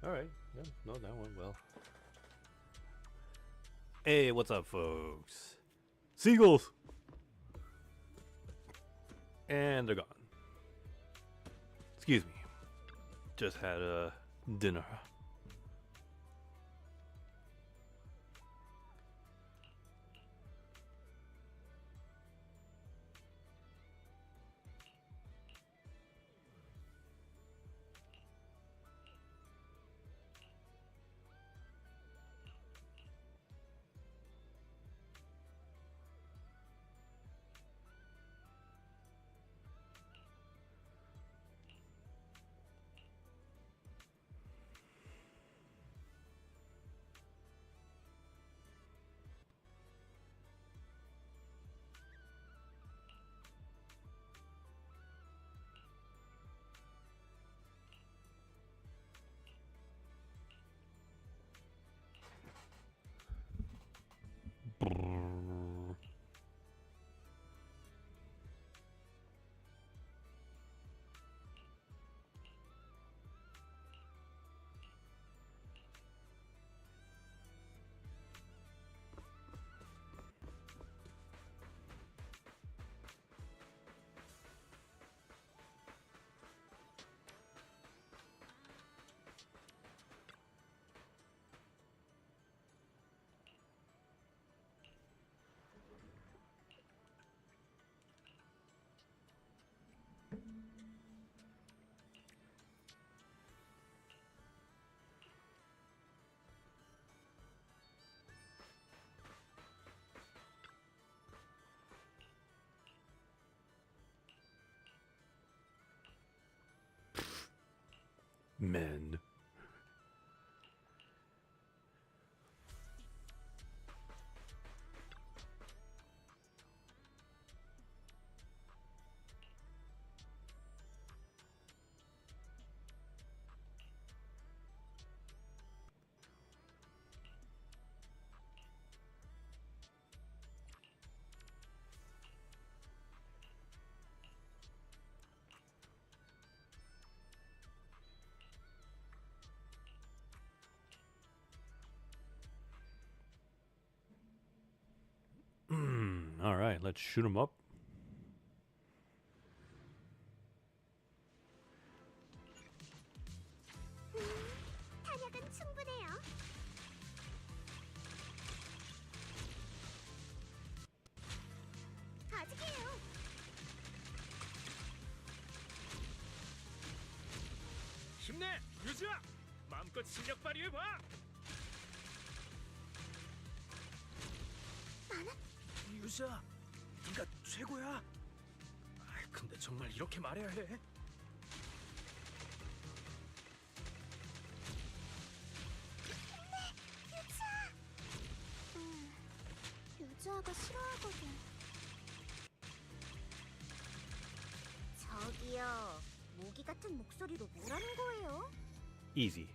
Alright, yeah, no, that went well. Hey, what's up, folks? Seagulls! And they're gone. Excuse me. Just had a dinner. Men. Alright, let's shoot him up. 탄약은 충분해요. 아직이에요. 힘내, 유주야! 마음껏 실력 발휘해봐! 유주야, 네가 최고야! 근데 정말 이렇게 말해야 해? 유주아가 싫어하거든. 저기요, 모기 같은 목소리로 뭐라는 거예요? Easy.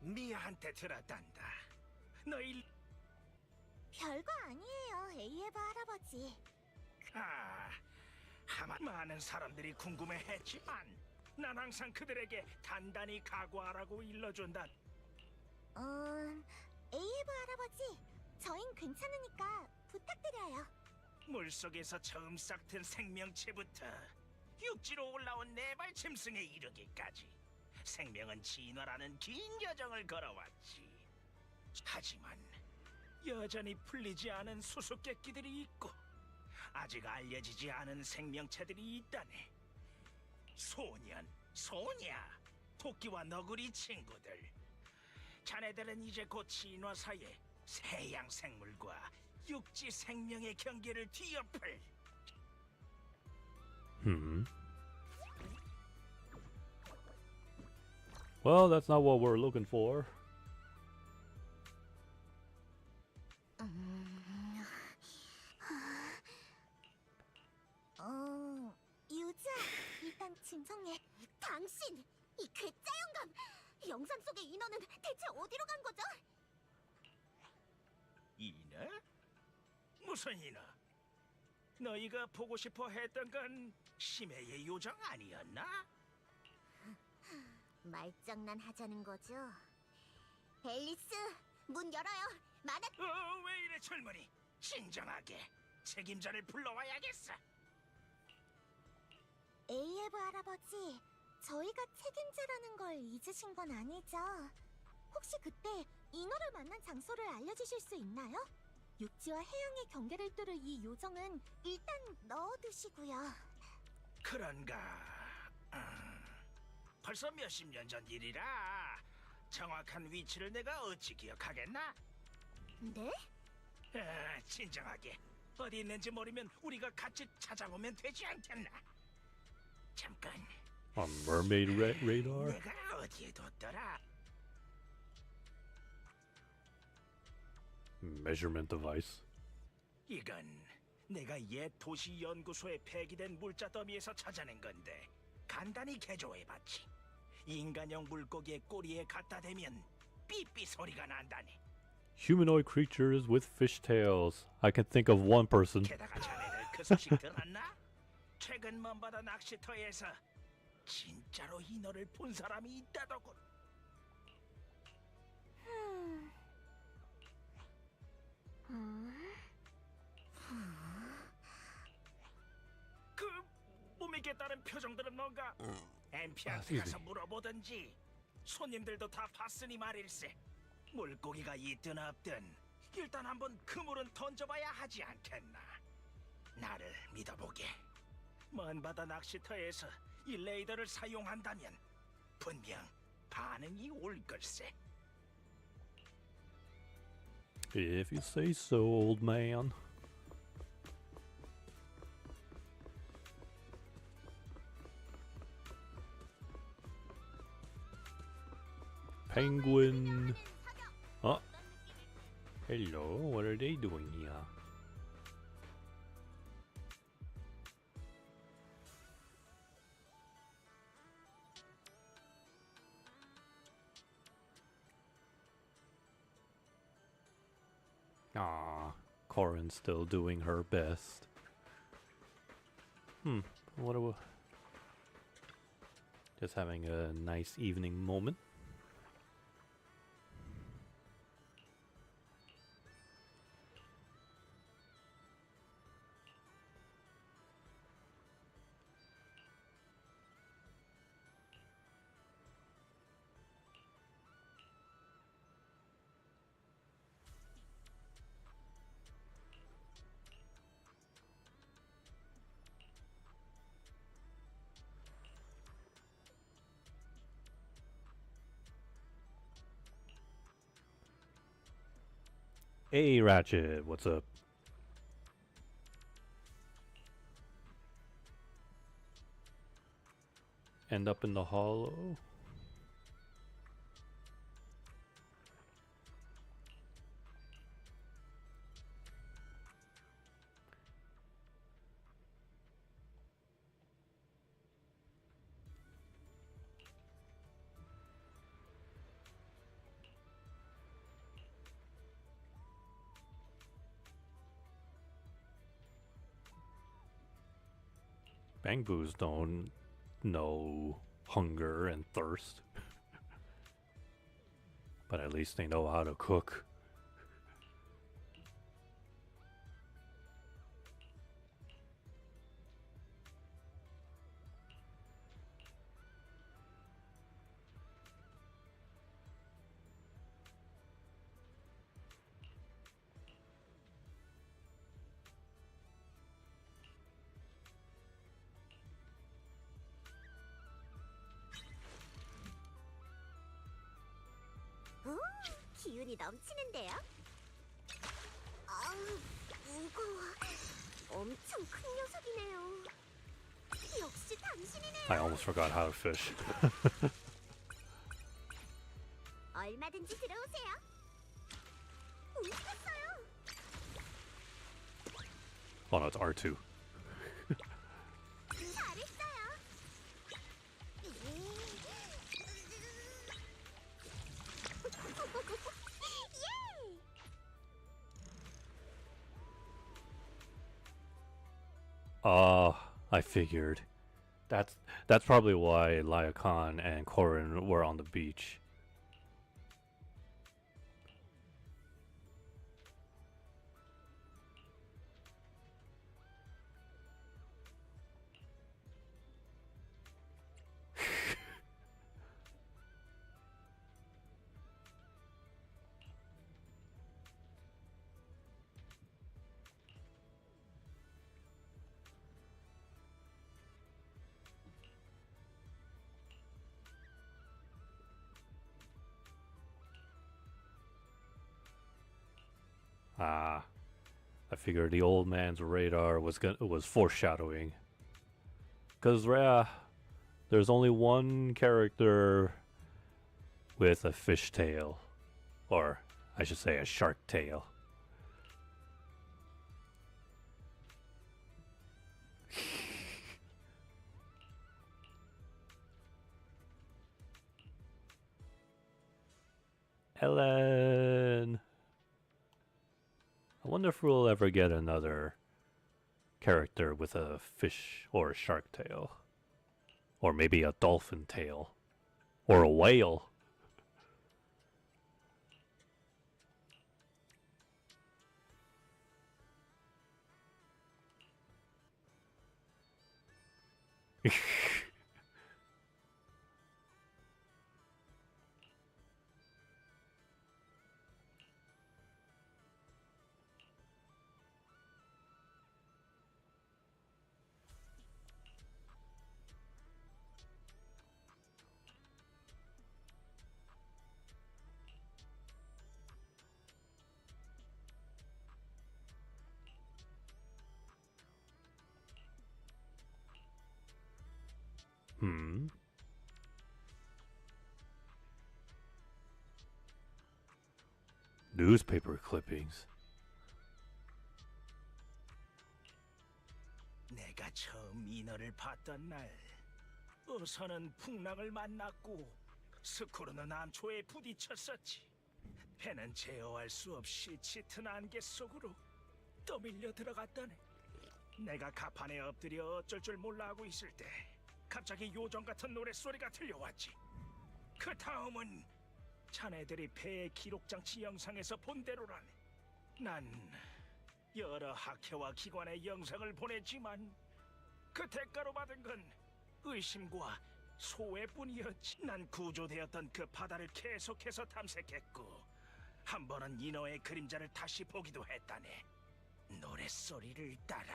미아한테 들었단다. 너희 별거 아니에요, 에이에바 할아버지. 아마 많은 사람들이 궁금해했지만 난 항상 그들에게 단단히 각오하라고 일러준다. 에이에바 할아버지, 저흰 괜찮으니까 부탁드려요. 물속에서 처음 싹튼 생명체부터 육지로 올라온 네발 짐승에 이르기까지 생명은 진화라는 긴 여정을 걸어왔지. 하지만 여전히 풀리지 않은 수수께끼들이 있고 아직 알려지지 않은 생명체들이 있다네. 소년, 소냐, 토끼와 너구리 친구들. 자네들은 이제 곧 진화사의 새양 생물과 육지 생명의 경계를 뒤엎을. Well, that's not what we're looking for. 유주야, 일단 진정해. 당신, 이 괴짜 영감! 영상 속의 인어는 대체 어디로 간 거죠? 인어? 무슨 인어? 너희가 보고 싶어 했던 건 심해의 요정 아니었나? 말장난 하자는 거죠? 앨리스, 문 열어요. 왜 이래 젊은이? 진정하게 책임자를 불러와야겠어. AF 할아버지, 저희가 책임자라는 걸 잊으신 건 아니죠? 혹시 그때 인어를 만난 장소를 알려주실 수 있나요? 육지와 해양의 경계를 뚫을 이 요정은 일단 넣어두시고요. 그런가? 벌써 몇십 년 전 일이라 정확한 위치를 내가 어찌 기억하겠나? 네? 진정하게 어디 있는지 모르면 우리가 같이 찾아보면 되지 않겠나? 잠깐, On mermaid radar? 내가 어디에 뒀더라? Measurement device. 이건 내가 옛 도시 연구소에 폐기된 물자 더미에서 찾아낸 건데 간단히 개조해봤지. 인간형 물고기의 꼬리에 갖다 대면 삐삐 소리가 난다네. Humanoid creatures with fishtails. I can think of one person. 게다가 자네들 그 소식 들었나? 최근 먼바다 낚시터에서 진짜로 인어를 본 사람이 있다더군. 그 못 믿겠다는 표정들은 뭔가 엠피한테 가서 물어보든지. 손님들도 다 봤으니 말일세. 물고기가 있든 없든 일단 한번 그물은 던져봐야 하지 않겠나. 나를 믿어보게. 먼바다 낚시터에서 이 레이더를 사용한다면 분명 반응이 올 걸세. If you say so, old man. Penguin. Oh. Hello, what are they doing here? Ah, Corin's still doing her best. What are we... Just having a nice evening moment. Hey Ratchet, what's up? End up in the hollow? Bangbus don't know hunger and thirst. But at least they know how to cook. 기운이 넘치는데요? 아우, 무거워. 엄청 큰 녀석이네요. 역시 당신이네요. I almost forgot how to fish. 얼마든지 들어오세요. 움직였어요. Oh no, it's R2. 잘했어요. 예! I figured. That's probably why Lyakan and Corrin were on the beach. Ah, I figured the old man's radar was foreshadowing. Cause there's only one character with a fish tail, or I should say a shark tail. Ellen. I wonder if we'll ever get another character with a fish or a shark tail. Or maybe a dolphin tail. Or a whale. Newspaper clippings. 내가 처음 인어를 봤던 날, 어선은 풍랑을 만났고 스쿠르는 암초에 부딪혔었지. 배는 제어할 수 없이 짙은 안개 속으로 떠밀려 들어갔다네. 내가 갑판에 엎드려 어쩔 줄 몰라 하고 있을 때 갑자기 요정 같은 노랫소리가 들려왔지. 그 다음은 자네들이 배의 기록장치 영상에서 본 대로라네. 난 여러 학회와 기관에 영상을 보냈지만 그 대가로 받은 건 의심과 소외뿐이었지. 난 구조되었던 그 바다를 계속해서 탐색했고 한 번은 인어의 그림자를 다시 보기도 했다네. 노랫소리를 따라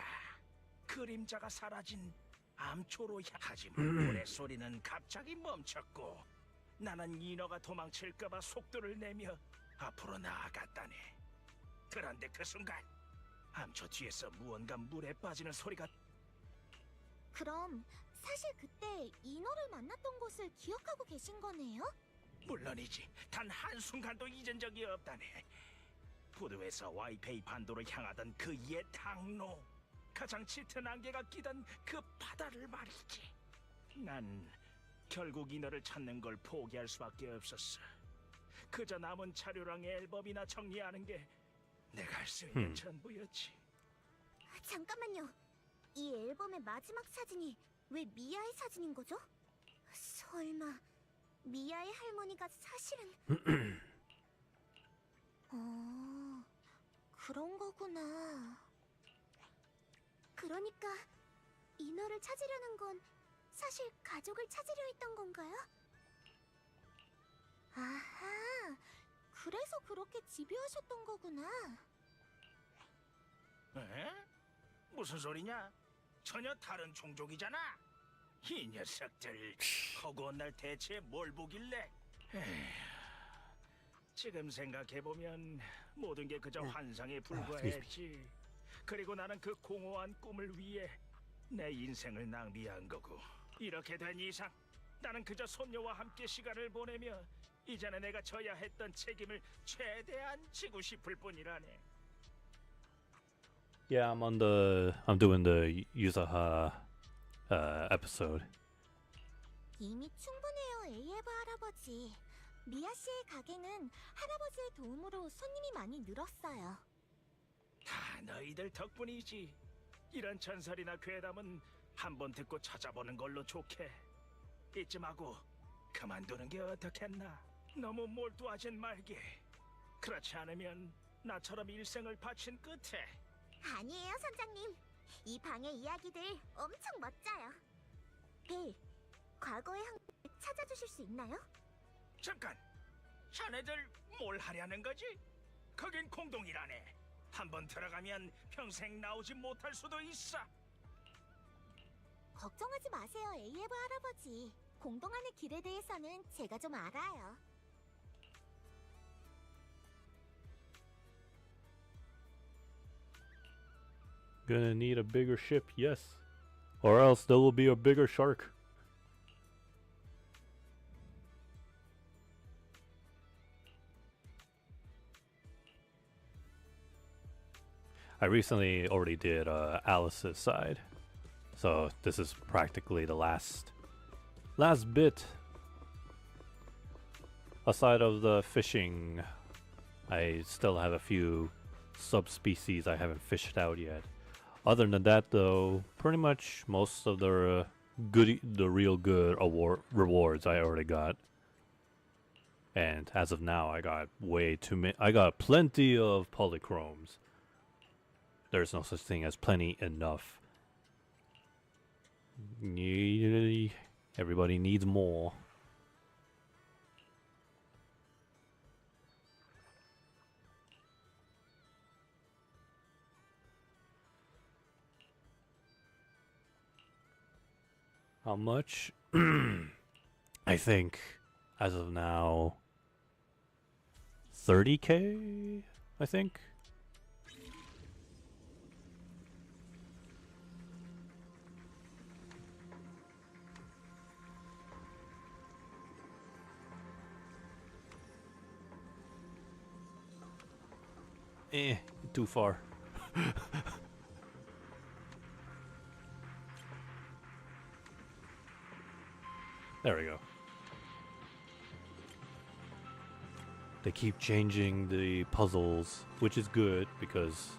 그림자가 사라진 암초로 하지만 노랫소리는 갑자기 멈췄고 나는 인어가 도망칠까봐 속도를 내며 앞으로 나아갔다네. 그런데 그 순간 암초 뒤에서 무언가 물에 빠지는 소리가. 그럼 사실 그때 인어를 만났던 곳을 기억하고 계신 거네요? 물론이지. 단 한순간도 잊은 적이 없다네. 부두에서 와이페이 반도로 향하던 그 옛 항로, 가장 짙은 안개가 끼던 그 바다를 말이지. 난 결국 인어를 찾는 걸 포기할 수밖에 없었어. 그저 남은 자료랑 앨범이나 정리하는 게 내가 할 수 있는 전부였지. 잠깐만요. 이 앨범의 마지막 사진이 왜 미아의 사진인 거죠? 설마 미아의 할머니가 사실은... 그런 거구나. 그러니까 인어를 찾으려는 건 사실 가족을 찾으려 했던 건가요? 아하, 그래서 그렇게 집요하셨던 거구나. 에? 무슨 소리냐? 전혀 다른 종족이잖아. 이 녀석들 허구한 날 대체 뭘 보길래? 에휴, 지금 생각해보면 모든 게 그저 환상에 불과했지. 그리고 나는 그 공허한 꿈을 위해 내 인생을 낭비한 거고. 이렇게 된 이상 나는 그저 손녀와 함께 시간을 보내며 이제는 내가 져야 했던 책임을 최대한 지고 싶을 뿐이라네. Yeah, I'm doing the Yuzaha episode. 이미 충분해요, AF 할아버지. 미아 씨의 가게는 할아버지의 도움으로 손님이 많이 늘었어요. 다 너희들 덕분이지. 이런 전설이나 괴담은 한번 듣고 찾아보는 걸로 좋게. 이쯤하고 그만두는 게 어떻겠나. 너무 몰두하진 말게. 그렇지 않으면 나처럼 일생을 바친 끝에. 아니에요, 선장님. 이 방의 이야기들 엄청 멋져요. 빌, 과거의 향기를 찾아주실 수 있나요? 잠깐, 자네들 뭘 하려는 거지? 거긴 공동이라네. 한번 들어가면 평생 나오지 못할 수도 있어. 걱정하지 마세요, AF 할아버지. 공동안의 길에 대해서는 제가 좀 알아요. Gonna need a bigger ship, yes. Or else there will be a bigger shark. I recently already did Alice's side, so this is practically the last bit. Aside of the fishing, I still have a few subspecies I haven't fished out yet. Other than that, though, pretty much most of the real good rewards I already got. And as of now, I got way too many. I got plenty of polychromes. There's no such thing as plenty enough. Everybody needs more. How much? I think as of now 30k, I think. Too far. There we go. They keep changing the puzzles, which is good because,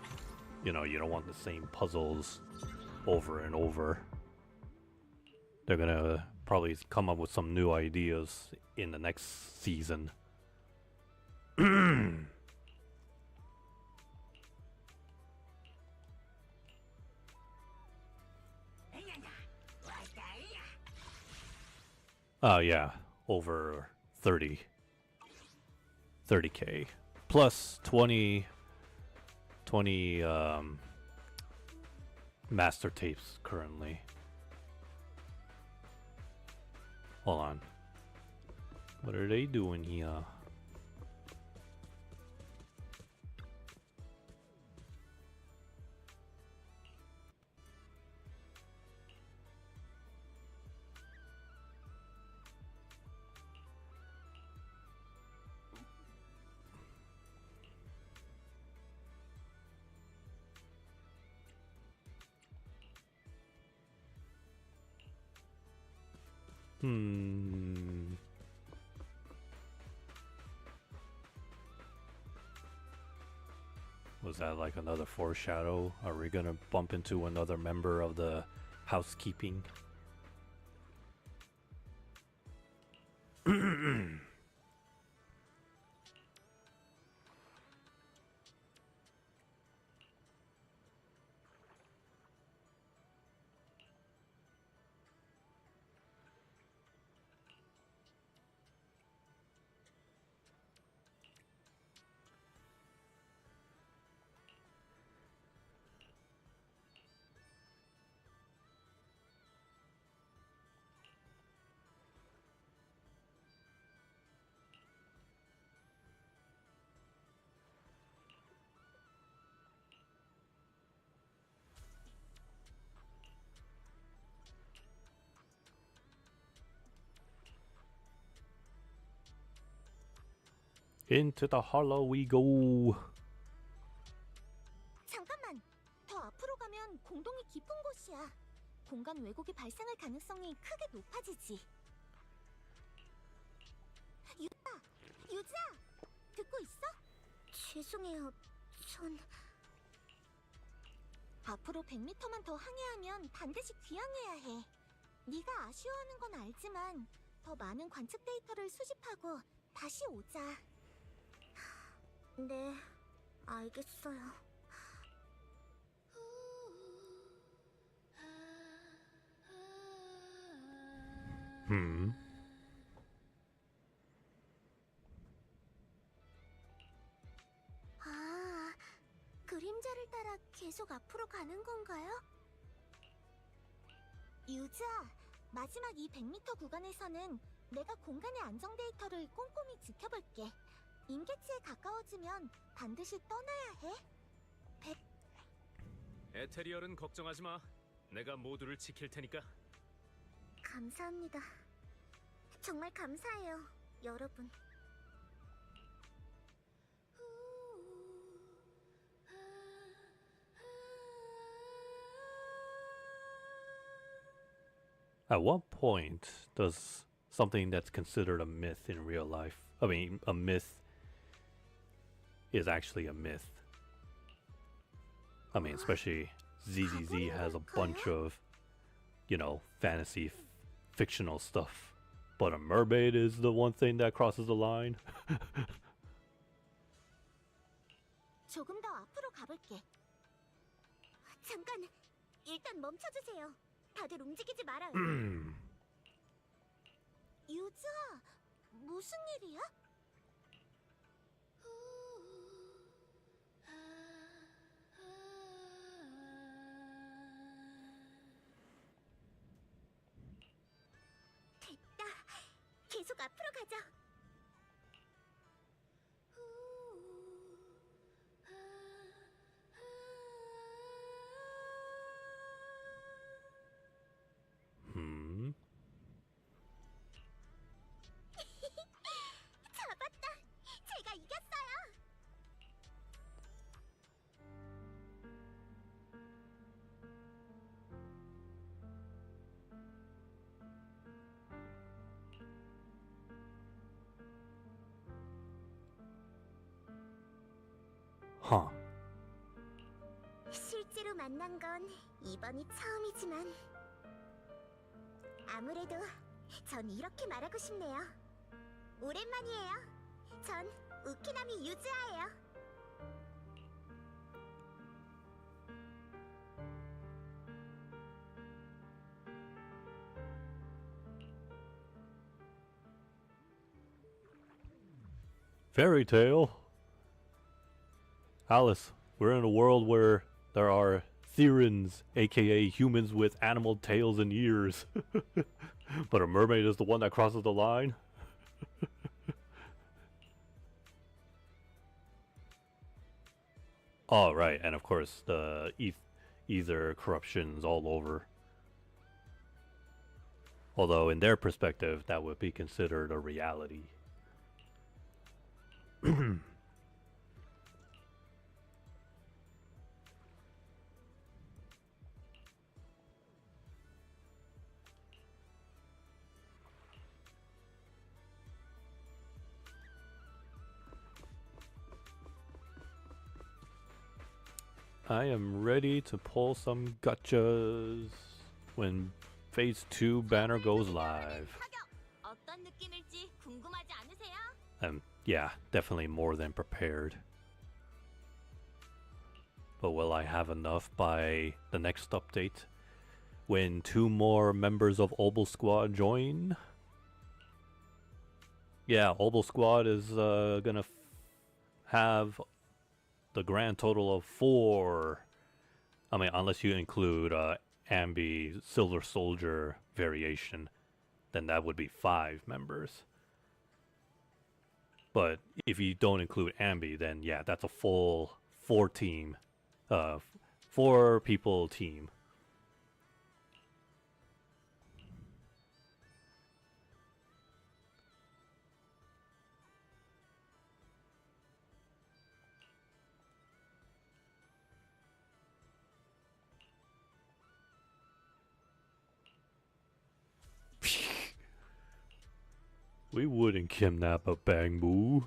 you know, you don't want the same puzzles over and over. They're gonna probably come up with some new ideas in the next season. Oh yeah, over 30k plus 20 master tapes currently. Hold on, what are they doing here? Was that like another foreshadow? Are we gonna bump into another member of the housekeeping? Into the hollow we go. 잠깐만, 더 공동이 깊은 곳이야. 공간 왜곡이 발생할 가능성이 크게 높아지지. 유자! 듣고 있어? 죄송해요. 전... 앞으로 100m만 더 항해하면 반드시 귀향해야 해. 네가 아쉬워하는 건 알지만 더 많은 관측 데이터를 수집하고 다시 오자. 네, 알겠어요. 아, 그림자를 따라 계속 앞으로 가는 건가요? 유자, 마지막 이 100m 구간에서는 내가 공간의 안정 데이터를 꼼꼼히 지켜볼게. 임계치에 가까워지면 반드시 떠나야 해. 에테리얼은 걱정하지 마. 내가 모두를 지킬 테니까. 감사합니다. 정말 감사해요, 여러분. At what point does something that's considered a myth in real life, I mean, a myth is actually a myth? I mean, especially ZZZ has a bunch of, you know, fantasy fictional stuff. But a mermaid is the one thing that crosses the line. 조금 더 앞으로 가볼게. 잠깐, 일단 멈춰주세요. 다들 움직이지 말아요. 유자, 무슨 일이야? 됐다. 계속 앞으로 가자. 잡았다. 제가 이겼어요. Huh. 실제로 만난 건 이번이 처음이지만 아무래도 전 이렇게 말하고 싶네요. 오랜만이에요. 전 우키나미 유즈아예요. Fairy tale. Alice, we're in a world where there are Therans, aka humans with animal tails and ears. But a mermaid is the one that crosses the line? Oh, right, and of course the ether corruption's all over. Although in their perspective, that would be considered a reality. I am ready to pull some gotchas when Phase 2 banner goes live. 어떤 느낌일지 궁금하지 않으세요? Yeah, definitely more than prepared. But will I have enough by the next update? When 2 more members of Obel Squad join? Yeah, Obel Squad is gonna have the grand total of 4. I mean, unless you include Ambi Silver Soldier variation, then that would be 5 members. But if you don't include Ambi, then yeah, that's a full 4 people team. We wouldn't kidnap a Bangbu.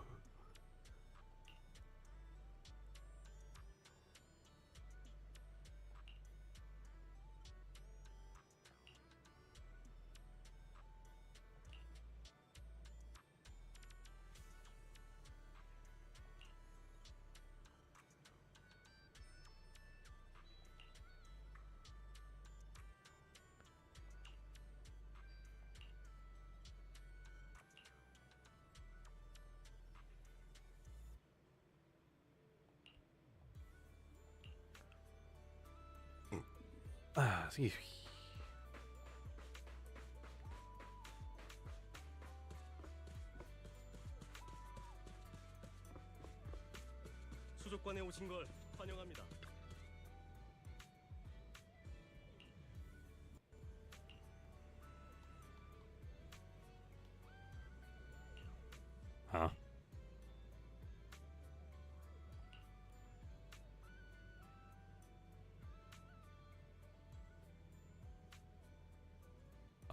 Ah, see. 수족관에 오신 걸 환영합니다. Huh?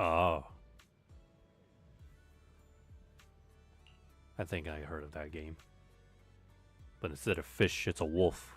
Oh. I think I heard of that game. But instead of fish, it's a wolf.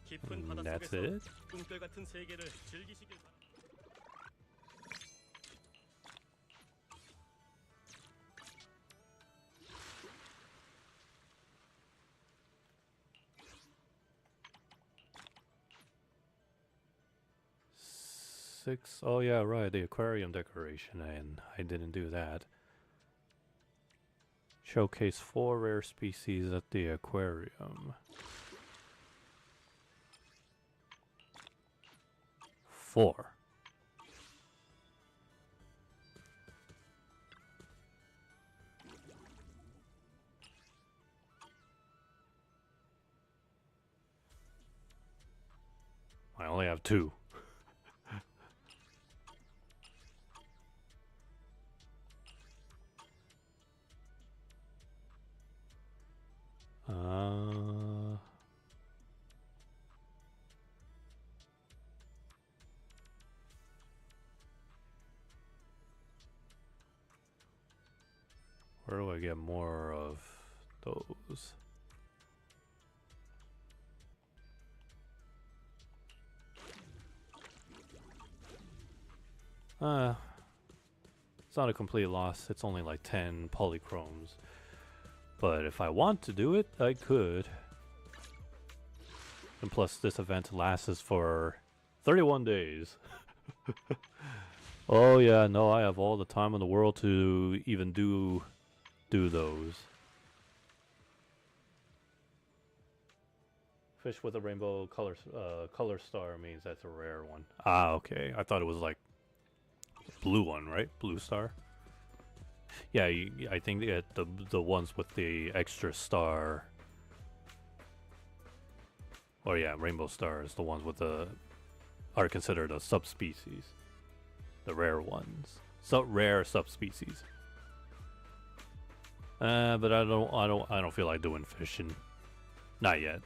깊은 바다 That's 속에서 it? 꿈결 같은 세계를 즐기시길 바랍니다. Six. Oh yeah, right. The aquarium decoration, and I didn't do that. Showcase 4 rare species at the aquarium. 4. I only have 2. Where do I get more of those? It's not a complete loss. It's only like 10 polychromes. But if I want to do it, I could. And plus, this event lasts for 31 days. Oh yeah, no, I have all the time in the world to even do those. Fish with a rainbow color star means that's a rare one. Ah, okay. I thought it was like blue one, right? Blue star. Yeah, I think the ones with the extra star. Or yeah, rainbow stars, the ones with the are considered a subspecies. The rare ones. So rare subspecies. But I don't feel like doing fishing. Not yet.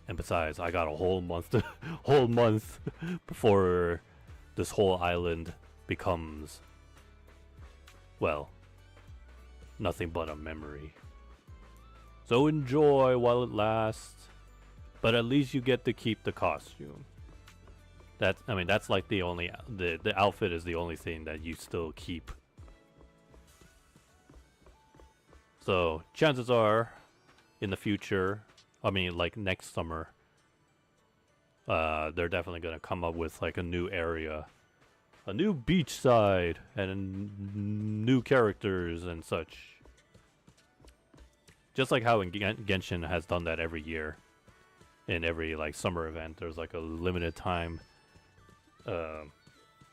And besides, I got a whole month before this whole island becomes, well, nothing but a memory. So enjoy while it lasts, but at least you get to keep the costume. That's like the only the outfit is the only thing that you still keep. So chances are, in the future, like next summer, they're definitely gonna come up with like a new area, a new beach side, and new characters and such. Just like how in Genshin has done that every year. In every like summer event, there's like a limited time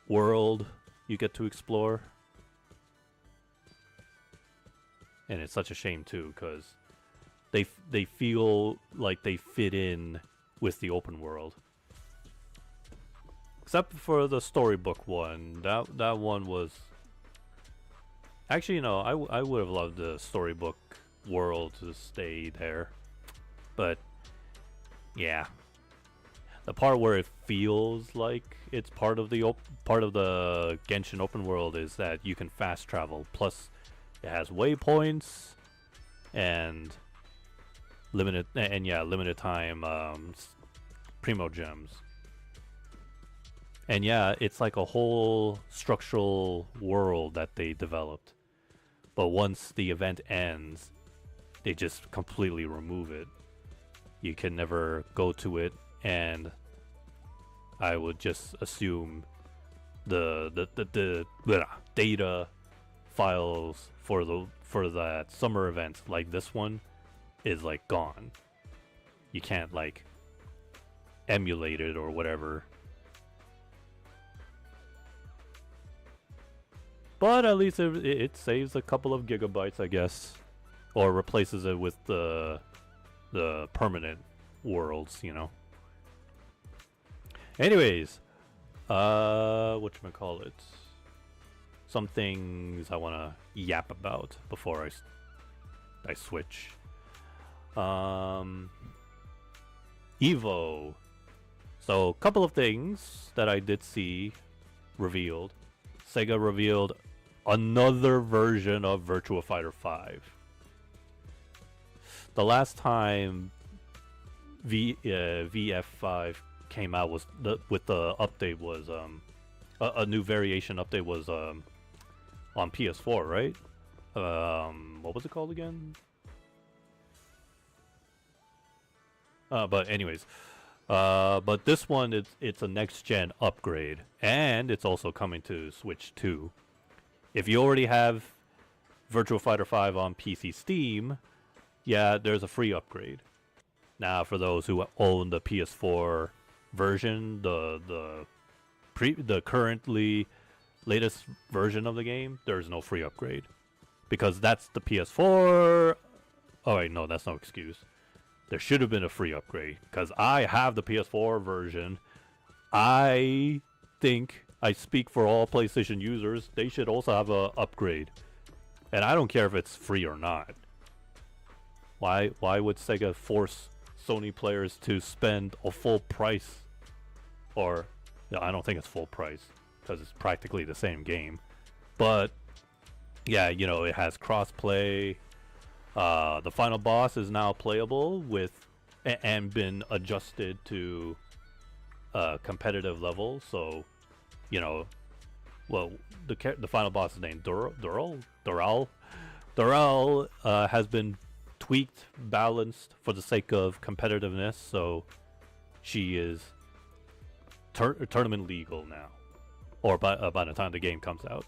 world you get to explore. And it's such a shame too, because they feel like they fit in with the open world. Except for the storybook one. That one was actually, I would have loved the storybook world to stay there. But yeah. The part where it feels like it's part of the Genshin open world is that you can fast travel. Plus, it has waypoints and limited time primo gems. And yeah, it's like a whole structural world that they developed. But once the event ends, they just completely remove it. You can never go to it. And I would just assume the data files for that summer event like this one is like gone. You can't like emulate it or whatever. But at least it saves a couple of gigabytes, I guess, or replaces it with the permanent worlds, Anyways, whatchamacallit? Some things I wanna yap about before I switch. Evo. So, a couple of things that I did see revealed. Sega revealed another version of Virtua Fighter 5. The last time VF5 came out with the update was a new variation update was on PS4, right? What was it called again? But anyways, but this one it's a next gen upgrade, and it's also coming to Switch 2. If you already have Virtua Fighter 5 on PC Steam, yeah, there's a free upgrade. Now, for those who own the PS4 version, the currently latest version of the game, there's no free upgrade because that's the PS4. Oh wait, no, that's no excuse. There should have been a free upgrade because I have the PS4 version. I think I speak for all PlayStation users. They should also have a upgrade, and I don't care if it's free or not. Why would Sega force Sony players to spend a full price? Or, no, I don't think it's full price because it's practically the same game. But yeah, it has crossplay. The final boss is now playable with and been adjusted to competitive level. So, well, the final boss is named Dural has been tweaked, balanced for the sake of competitiveness. So she is tournament legal now, or by the time the game comes out.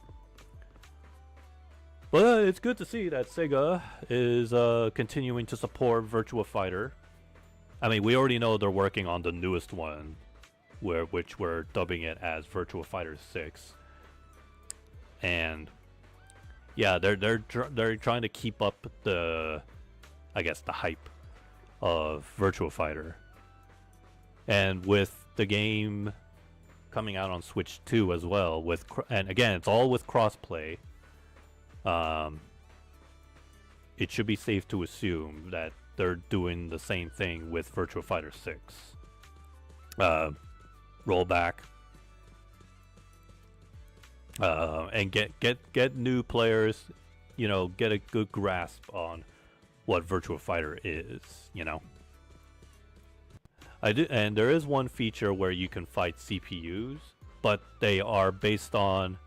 But it's good to see that Sega is continuing to support Virtua Fighter. I mean, we already know they're working on the newest one, which we're dubbing it as Virtua Fighter 6. And yeah, they're trying to keep up the hype of Virtua Fighter. And with the game coming out on Switch 2 as well, and again, it's all with crossplay. It should be safe to assume that they're doing the same thing with Virtua Fighter 6. Roll back, and get new players, get a good grasp on what Virtua Fighter is, and there is one feature where you can fight CPUs, but they are based on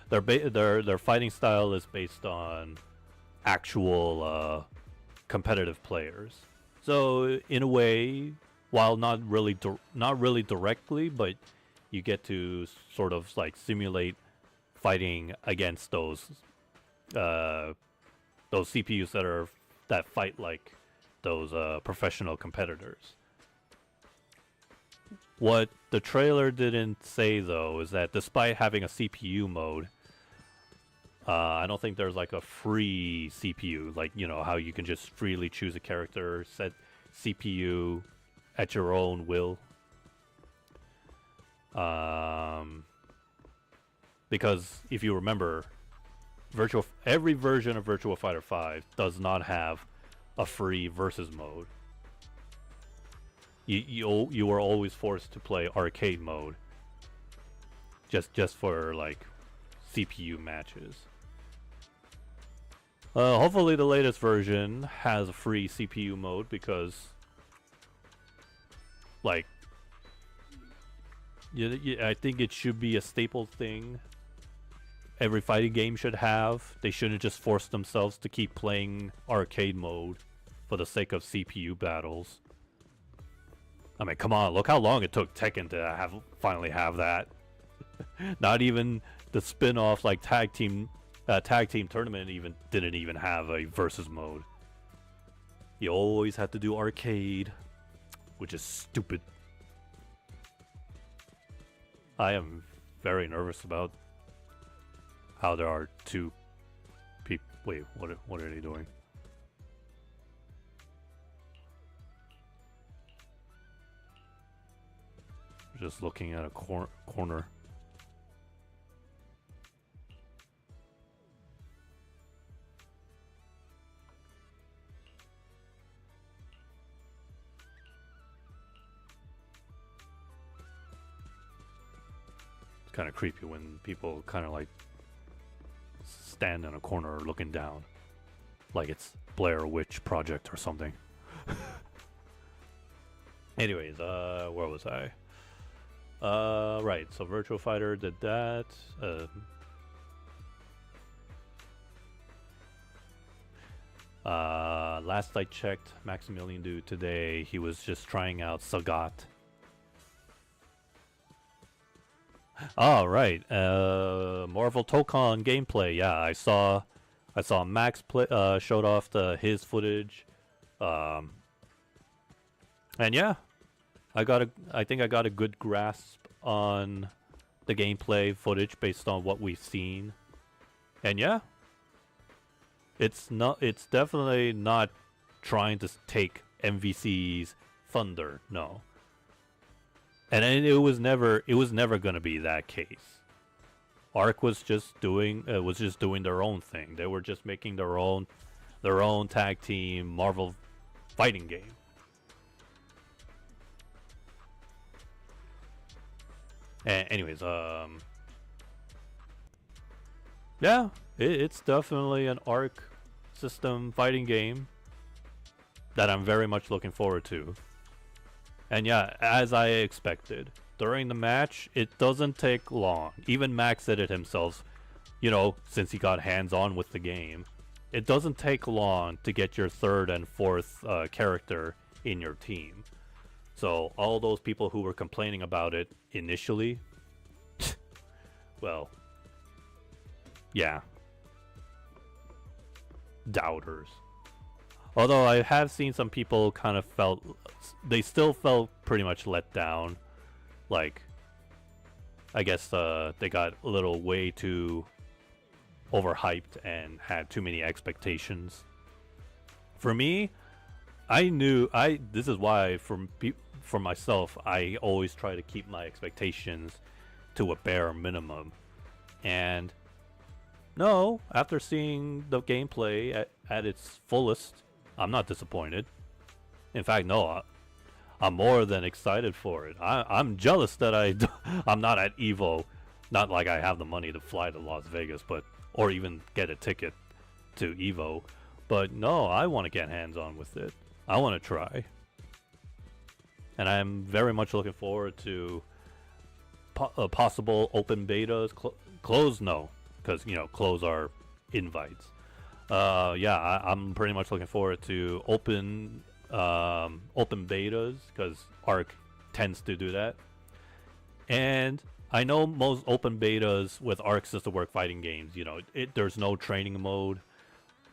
their fighting style is based on actual competitive players. So in a way, while not really directly, but you get to sort of like simulate fighting against those CPUs that fight like those professional competitors. What the trailer didn't say though is that despite having a CPU mode, I don't think there's like a free CPU, like you know how you can just freely choose a character, set CPU at your own will. Because if you remember, every version of Virtua Fighter 5 does not have a free versus mode. You are always forced to play arcade mode, just for like CPU matches. Hopefully the latest version has a free CPU mode because, like, I think it should be a staple thing. Every fighting game should have. They shouldn't just force themselves to keep playing arcade mode for the sake of CPU battles. I mean, come on, look how long it took Tekken to finally have that. Not even the spin-off like tag team tournament didn't even have a versus mode. You always had to do arcade, which is stupid. I am very nervous about how there are two people. Wait, what are they doing? Just looking at a corner. It's kind of creepy when people kind of like stand in a corner looking down, like it's Blair Witch Project or something. Anyways, where was I? Right, so Virtua Fighter did that. Last I checked, Maximilian Dude today, he was just trying out Sagat. Oh, right. Marvel Tokon gameplay. Yeah, I saw Max play, showed off his footage. And yeah, I think I got a good grasp on the gameplay footage based on what we've seen. And yeah, it's definitely not trying to take MVC's thunder, no. And it was never going to be that case. Arc was just doing their own thing. They were just making their own tag team Marvel fighting game. Anyways, yeah, it's definitely an Arc system fighting game that I'm very much looking forward to. And yeah, as I expected, during the match, it doesn't take long. Even Max said it himself, you know, since he got hands-on with the game. It doesn't take long to get your third and fourth character in your team. So all those people who were complaining about it initially, well, yeah, doubters. Although I have seen some people kind of they still felt pretty much let down. Like, I guess they got a little way too overhyped and had too many expectations. For me, this is why for myself, I always try to keep my expectations to a bare minimum. And no, after seeing the gameplay at its fullest, I'm not disappointed. In fact, no, I'm more than excited for it. I'm jealous that I'm not at EVO. Not like I have the money to fly to Las Vegas, or even get a ticket to EVO. But no, I want to get hands-on with it. I want to try. And I'm very much looking forward to possible open betas. Closed, no, because closed are invites. Yeah, I'm pretty much looking forward to open betas because Arc tends to do that. And I know most open betas with Arc System Work fighting games, there's no training mode.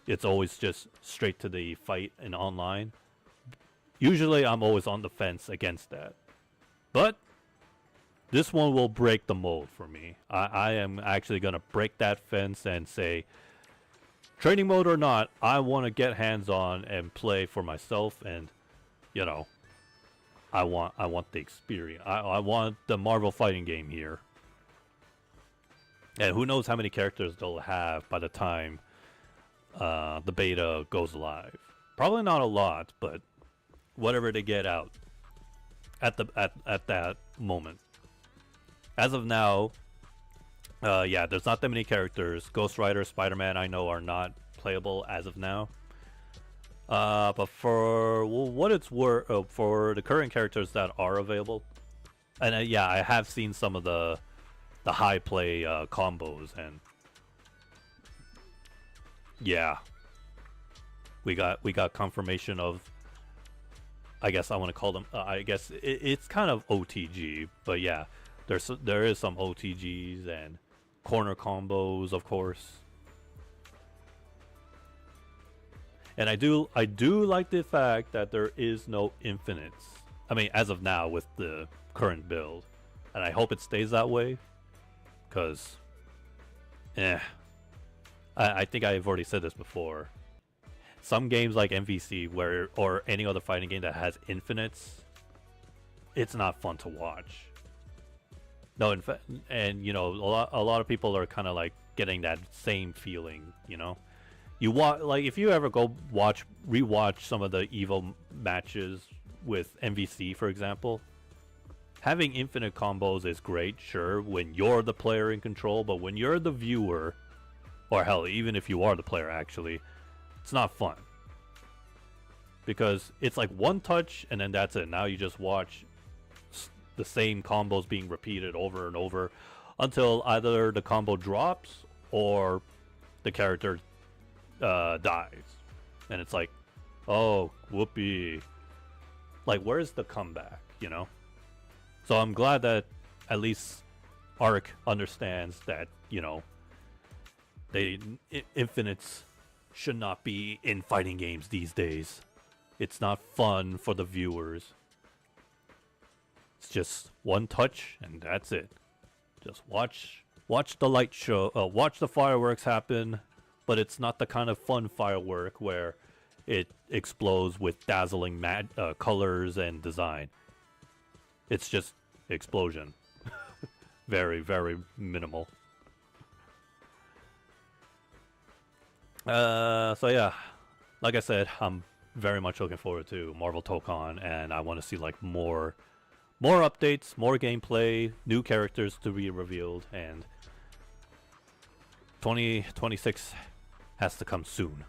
It's always just straight to the fight and online. Usually I'm always on the fence against that. But this one will break the mold for me. I am actually gonna break that fence and say, training mode or not, I want to get hands on and play for myself, and you know, I want the experience. I want the Marvel fighting game here. And who knows how many characters they'll have by the time the beta goes live. Probably not a lot, but whatever they get out at that moment. As of now, yeah, there's not that many characters. Ghost Rider, Spider-Man, I know are not playable as of now. But for what it's worth, for the current characters that are available, and yeah, I have seen some of the high play combos, and yeah, we got confirmation of, I guess I want to call them, I guess it's kind of OTG, but yeah, there is some OTGs and corner combos, of course. And I do like the fact that there is no infinites. I mean, as of now with the current build, and I hope it stays that way. Cause, I think I've already said this before. Some games like MVC, or any other fighting game that has infinites, it's not fun to watch. No, in fact, and you know, a lot of people are kind of like getting that same feeling. You know, you want, like, if you ever go rewatch some of the Evo matches with MVC, for example. Having infinite combos is great, sure, when you're the player in control, but when you're the viewer, or hell, even if you are the player actually, it's not fun. Because it's like one touch and then that's it. Now you just watch the same combos being repeated over and over until either the combo drops or the character dies. And it's like, oh, whoopee. Like, where's the comeback, you know? So I'm glad that at least Arc understands that, you know, infinites should not be in fighting games these days. It's not fun for the viewers. It's just one touch and that's it. Just watch the light show, watch the fireworks happen, but it's not the kind of fun firework where it explodes with dazzling colors and design. It's just explosion. Very, very minimal. So yeah, like I said, I'm very much looking forward to Marvel Tokon, and I want to see like more updates, more gameplay, new characters to be revealed, and 2026 has to come soon.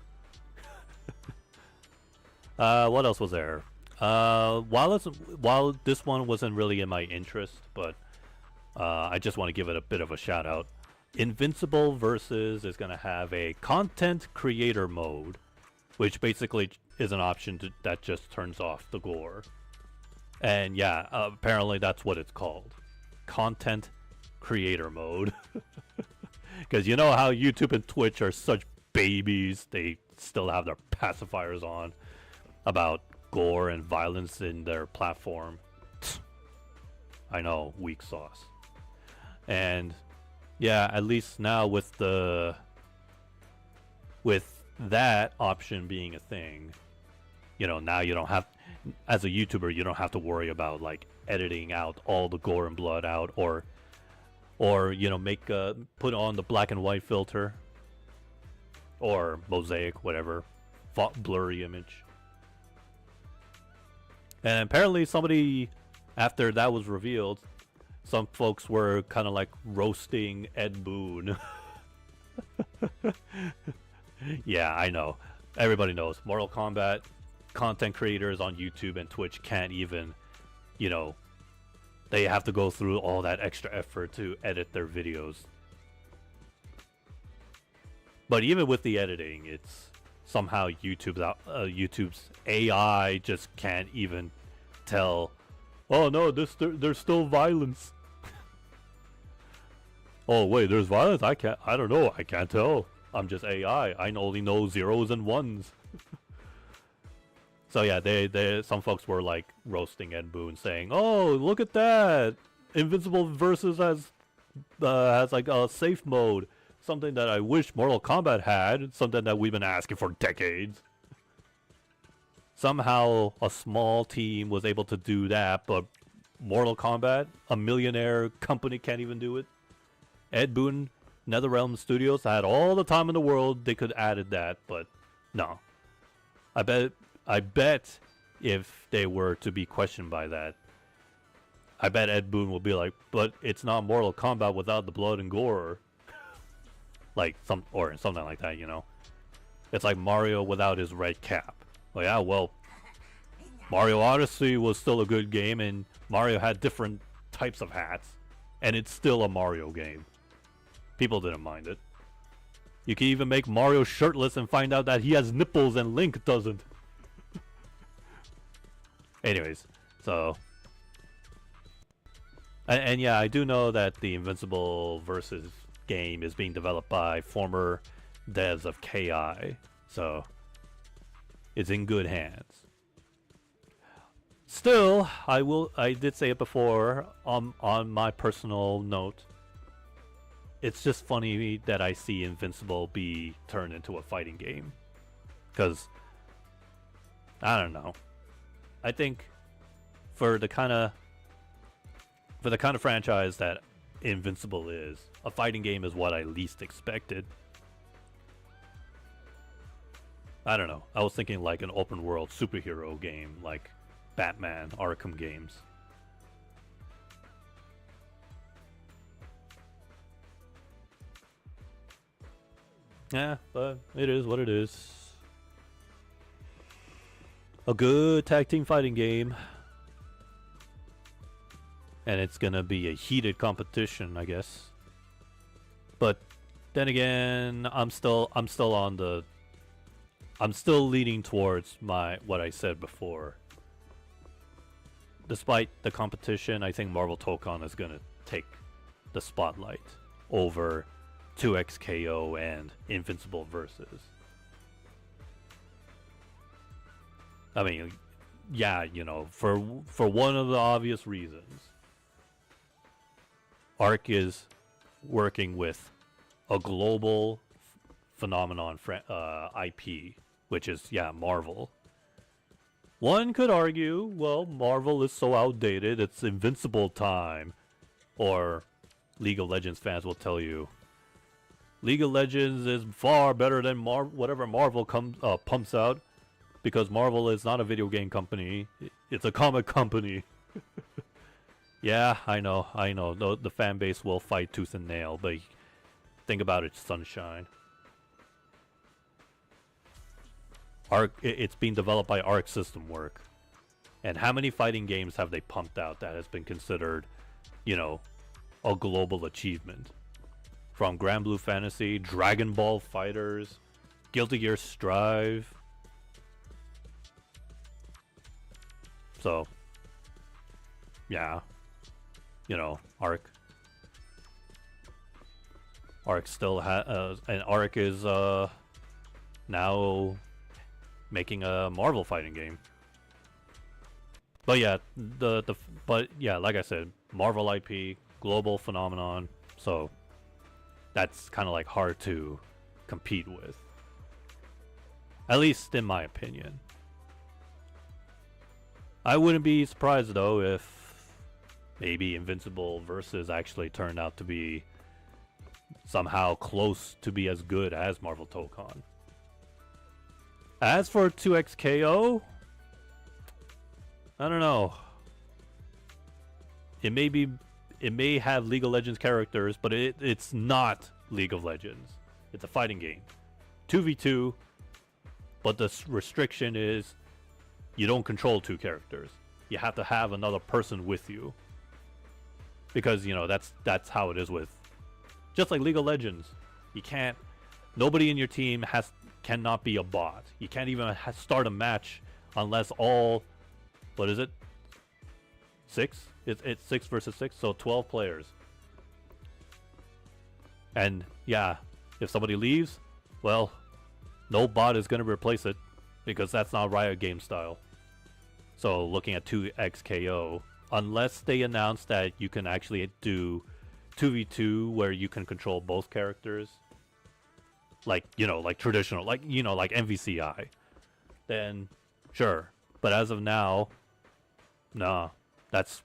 What else was there? While this one wasn't really in my interest, but I just want to give it a bit of a shout out. Invincible Versus is going to have a content creator mode, which basically is an option that just turns off the gore. And yeah, apparently that's what it's called. Content creator mode. Because you know how YouTube and Twitch are such babies, they still have their pacifiers on about gore and violence in their platform. I know, weak sauce. And yeah, at least now with that option being a thing, you know, now you don't have, as a YouTuber, you don't have to worry about like editing out all the gore and blood out, or you know, put on the black and white filter or mosaic, whatever, blurry image. And apparently somebody, after that was revealed, some folks were kind of like roasting Ed Boon. Yeah, I know. Everybody knows. Mortal Kombat content creators on YouTube and Twitch can't even, you know, they have to go through all that extra effort to edit their videos. But even with the editing, it's somehow YouTube's AI just can't even tell, oh no, there's still violence. Oh wait, there's violence? I don't know, I can't tell. I'm just AI. I only know zeros and ones. So yeah, some folks were like roasting Ed Boon, saying, "Oh, look at that! Invincible Versus has like a safe mode, something that I wish Mortal Kombat had, something that we've been asking for decades. Somehow a small team was able to do that, but Mortal Kombat, a millionaire company, can't even do it. Ed Boon, NetherRealm Studios had all the time in the world, they could added that, but no. I bet if they were to be questioned by that, I bet Ed Boon will be like, but it's not Mortal Kombat without the blood and gore. Like something like that, you know. It's like Mario without his red cap. Well, yeah, well, Mario Odyssey was still a good game, and Mario had different types of hats, and it's still a Mario game. People didn't mind it. You can even make Mario shirtless and find out that he has nipples and Link doesn't. Anyways, so... And yeah, I do know that the Invincible Versus game is being developed by former devs of KI, so it's in good hands. Still, I did say it before on my personal note. It's just funny that I see Invincible be turned into a fighting game, because I don't know. I think for the kind of franchise that Invincible is, a fighting game is what I least expected. I don't know. I was thinking like an open world superhero game like Batman Arkham games. Yeah, but it is what it is. A good tag team fighting game. And it's gonna be a heated competition, I guess. But then again, I'm still leaning towards what I said before. Despite the competition, I think Marvel Tokon is gonna take the spotlight over 2XKO and Invincible Versus. I mean, yeah, you know, for one of the obvious reasons. Arc is working with a global phenomenon IP, which is, yeah, Marvel. One could argue, well, Marvel is so outdated, it's Invincible time. Or League of Legends fans will tell you, League of Legends is far better than whatever Marvel pumps out, because Marvel is not a video game company, it's a comic company. Yeah, I know. The fan base will fight tooth and nail, but think about it, Sunshine. It's being developed by Arc System Work. And how many fighting games have they pumped out that has been considered, you know, a global achievement? From Grand Blue Fantasy, Dragon Ball Fighters, Guilty Gear Strive. So, yeah. You know, Arc still and Arc is now making a Marvel fighting game. But yeah, but yeah, like I said, Marvel IP, global phenomenon, so that's kind of like hard to compete with. At least in my opinion. I wouldn't be surprised though if maybe Invincible Versus actually turned out to be somehow close to be as good as Marvel Tokon. As for 2XKO, I don't know. It may have League of Legends characters, but it's not League of Legends. It's a fighting game. 2v2, but the restriction is you don't control two characters. You have to have another person with you. Because, you know, that's how it is with... Just like League of Legends. You can't... Nobody in your team cannot be a bot. You can't even start a match unless all... What is it? 6? It's 6 versus 6, so 12 players. And, yeah, if somebody leaves, well, no bot is going to replace it. Because that's not Riot game style. So, looking at 2XKO... unless they announce that you can actually do 2v2 where you can control both characters, like, you know, like traditional, like, you know, like MVCI, then sure. But as of now, nah. That's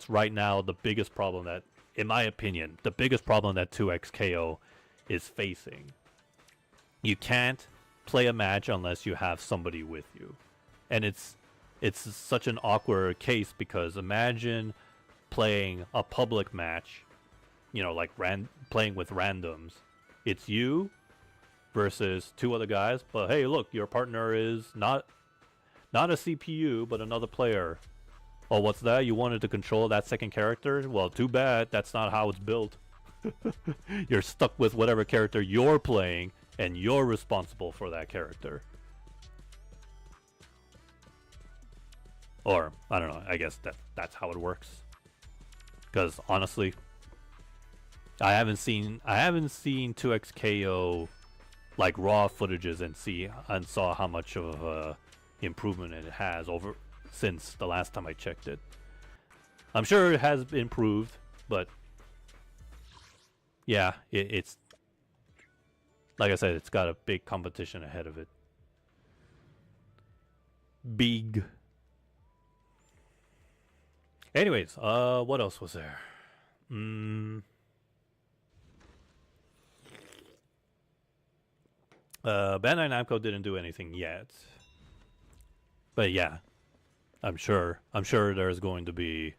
right now the biggest problem that, in my opinion, the biggest problem that 2XKO is facing. You can't play a match unless you have somebody with you. And it's such an awkward case because imagine playing a public match, you know, like playing with randoms. It's you versus two other guys, but hey, look, your partner is not a CPU, but another player. Oh, what's that? You wanted to control that second character? Well, too bad. That's not how it's built. You're stuck with whatever character you're playing, and you're responsible for that character. Or, I don't know, I guess that's how it works. Because, honestly, I haven't seen 2XKO like raw footages and saw how much of a improvement it has over since the last time I checked it. I'm sure it has improved, but yeah, it's like I said, it's got a big competition ahead of it. Big. Anyways, what else was there? Bandai Namco didn't do anything yet. But yeah, I'm sure there's going to be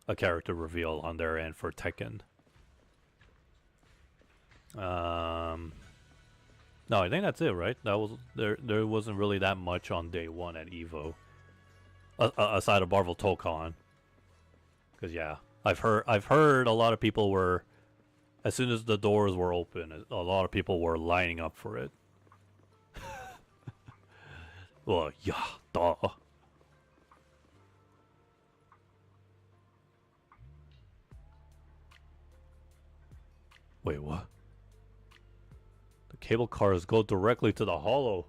a character reveal on their end for Tekken. No, I think that's it, right? That was there wasn't really that much on day one at EVO. Aside of Marvel Tokon. Cause yeah, I've heard a lot of people were, as soon as the doors were open, a lot of people were lining up for it. Well, yeah, duh. Wait, what? The cable cars go directly to the Hollow.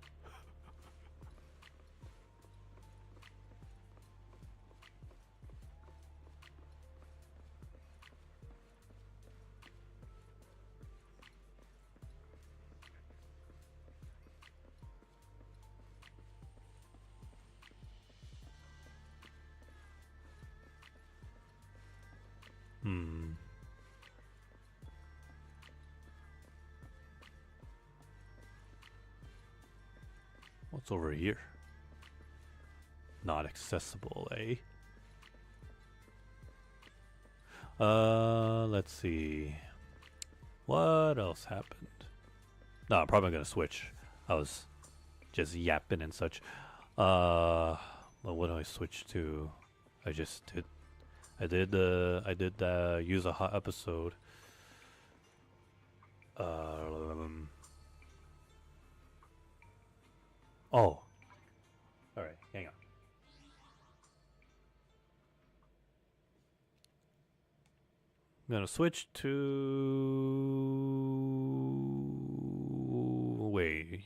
What's over here? Not accessible, eh? Let's see. What else happened? No, I'm probably gonna switch. I was just yapping and such. Well, what do I switch to? I did the use a hot episode. Oh. Alright, hang on. I'm gonna switch to wait,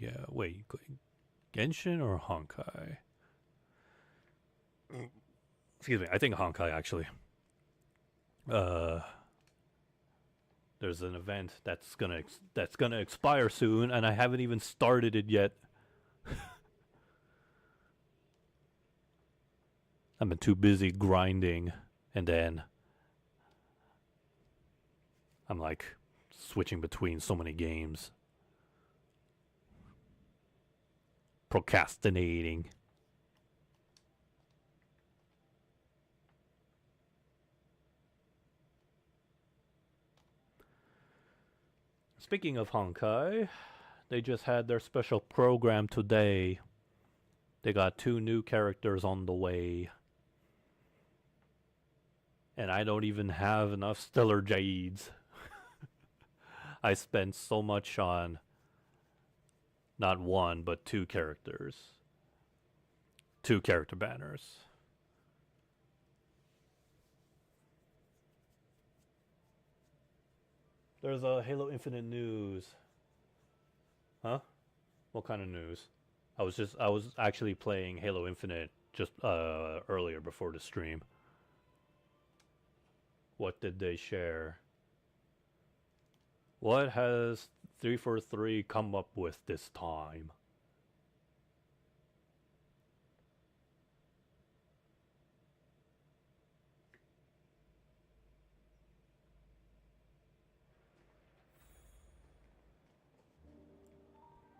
Genshin or Honkai? Excuse me, I think Honkai actually. There's an event that's gonna expire soon, and I haven't even started it yet. I've been too busy grinding, and then I'm like switching between so many games. Procrastinating. Speaking of Honkai, they just had their special program today. They got 2 new characters on the way. And I don't even have enough Stellar Jades. I spent so much on not 1, but 2 characters. 2 character banners. There's a Halo Infinite news. Huh? What kind of news? I was actually playing Halo Infinite just earlier before the stream. What did they share? What has 343 come up with this time?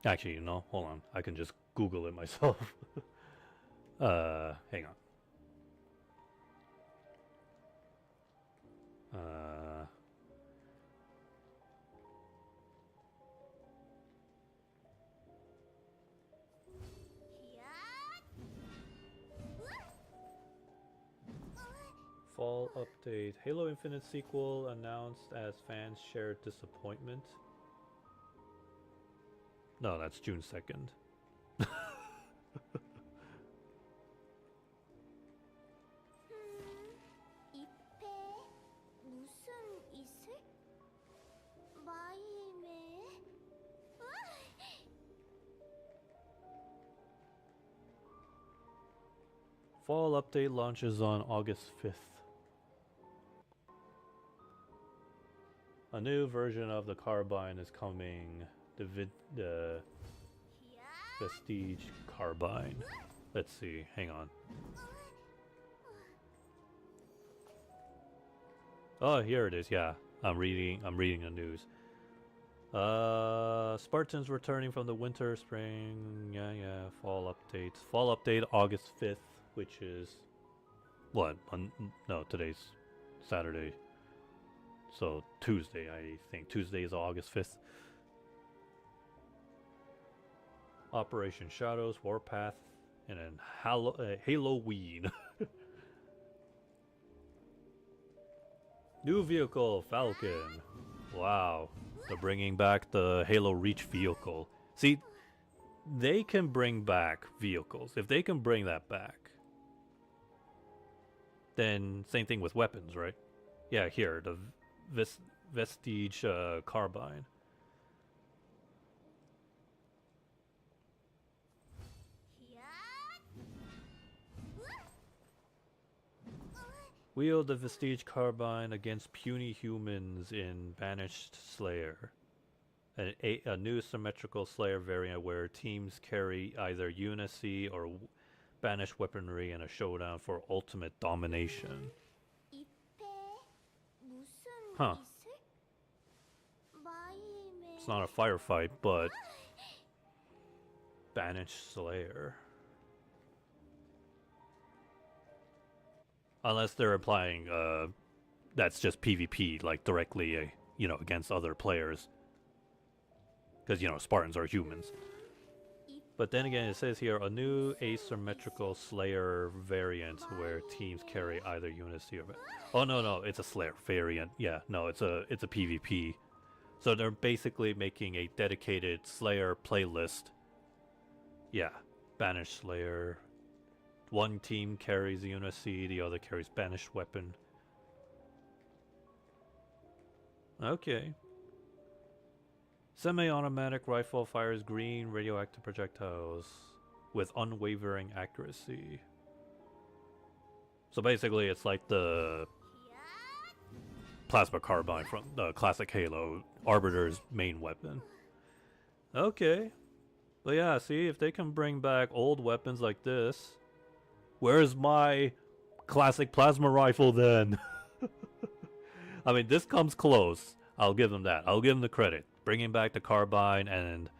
Actually, hold on. I can just Google it myself. Hang on. Fall update. Halo Infinite sequel announced as fans shared disappointment. No, that's June 2nd. 잎에 무슨 이슬? 마임에? Fall update launches on August 5th. A new version of the Carbine is coming. The Vestige Carbine. Let's see. Hang on. Oh, here it is. Yeah, I'm reading the news. Spartans returning from the winter, spring. Yeah. Fall updates. Fall update August 5th, which is what? No, today's Saturday. So Tuesday, I think. Tuesday is August 5th. Operation Shadows, Warpath, and then Halloween. New vehicle, Falcon. Wow. They're bringing back the Halo Reach vehicle. See, they can bring back vehicles. If they can bring that back, then same thing with weapons, right? Yeah, here, the Vestige Carbine. Wield the Vestige Carbine against puny humans in Banished Slayer. A new symmetrical Slayer variant where teams carry either Unicy or banished weaponry in a showdown for ultimate domination. Huh. It's not a firefight, but Banished Slayer. Unless they're implying that's just PvP, like directly, against other players. Because, Spartans are humans. But then again, it says here, a new asymmetrical Slayer variant where teams carry either Unicy or... Oh, no, it's a Slayer variant. Yeah, no, it's a PvP. So they're basically making a dedicated Slayer playlist. Yeah, Banished Slayer... One team carries Unicy, the other carries Banished Weapon. Okay. Semi-automatic rifle fires green radioactive projectiles with unwavering accuracy. So basically it's like the plasma carbine from the classic Halo, Arbiter's main weapon. Okay. But yeah, see, if they can bring back old weapons like this... Where's my classic plasma rifle then? I mean, this comes close. I'll give them that. I'll give them the credit. Bringing back the Carbine and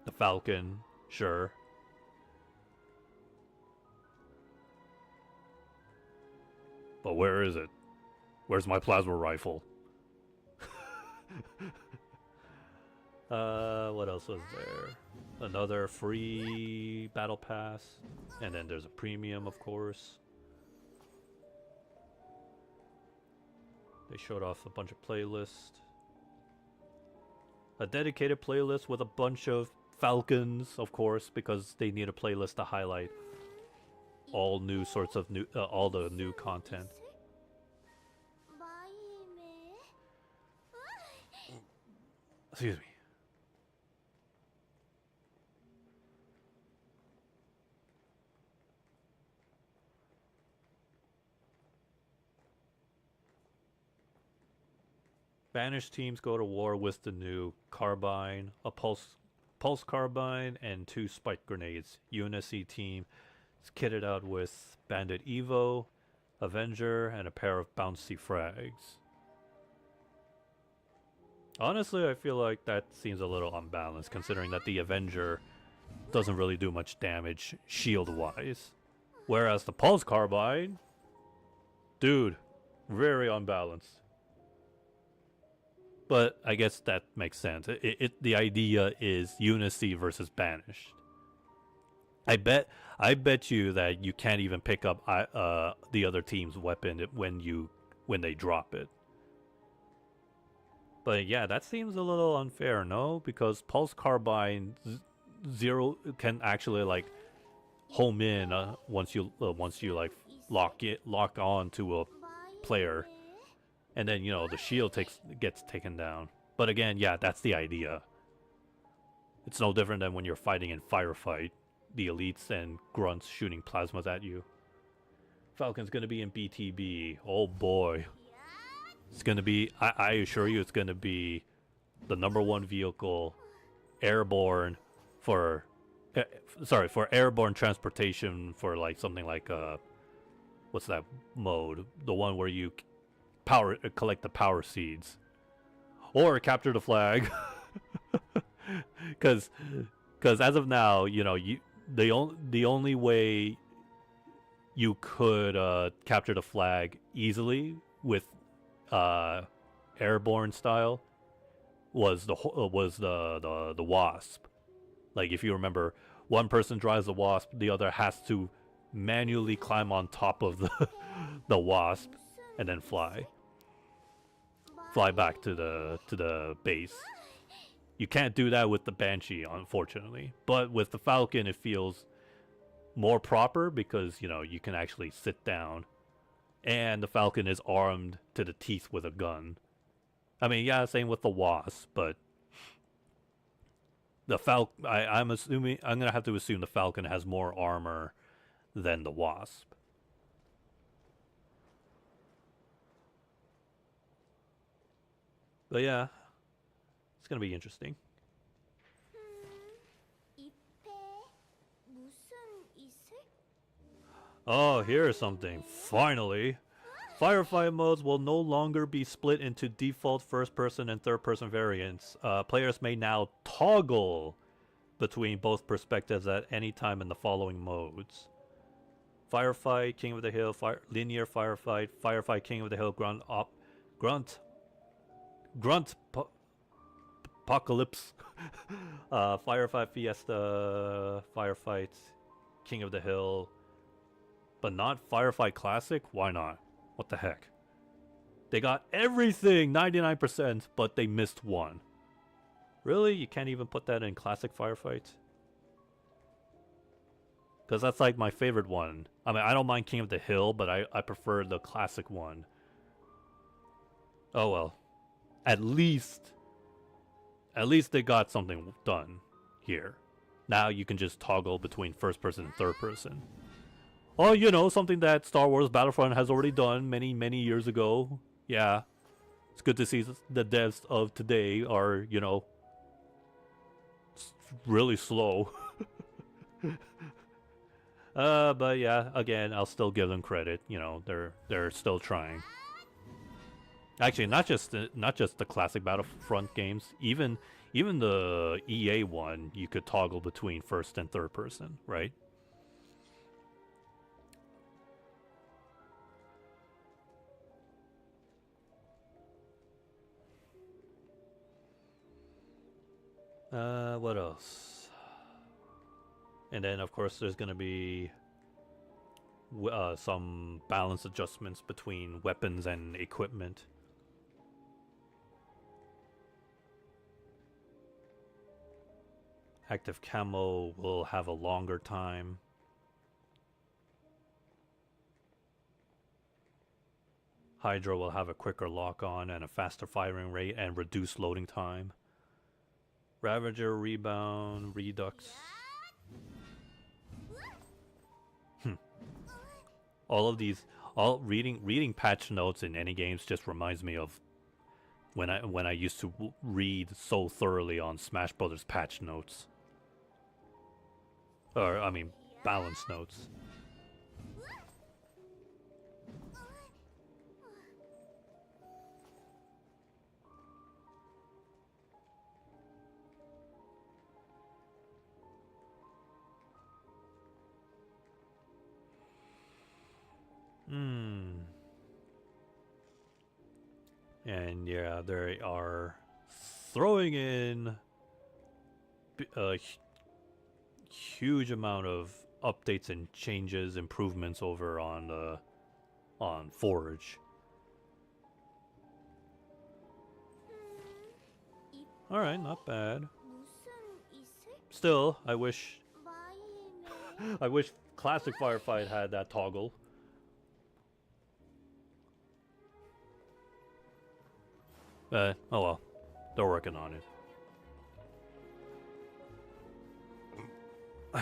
the Falcon, sure. But where is it? Where's my plasma rifle? What else was there? Another free battle pass. And then there's a premium, of course. They showed off a bunch of playlists. A dedicated playlist with a bunch of Falcons, of course, because they need a playlist to highlight all new sorts of all the new content. Excuse me. Banished teams go to war with the new carbine, a pulse carbine, and 2 spike grenades. UNSC team is kitted out with Bandit Evo, Avenger, and a pair of bouncy frags. Honestly, I feel like that seems a little unbalanced, considering that the Avenger doesn't really do much damage shield-wise. Whereas the Pulse Carbine, dude, very unbalanced. But I guess that makes sense. The idea is Unity versus Banished. I bet you that you can't even pick up the other team's weapon when they drop it. But yeah, that seems a little unfair, no? Because Pulse Carbine zero can actually like home in once you like lock on to a player, and then you know the shield gets taken down. But again, yeah, that's the idea. It's no different than when you're fighting in Firefight, the elites and grunts shooting plasmas at you. Falcon's gonna be in BTB. Oh boy. It's gonna be, I assure you, it's gonna be the #1 vehicle, airborne for airborne transportation for like something like what's that mode? The one where you collect the power seeds, or capture the flag. Because as of now, you know, the only way you could capture the flag easily with airborne style was the Wasp. Like if you remember, one person drives the Wasp, the other has to manually climb on top of the Wasp and then fly back to the base. You can't do that with the Banshee, unfortunately. But with the Falcon, it feels more proper because, you know, you can actually sit down. And the Falcon is armed to the teeth with a gun. I mean, yeah, same with the Wasp, but the I'm gonna have to assume the Falcon has more armor than the Wasp. But yeah, it's gonna be interesting. Oh, here's something. Finally! Firefight modes will no longer be split into default first-person and third-person variants. Players may now toggle between both perspectives at any time in the following modes. Firefight, King of the Hill, Linear Firefight, Firefight, King of the Hill, Grunt Apocalypse, Firefight Fiesta, Firefight, King of the Hill, but not Firefight Classic? Why not? What the heck? They got everything, 99%, but they missed one. Really? You can't even put that in Classic Firefight? Because that's like my favorite one. I mean, I don't mind King of the Hill, but I prefer the Classic one. Oh well. At least they got something done here. Now you can just toggle between first person and third person. Oh, you know, something that Star Wars Battlefront has already done many, many years ago. Yeah. It's good to see the devs of today are, you know, really slow. But yeah, again, I'll still give them credit. You know, they're still trying. Actually, not just the classic Battlefront games, even the EA one, you could toggle between first and third person, right? What else? And then, of course, there's gonna be some balance adjustments between weapons and equipment. Active camo will have a longer time. Hydra will have a quicker lock-on and a faster firing rate and reduced loading time. Ravager, Rebound, Redux. All of these, reading patch notes in any games just reminds me of when I used to read so thoroughly on Smash Brothers patch notes. Or I mean balance notes. And yeah, they are throwing in a huge amount of updates and changes, improvements over on Forge. All right, not bad. 무슨 이슬? Still, I wish 마이네. I wish Classic Firefight had that toggle. Oh well, they're working on it.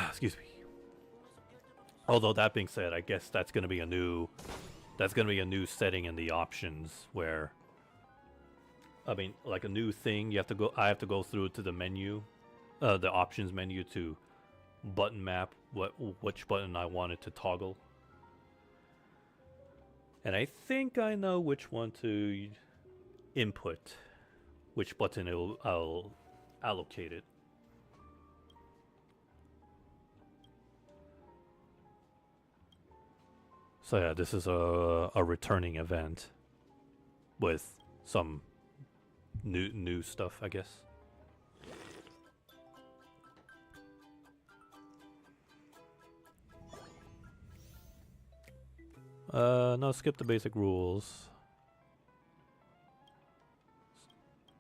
Excuse me. Although that being said, I guess that's gonna be a new setting in the options where, I mean, like a new thing. I have to go through to the menu, the options menu to button map which button I wanted to toggle. And I think I know which one to input, which button I'll allocate it. So yeah, this is a returning event with some new stuff, I guess. No, skip the basic rules.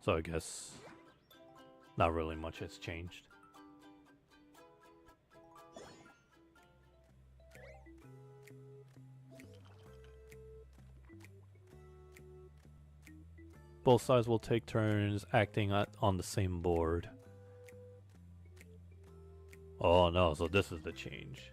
So I guess not really much has changed. Both sides will take turns acting on the same board. Oh no, so this is the change.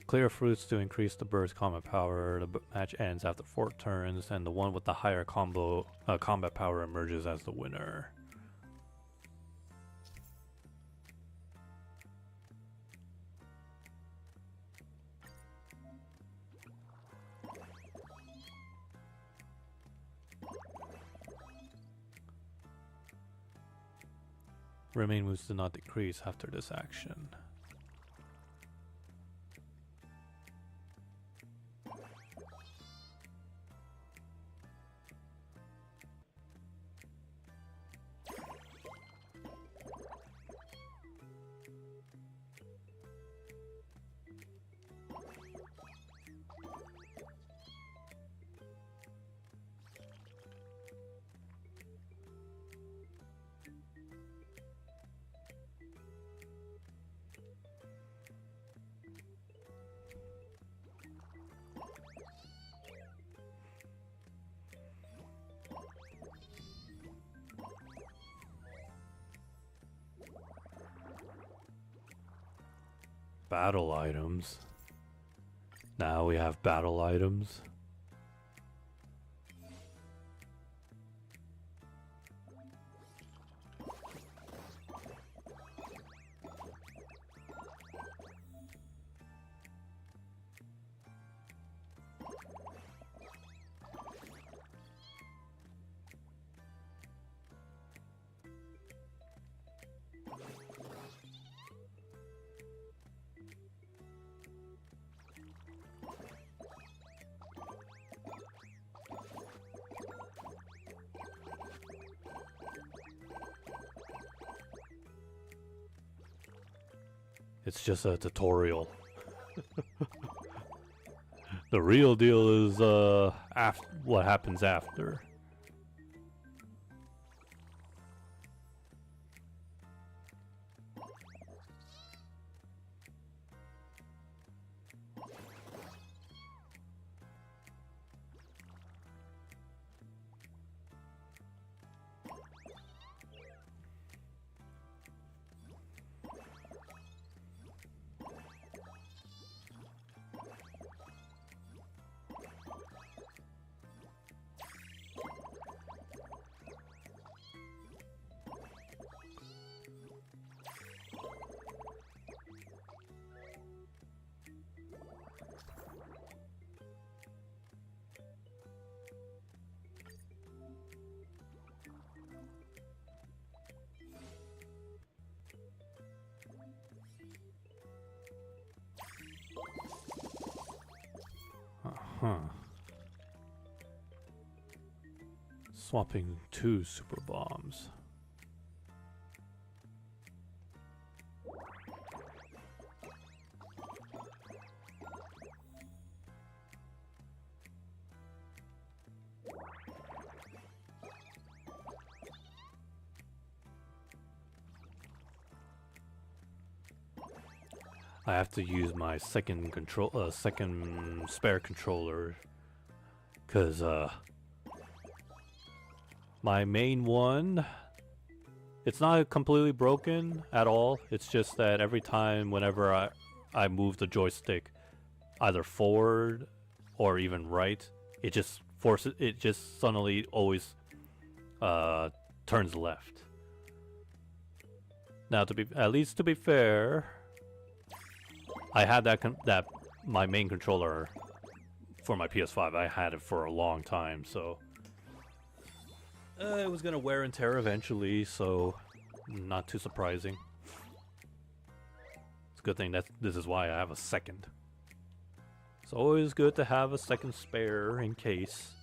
Clear fruits to increase the bird's combat power. The match ends after 4 turns, and the one with the higher combat power emerges as the winner. Remain moves do not decrease after this action. Battle items. Now we have battle items. It's just a tutorial. The real deal is what happens after. Huh. Swapping 2 super bombs. I have to use my second spare controller, cause my main one, it's not completely broken at all. It's just that every time whenever I move the joystick either forward or even right, it just suddenly always turns left. Now to be fair, I had that my main controller for my PS5. I had it for a long time, so it was gonna wear and tear eventually. So not too surprising. It's a good thing that this is why I have a second. It's always good to have a second spare in case.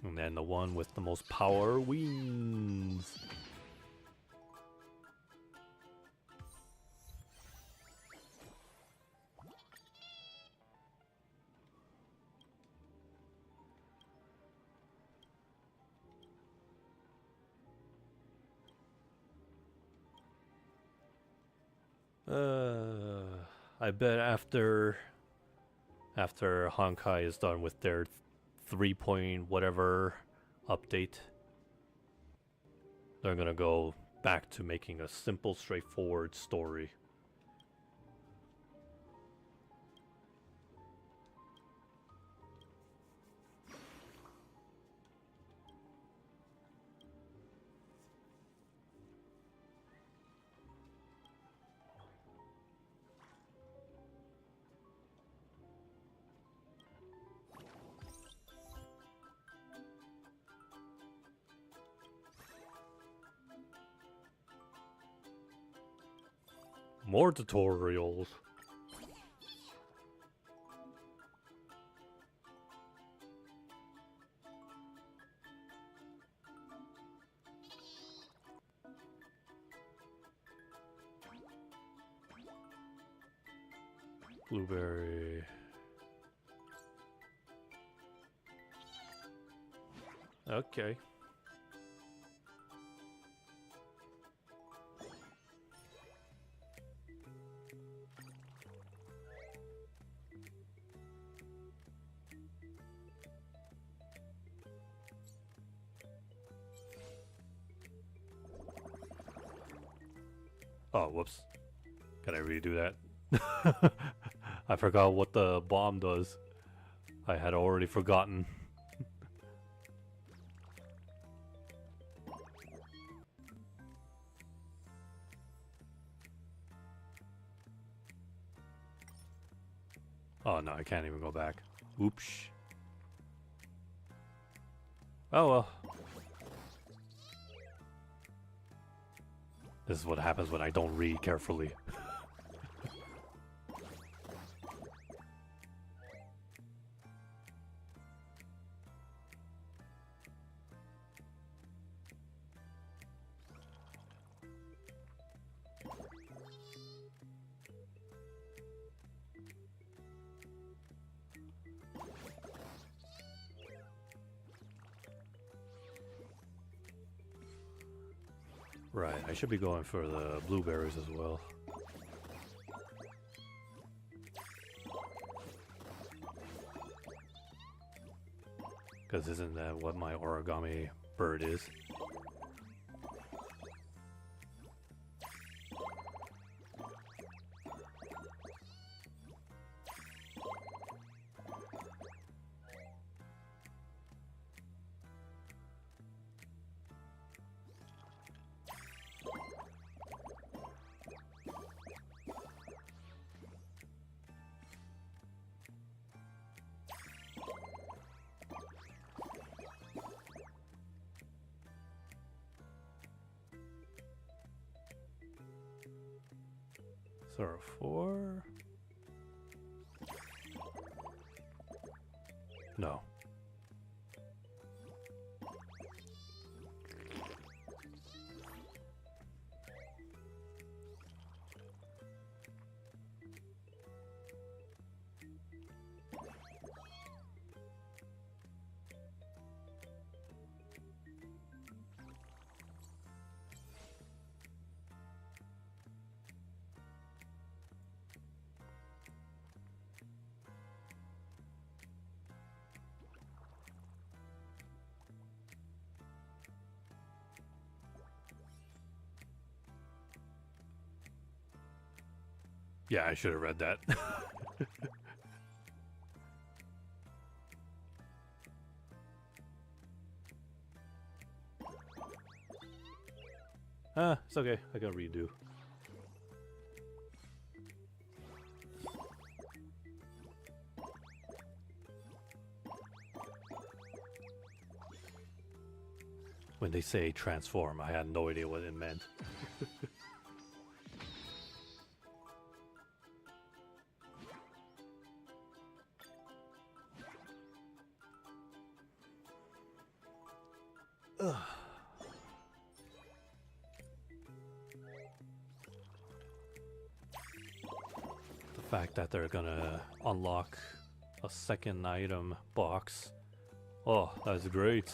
And then the one with the most power wins. I bet after Honkai is done with their 3 point whatever update, they're gonna go back to making a simple, straightforward story. More tutorials. Blueberry. Okay. Oh, whoops. Can I redo that? I forgot what the bomb does. I had already forgotten. Oh no, I can't even go back. Oops. Oh well. This is what happens when I don't read carefully. Right, I should be going for the blueberries as well. Because isn't that what my origami bird is? Throw 4. No. Yeah, I should have read that. It's okay. I can redo. When they say transform, I had no idea what it meant. The fact that they're gonna unlock a second item box. Oh, that's great.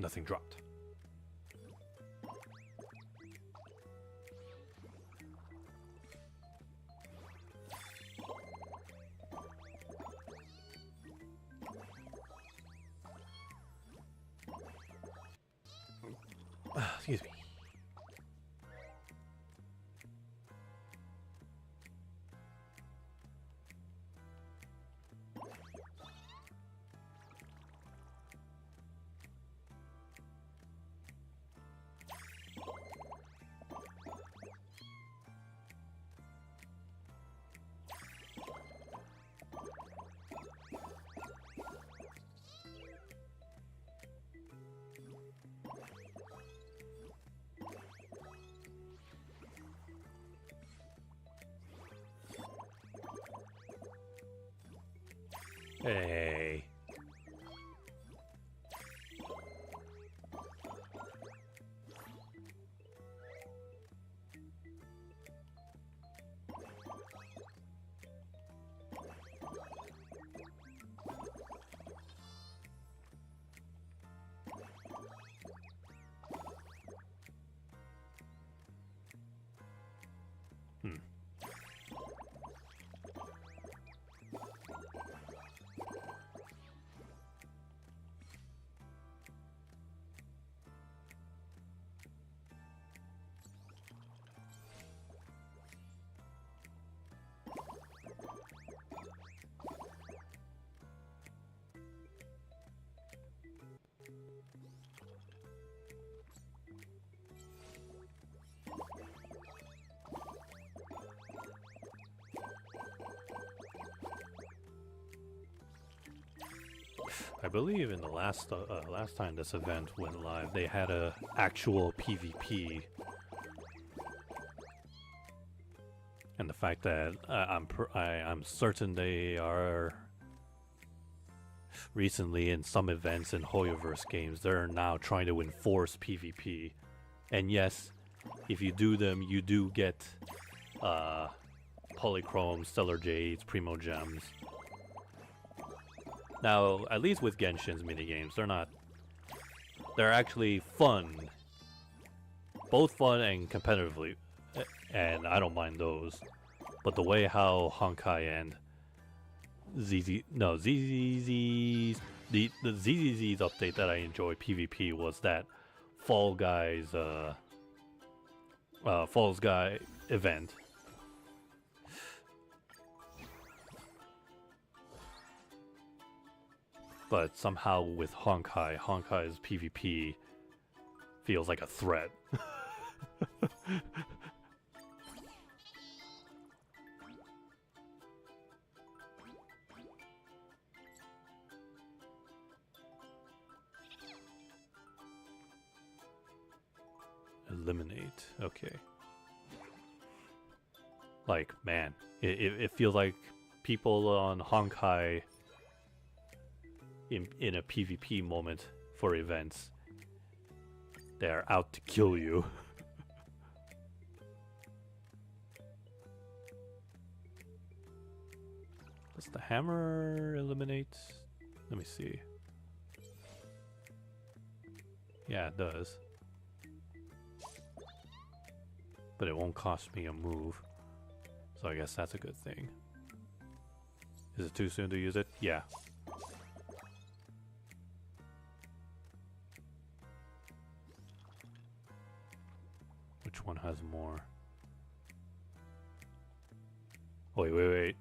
Nothing dropped. Excuse me. Hey. I believe in the last time this event went live, they had a actual PvP, and the fact that I'm certain they are recently in some events in Hoyoverse games, they're now trying to enforce PvP, and yes, if you do them, you do get Polychrome, Stellar Jades, Primo Gems. Now, at least with Genshin's minigames, they're actually fun. Both fun and competitively, and I don't mind those. But the way how Honkai and ZZZ's the ZZZ's update that I enjoy PvP was that Fall Guys Falls Guy event. But somehow with Honkai's PvP feels like a threat. Eliminate. Okay. Like, man, it feels like people on Honkai in a PvP moment for events, they're out to kill you. Does the hammer eliminate? Let me see. Yeah, it does. But it won't cost me a move. So I guess that's a good thing. Is it too soon to use it? Yeah. Which one has more? Wait.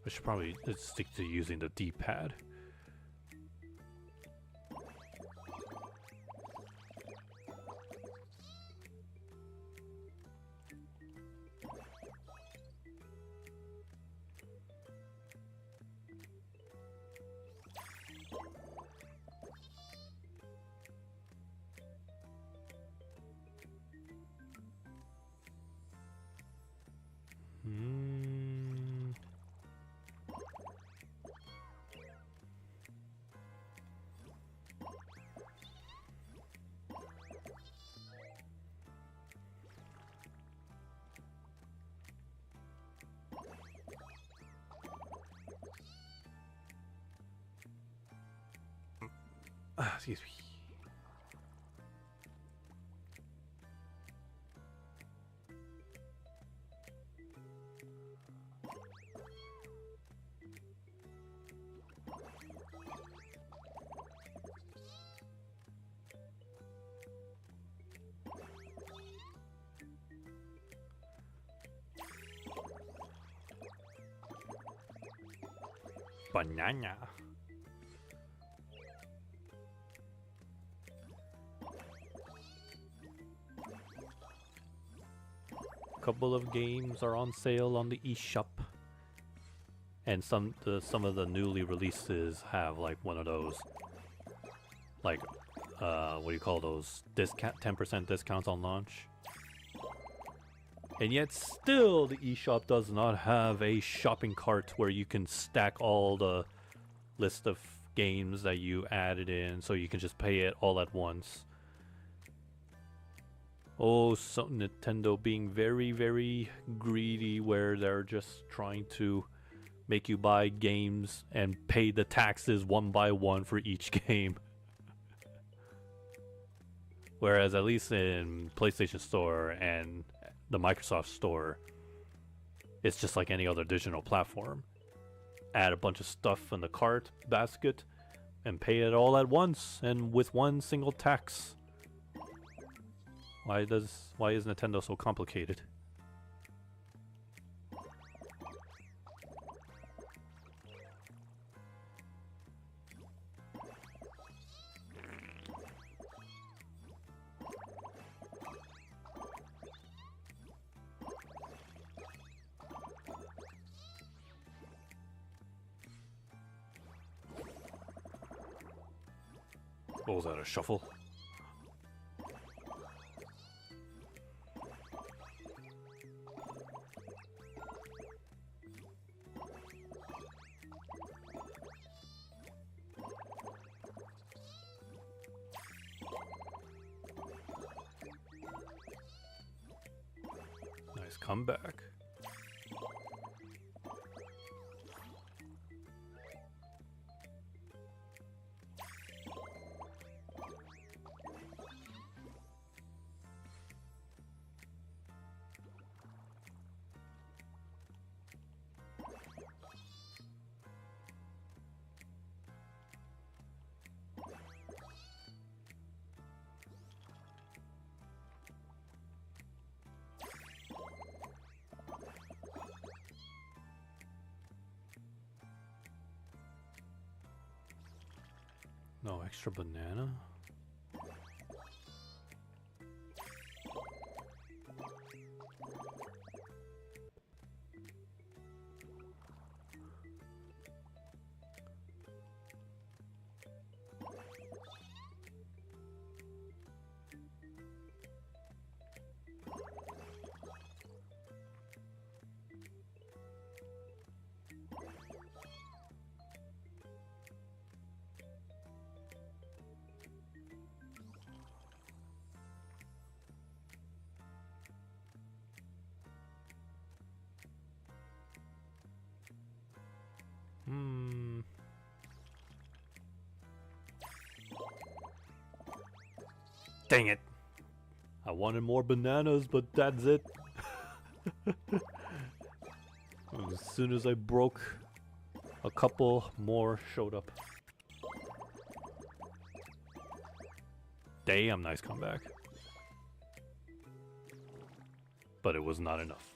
I should probably stick to using the D-pad. Excuse me. Banana. Couple of games are on sale on the eShop, and some of the newly releases have like one of those, like what do you call those, 10% discounts on launch. And yet still the eShop does not have a shopping cart where you can stack all the list of games that you added in, so you can just pay it all at once. Oh, so Nintendo being very, very greedy, where they're just trying to make you buy games and pay the taxes one by one for each game. Whereas at least in PlayStation Store and the Microsoft Store, it's just like any other digital platform. Add a bunch of stuff in the cart basket and pay it all at once and with one single tax. Why is Nintendo so complicated? What was that, a shuffle? Nice comeback. No extra banana? Hmm. Dang it. I wanted more bananas, but that's it. As soon as I broke, a couple more showed up. Damn, nice comeback. But it was not enough.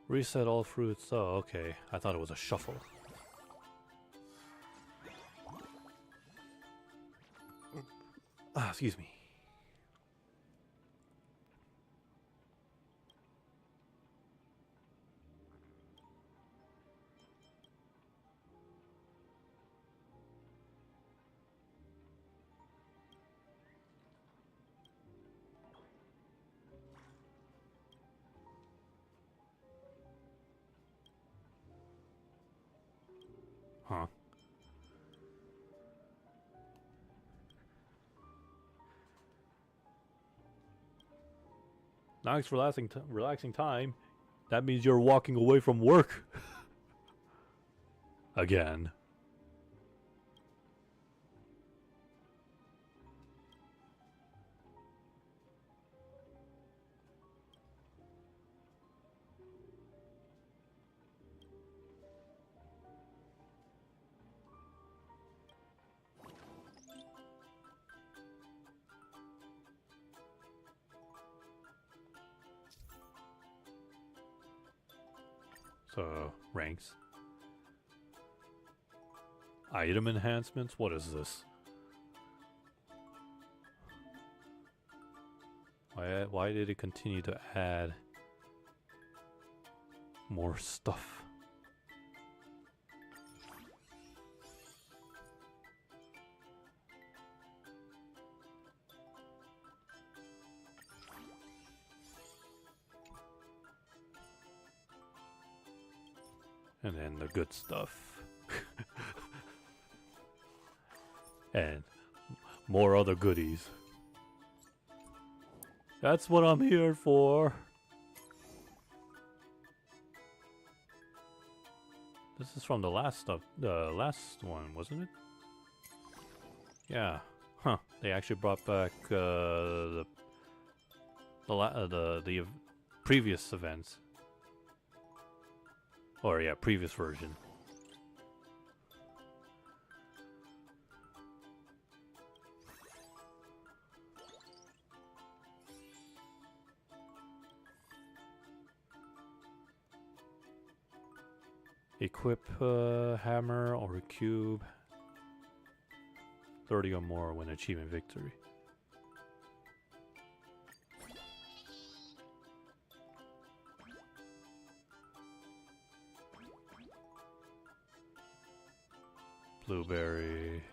Reset all fruits. Oh, okay. I thought it was a shuffle. Ah, excuse me. Huh. Nice relaxing time. That means you're walking away from work. Again. So, ranks. Item enhancements? What is this? Why did it continue to add more stuff? And then the good stuff. And more other goodies. That's what I'm here for. This is from the last stuff, the last one, wasn't it? Yeah. Huh. They actually brought back the previous events. Or yeah, previous version. Equip hammer or a cube. 30 or more when achieving victory. Blueberry.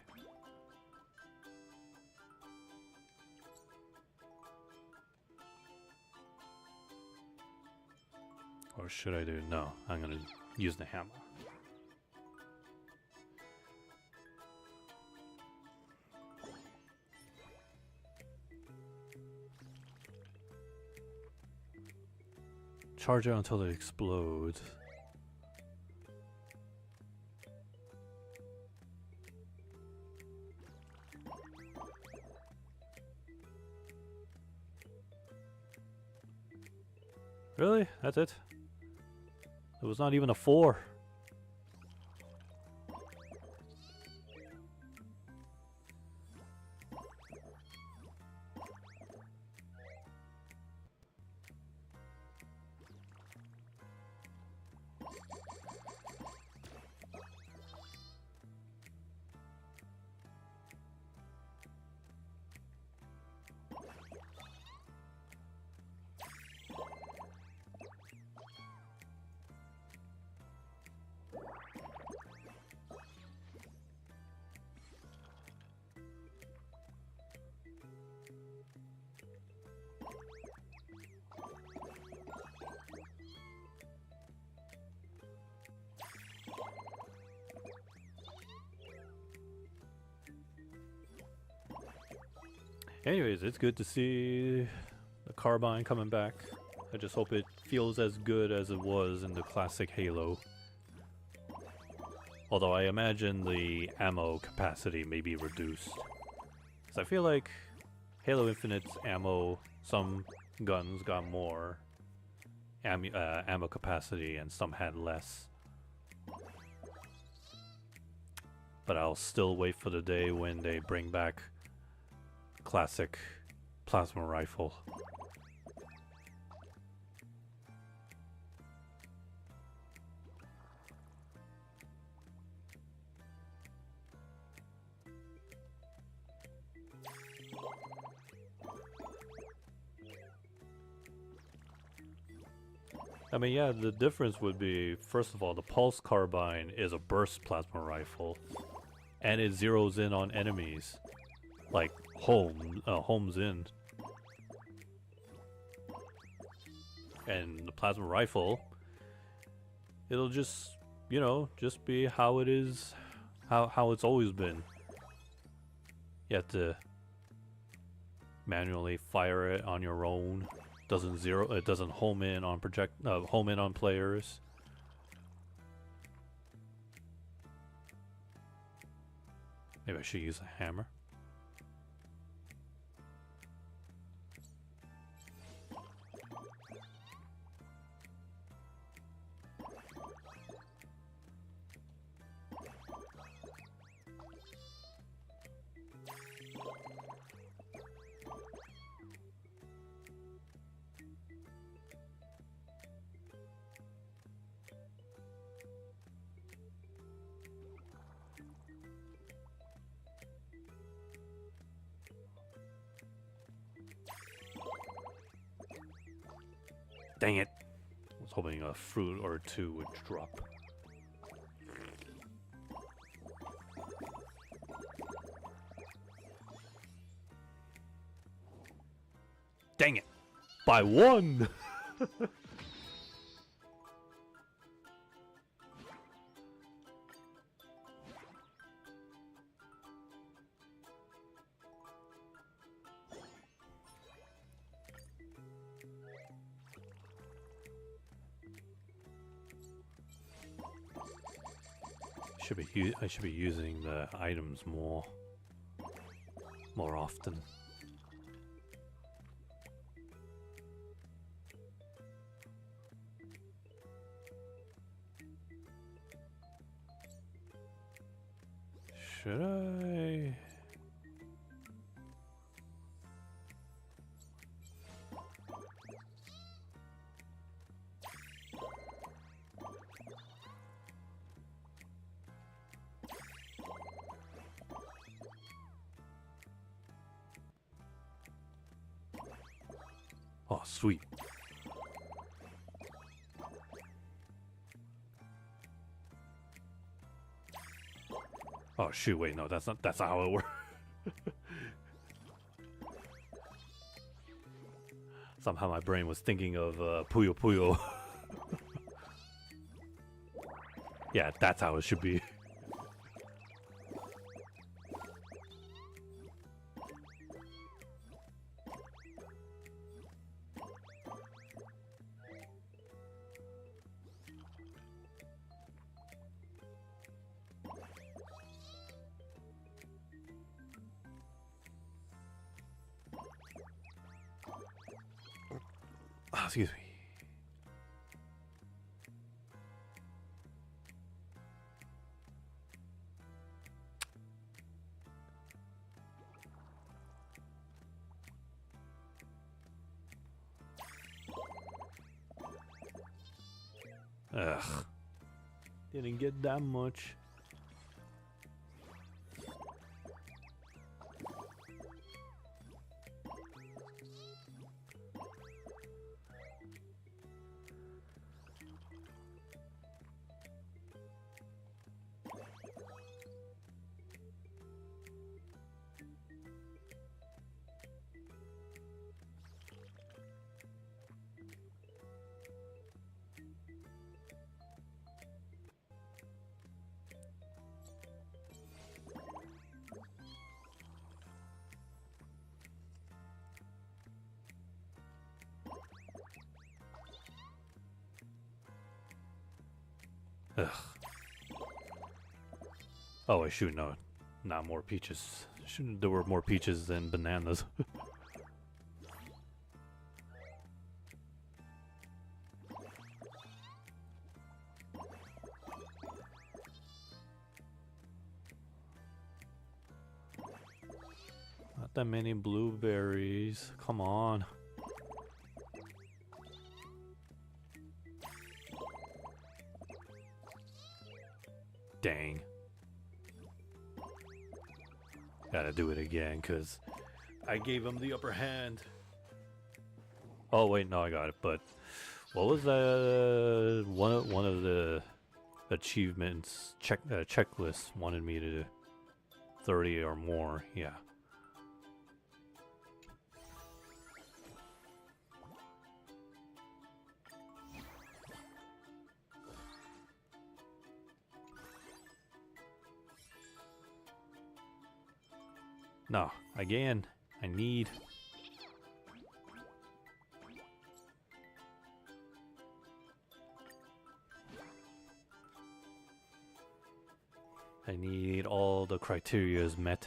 Or should I do? No, I'm gonna use the hammer. Charge it until it explodes. Really? That's it? It was not even a 4. Anyways, it's good to see the carbine coming back. I just hope it feels as good as it was in the classic Halo. Although I imagine the ammo capacity may be reduced. Because I feel like Halo Infinite's ammo, some guns got more ammo capacity and some had less. But I'll still wait for the day when they bring back classic plasma rifle. I mean, yeah, the difference would be, first of all, the pulse carbine is a burst plasma rifle, and it zeroes in on enemies, like homes in. And the plasma rifle, it'll just, you know, just be how it is, how it's always been. You have to manually fire it on your own. It doesn't home in on players. Maybe I should use a hammer. Dang it. I was hoping a fruit or two would drop. Dang it. By 1! I should be using the items more often. Should I? Oh, sweet. Oh shoot! Wait, no, that's not how it works. Somehow my brain was thinking of Puyo Puyo. Yeah, that's how it should be. Excuse me. Ugh. Didn't get that much. Ugh. Oh, wait, shoot, no. Not more peaches. Shouldn't there were more peaches than bananas. Not that many blueberries. Come on. Dang. Gotta do it again, because I gave him the upper hand. Oh, wait, no, I got it, but what was that? One of the achievements checklists wanted me to do 30 or more, yeah. No, again, I need. I need all the criterias met.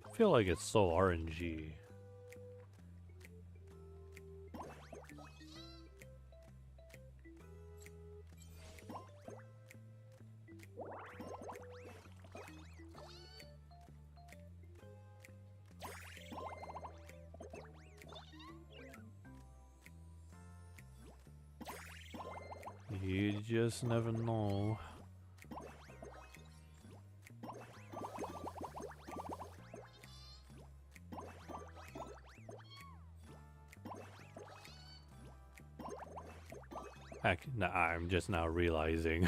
I feel like it's so RNG. You just never know. I'm just now realizing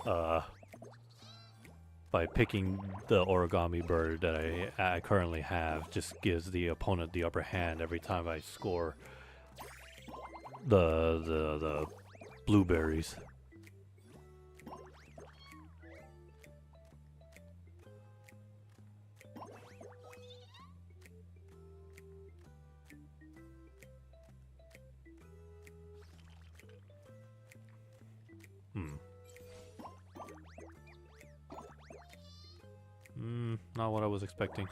by picking the origami bird that I currently have just gives the opponent the upper hand every time I score the blueberries. Not what I was expecting.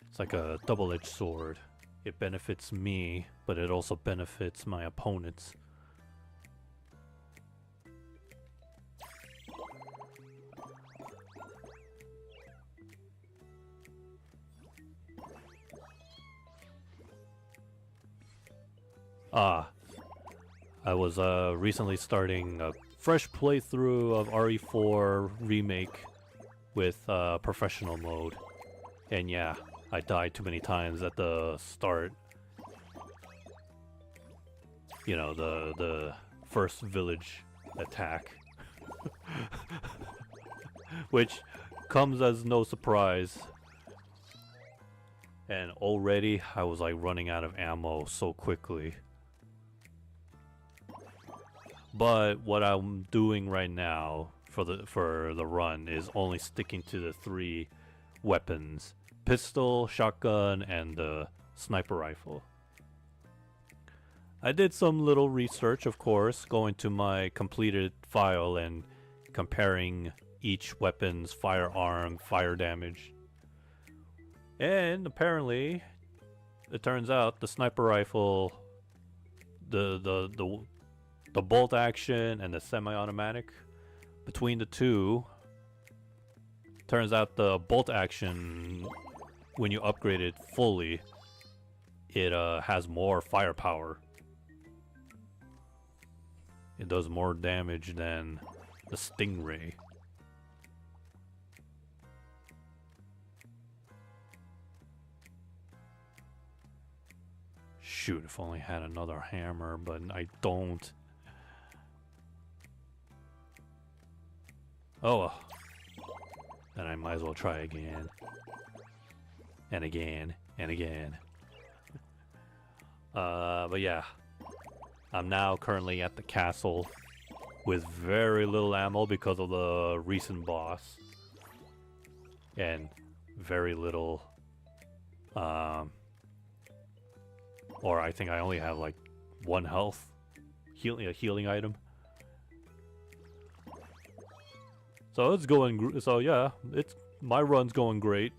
It's like a double-edged sword. It benefits me, but it also benefits my opponents. I was recently starting a fresh playthrough of RE4 Remake with professional mode. And yeah, I died too many times at the start. You know, the first village attack. Which comes as no surprise. And already I was like running out of ammo so quickly. But what I'm doing right now for the run is only sticking to the 3 weapons: pistol, shotgun, and the sniper rifle. I did some little research, of course, going to my completed file and comparing each weapon's firearm fire damage. And apparently, it turns out the sniper rifle, the bolt action and the semi-automatic, between the two, turns out the bolt action, when you upgrade it fully, it has more firepower. It does more damage than the Stingray. Shoot, if only I had another hammer, but I don't. Oh well. Then I might as well try again. And again. And again. But yeah. I'm now currently at the castle with very little ammo because of the recent boss. And very little... or I think I only have like 1 health. A healing item. So it's going... So yeah, my run's going great.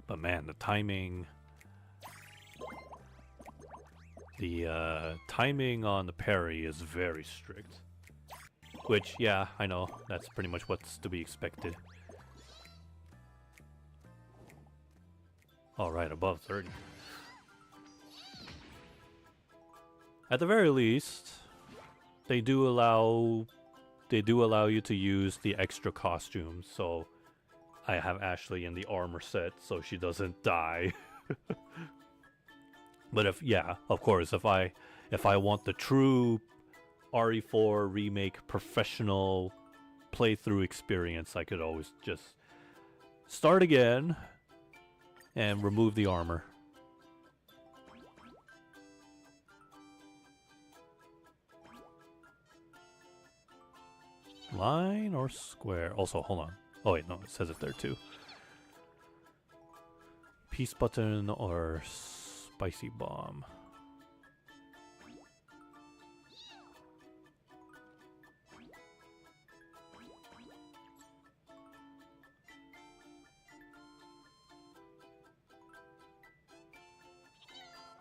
But man, the timing... The timing on the parry is very strict. Which, yeah, I know. That's pretty much what's to be expected. Alright, above 30. At the very least, they do allow you to use the extra costumes, so I have Ashley in the armor set so she doesn't die. But if, yeah, of course, if I want the true RE4 Remake professional playthrough experience, I could always just start again and remove the armor. Line or square? Also, hold on. Oh wait, no, it says it there too. Peace button or spicy bomb.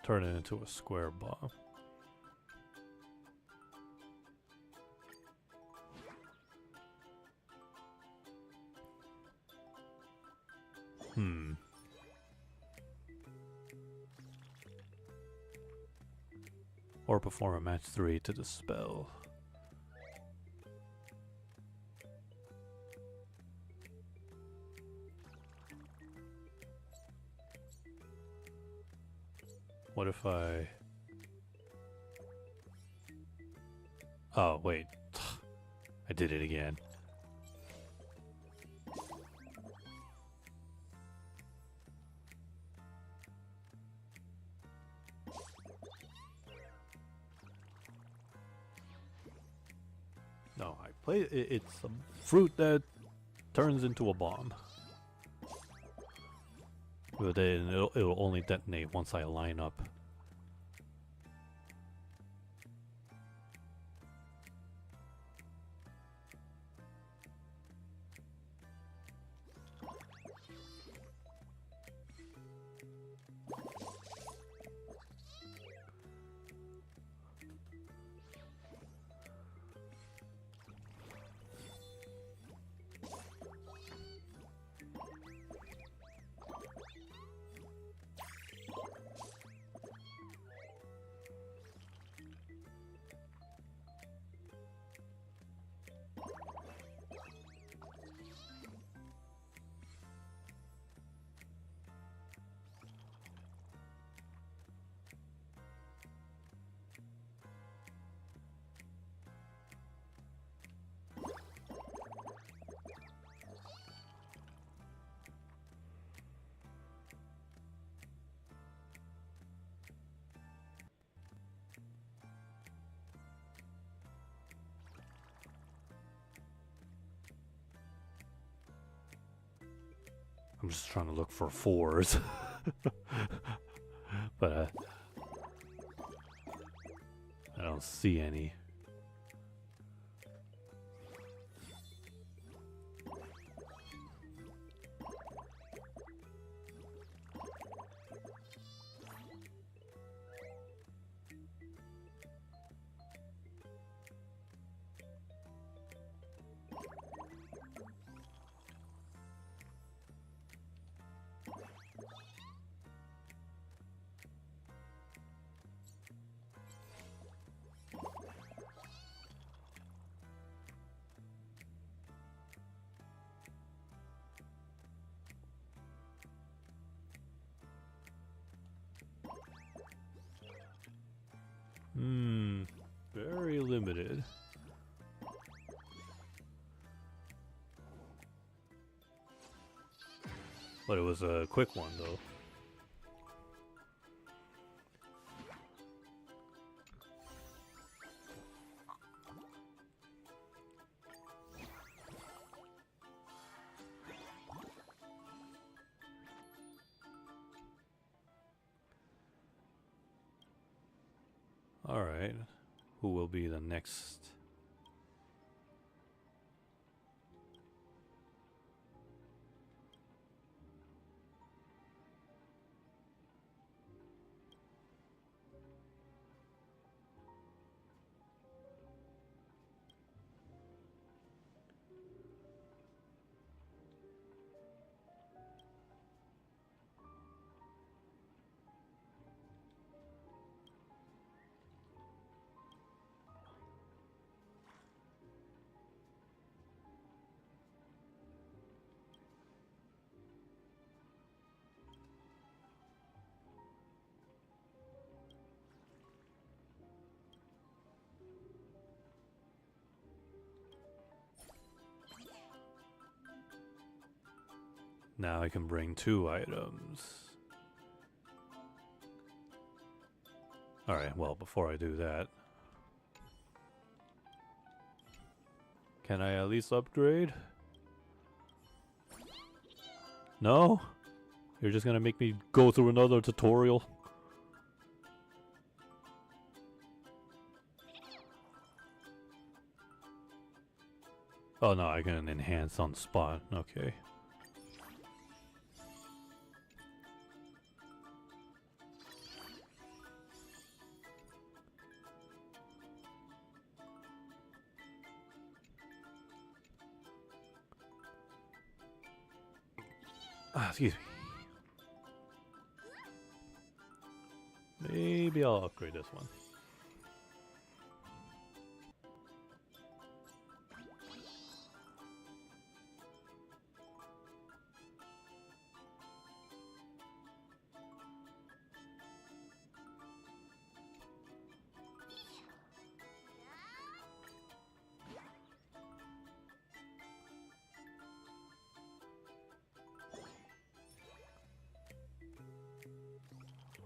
Turn it into a square bomb. Or perform a match 3 to the spell. What if I... Oh, wait. I did it again. No, I play it's a fruit that turns into a bomb. But then it'll only detonate once I line up. I'm just trying to look for 4s. But I don't see any. Very limited. But it was a quick one, though. Alright. Who will be the next? Now I can bring 2 items. Alright, well, before I do that, can I at least upgrade? No? You're just gonna make me go through another tutorial? Oh no, I can enhance on the spot. Okay. Excuse me. Maybe I'll upgrade this one.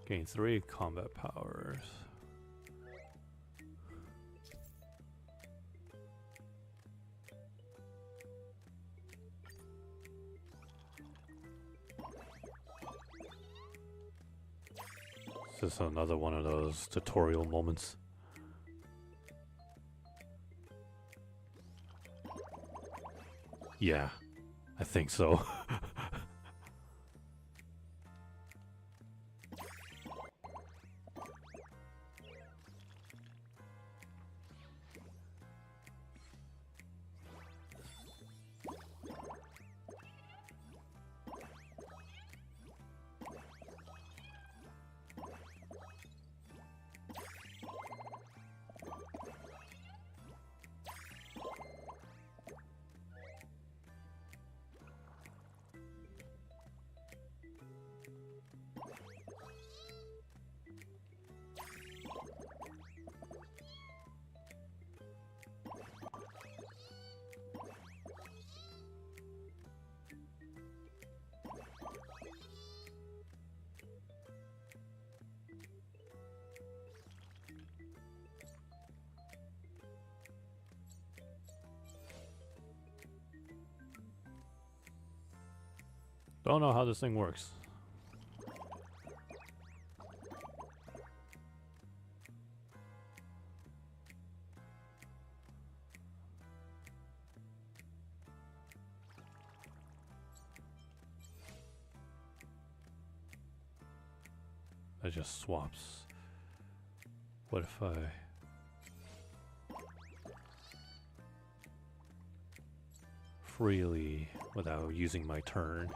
Gain 3 combat powers. This is another one of those tutorial moments. Yeah, I think so. Don't know how this thing works. It just swaps. What if I... freely without using my turn?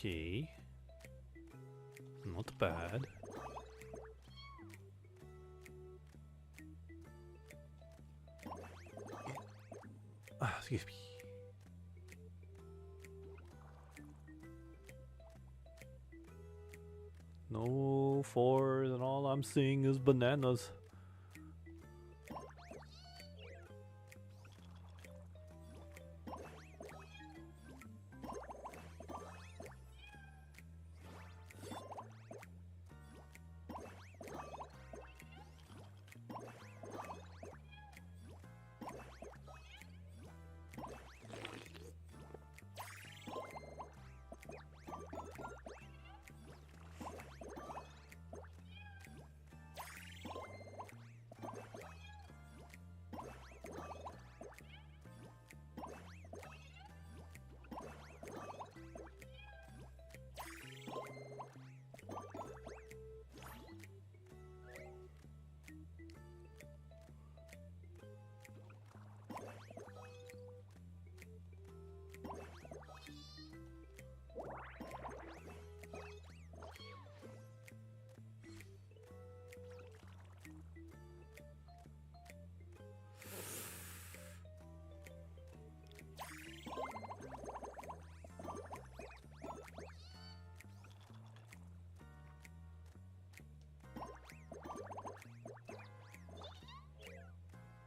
Okay. Not bad. Excuse me. No fours, and all I'm seeing is bananas.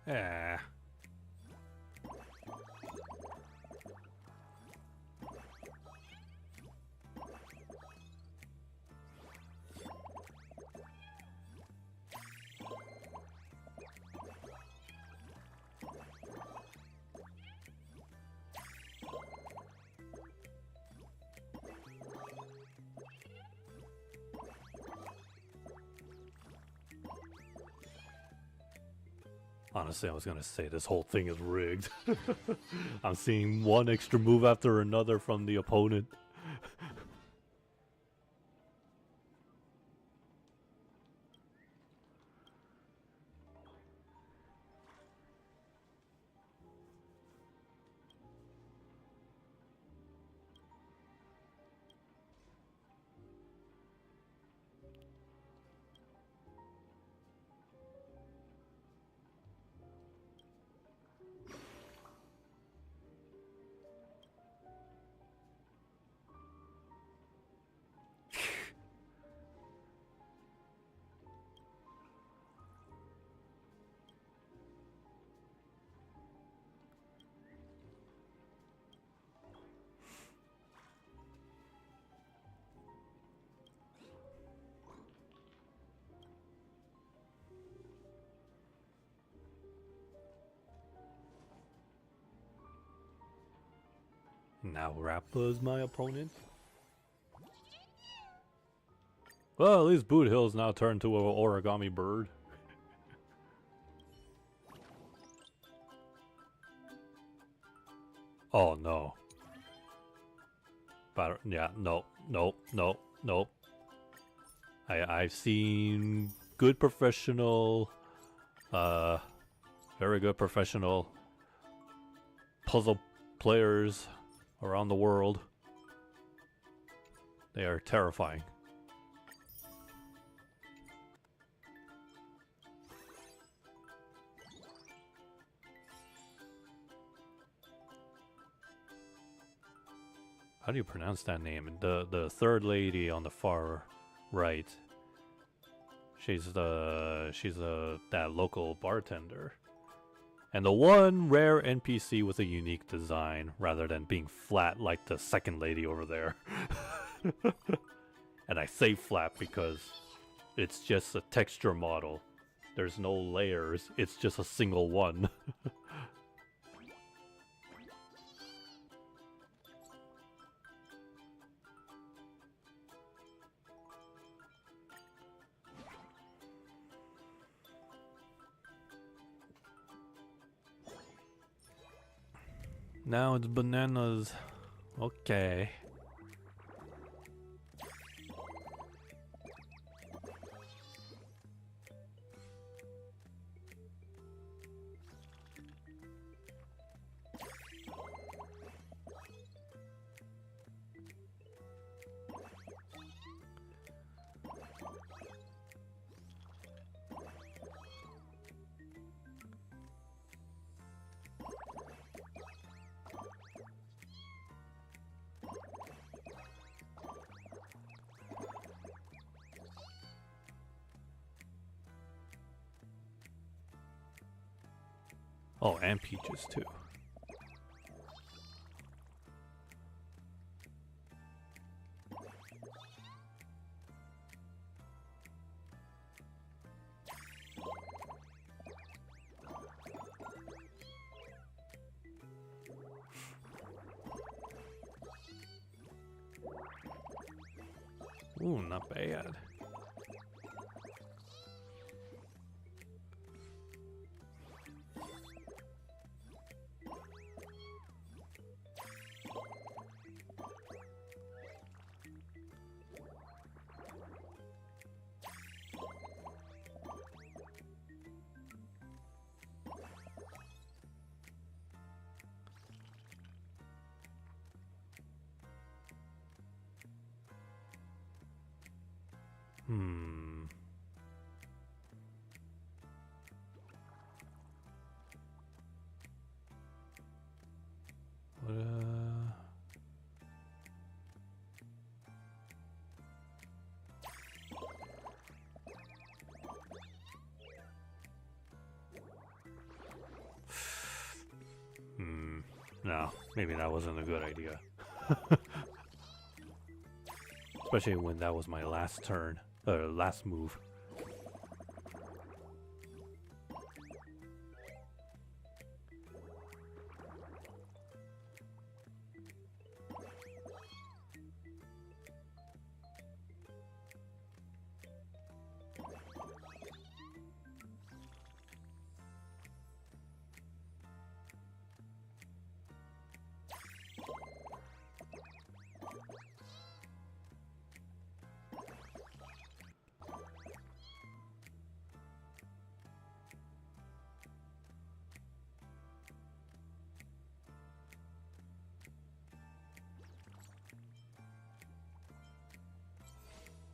Eh. Honestly, I was gonna say this whole thing is rigged. I'm seeing one extra move after another from the opponent. Now Rappa's my opponent. Well, at least Boot Hill's now turned to an origami bird. Oh no. But yeah, no. I've seen good professional, very good professional puzzle players around the world. They are terrifying. How do you pronounce that name? The third lady on the far right. She's that local bartender. And the one rare NPC with a unique design rather than being flat like the second lady over there. And I say flat because it's just a texture model. There's no layers, it's just a single one. Now it's bananas. Okay. Oh, and peaches too. Ooh, not bad. Hmm. What, No, maybe that wasn't a good idea. Especially when that was my last turn, last move.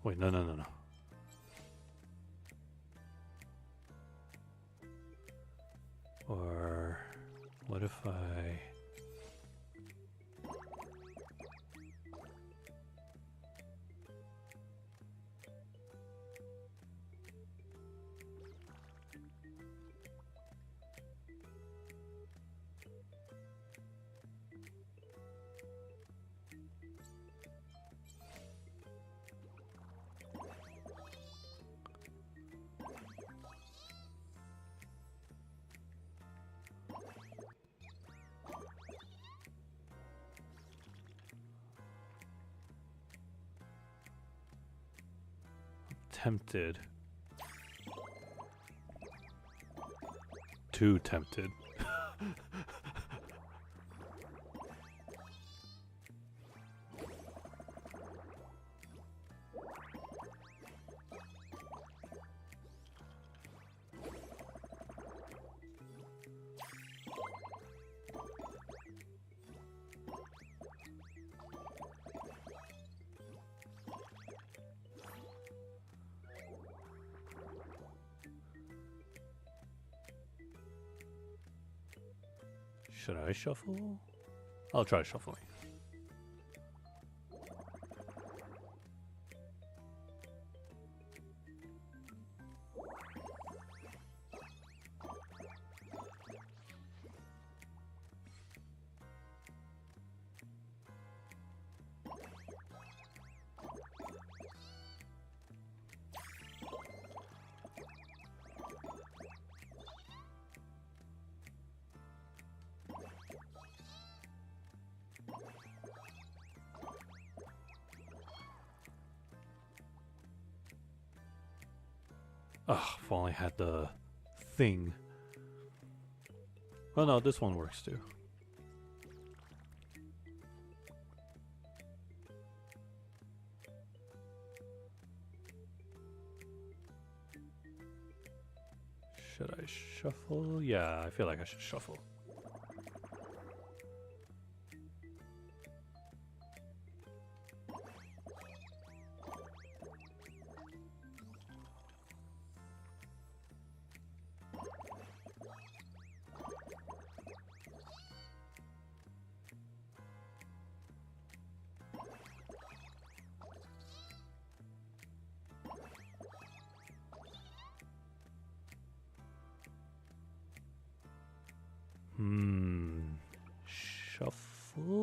Wait, no. Or what if I... tempted. Too tempted. Should I shuffle? I'll try shuffling. Ugh, if only I had the thing. Oh no, this one works too. Should I shuffle? Yeah, I feel like I should shuffle. Shuffle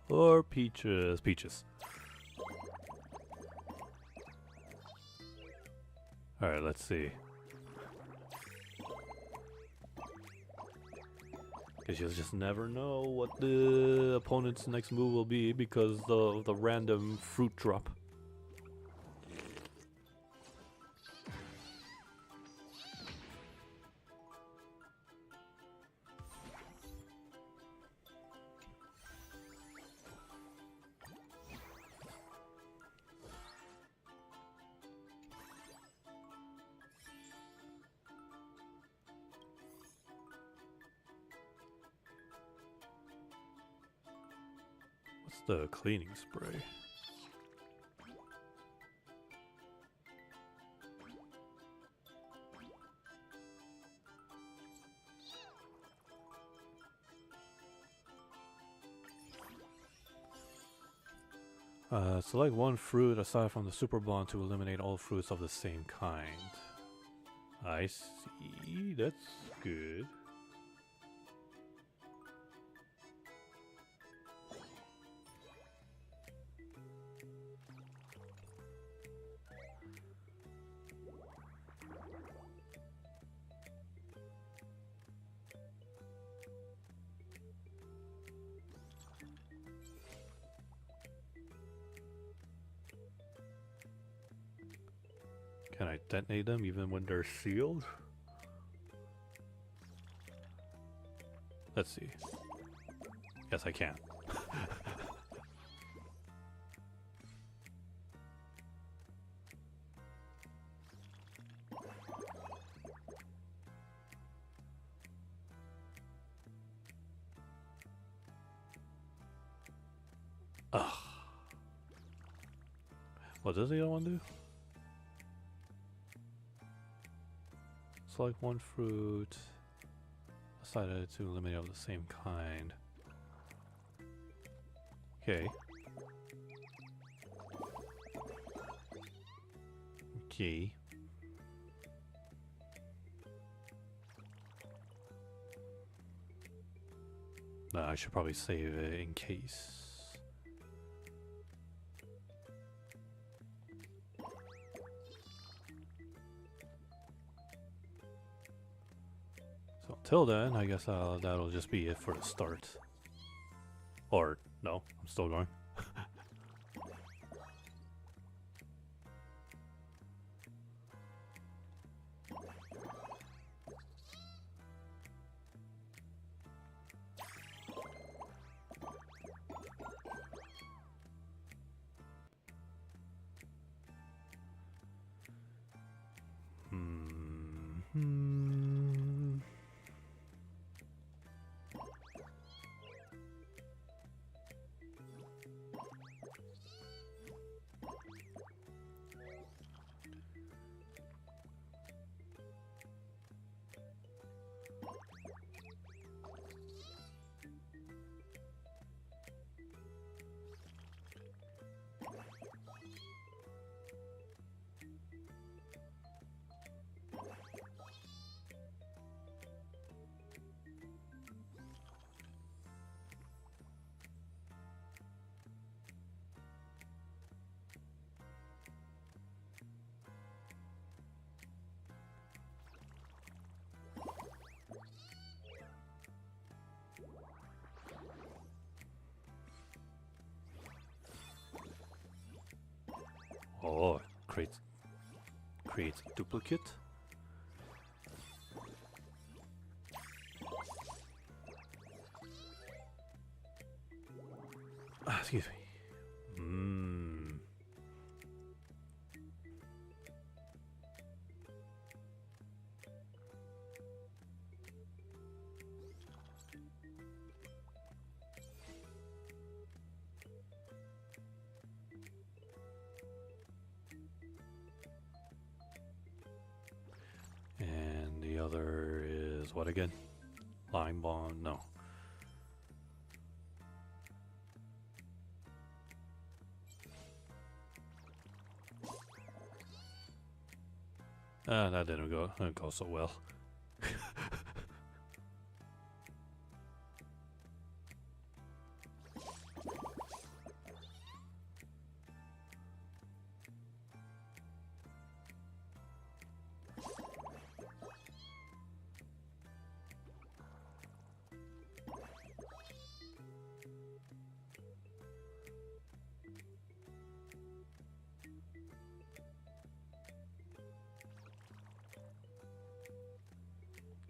or peaches? Peaches. All right, let's see. Because you'll just never know what the opponent's next move will be because of the random fruit drop. What's the cleaning spray? Select one fruit aside from the super bond to eliminate all fruits of the same kind. I see, that's good. Can I detonate them even when they're sealed? Let's see. Yes, I can. Ugh. What does the other one do? Select one fruit. Decided to eliminate of the same kind. Okay. Okay. I should probably save it in case. So until then, I guess that'll just be it for the start. Or no, I'm still going. Oh, creates a duplicate. Excuse me. And the other is what again? Lime bomb? No. That didn't go so well.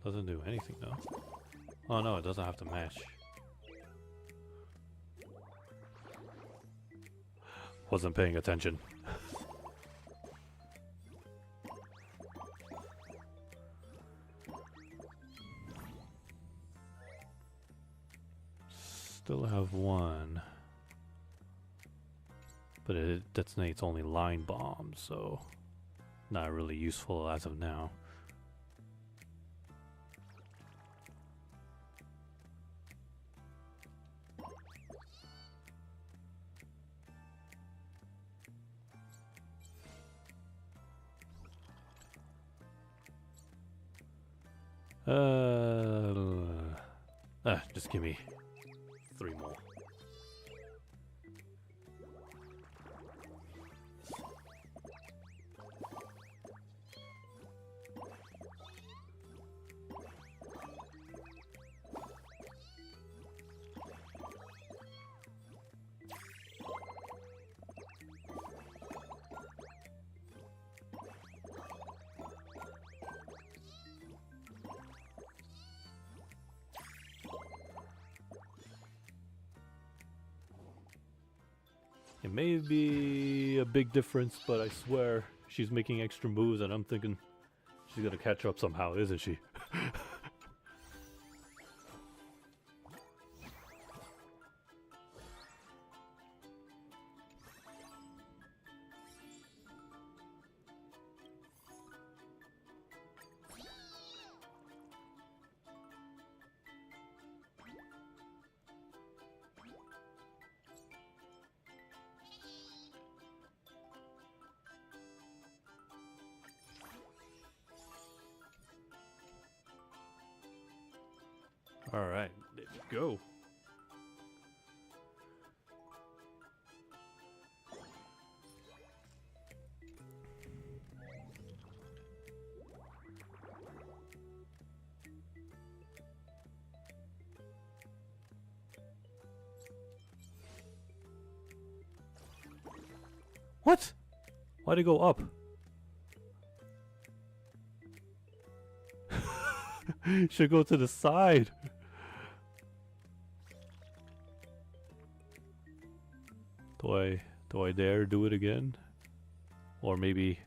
Doesn't do anything though. Oh no, it doesn't have to match. Wasn't paying attention. Still have one. But it detonates only line bombs, so not really useful as of now. Just give me 3 more. It may be a big difference, but I swear she's making extra moves, and I'm thinking she's gonna catch up somehow, isn't she? Alright, let's go. What? Why'd it go up? Should go to the side. Do I dare do it again? Or maybe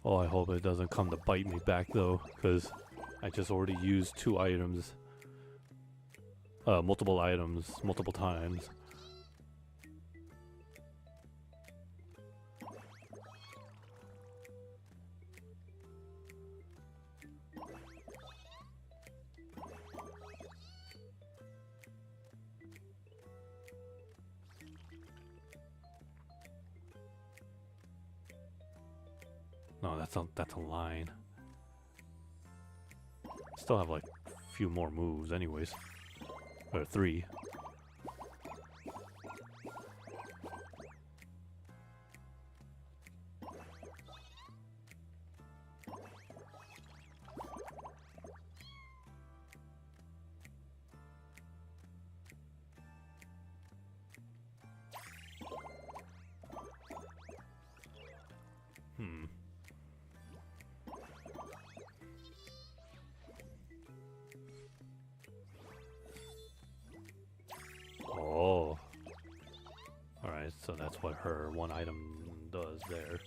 oh, I hope it doesn't come to bite me back though, because I just already used 2 items. Multiple items, multiple times. No, that's a line. Still have like a few more moves anyways. Or 3. Oh. Alright, so that's what her 1 item does there.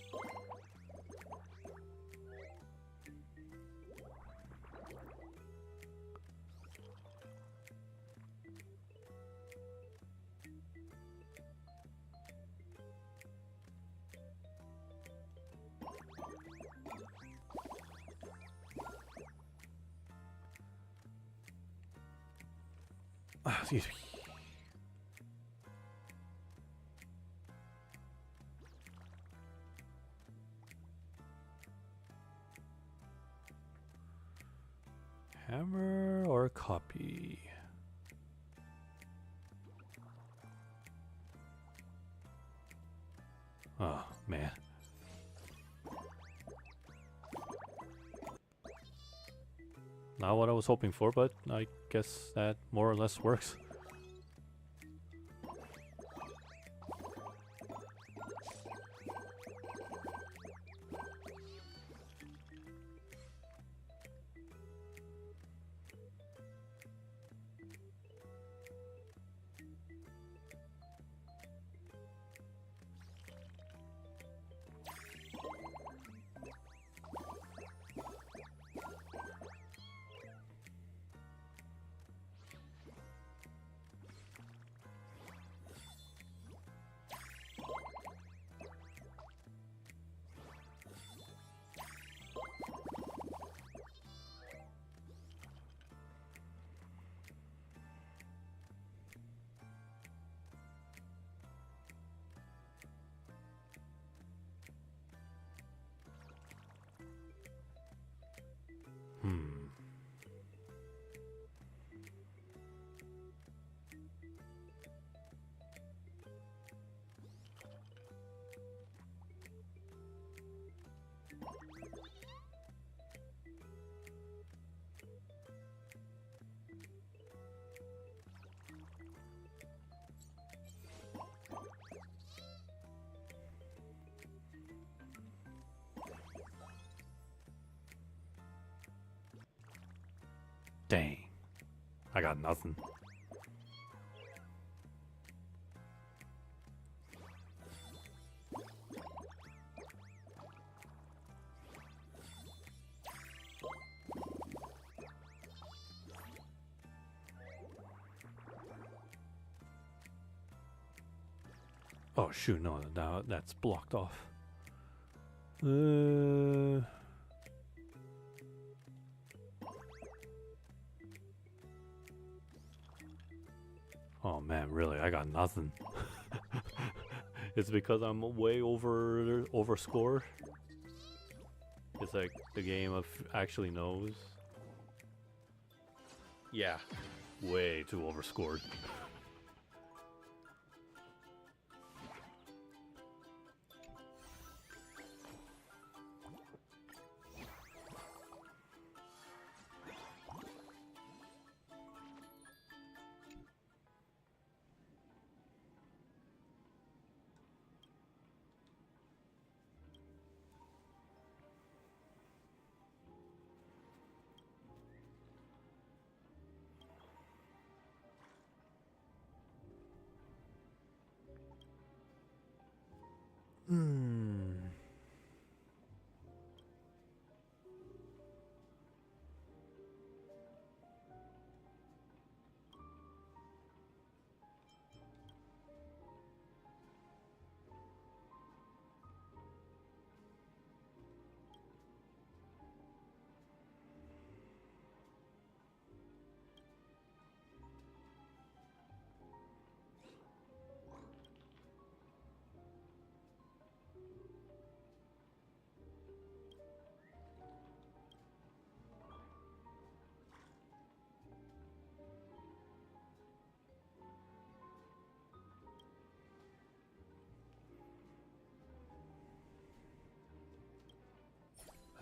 Excuse me. Hammer or copy? Oh, man. Not what I was hoping for, but I guess that more or less works. Dang. I got nothing. Oh shoot, no, now that's blocked off. Oh man, really, I got nothing. It's because I'm way overscored. It's like the game actually knows. Yeah, way too overscored. Hmm.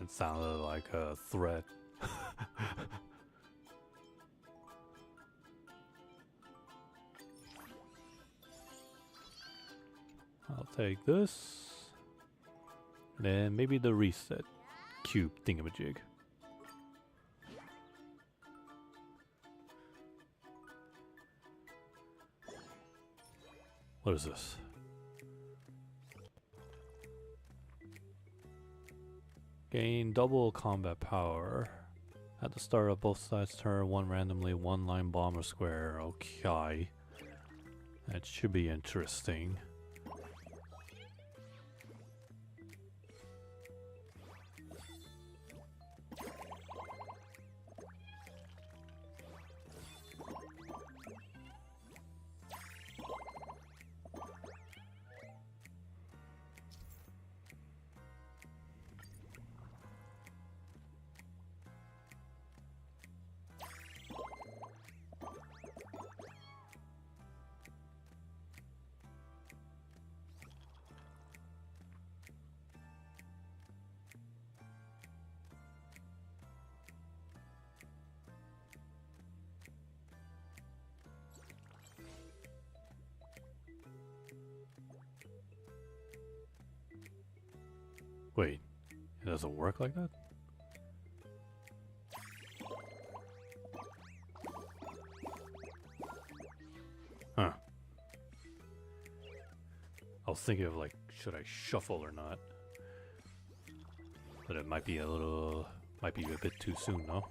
It sounded like a threat. I'll take this. And then maybe the reset cube thingamajig. What is this? Gain double combat power. At the start of both sides turn one randomly, one line bomber square. Okay. That should be interesting. Wait, it doesn't work like that? Huh. I was thinking of like, should I shuffle or not? But it might be a bit too soon, no?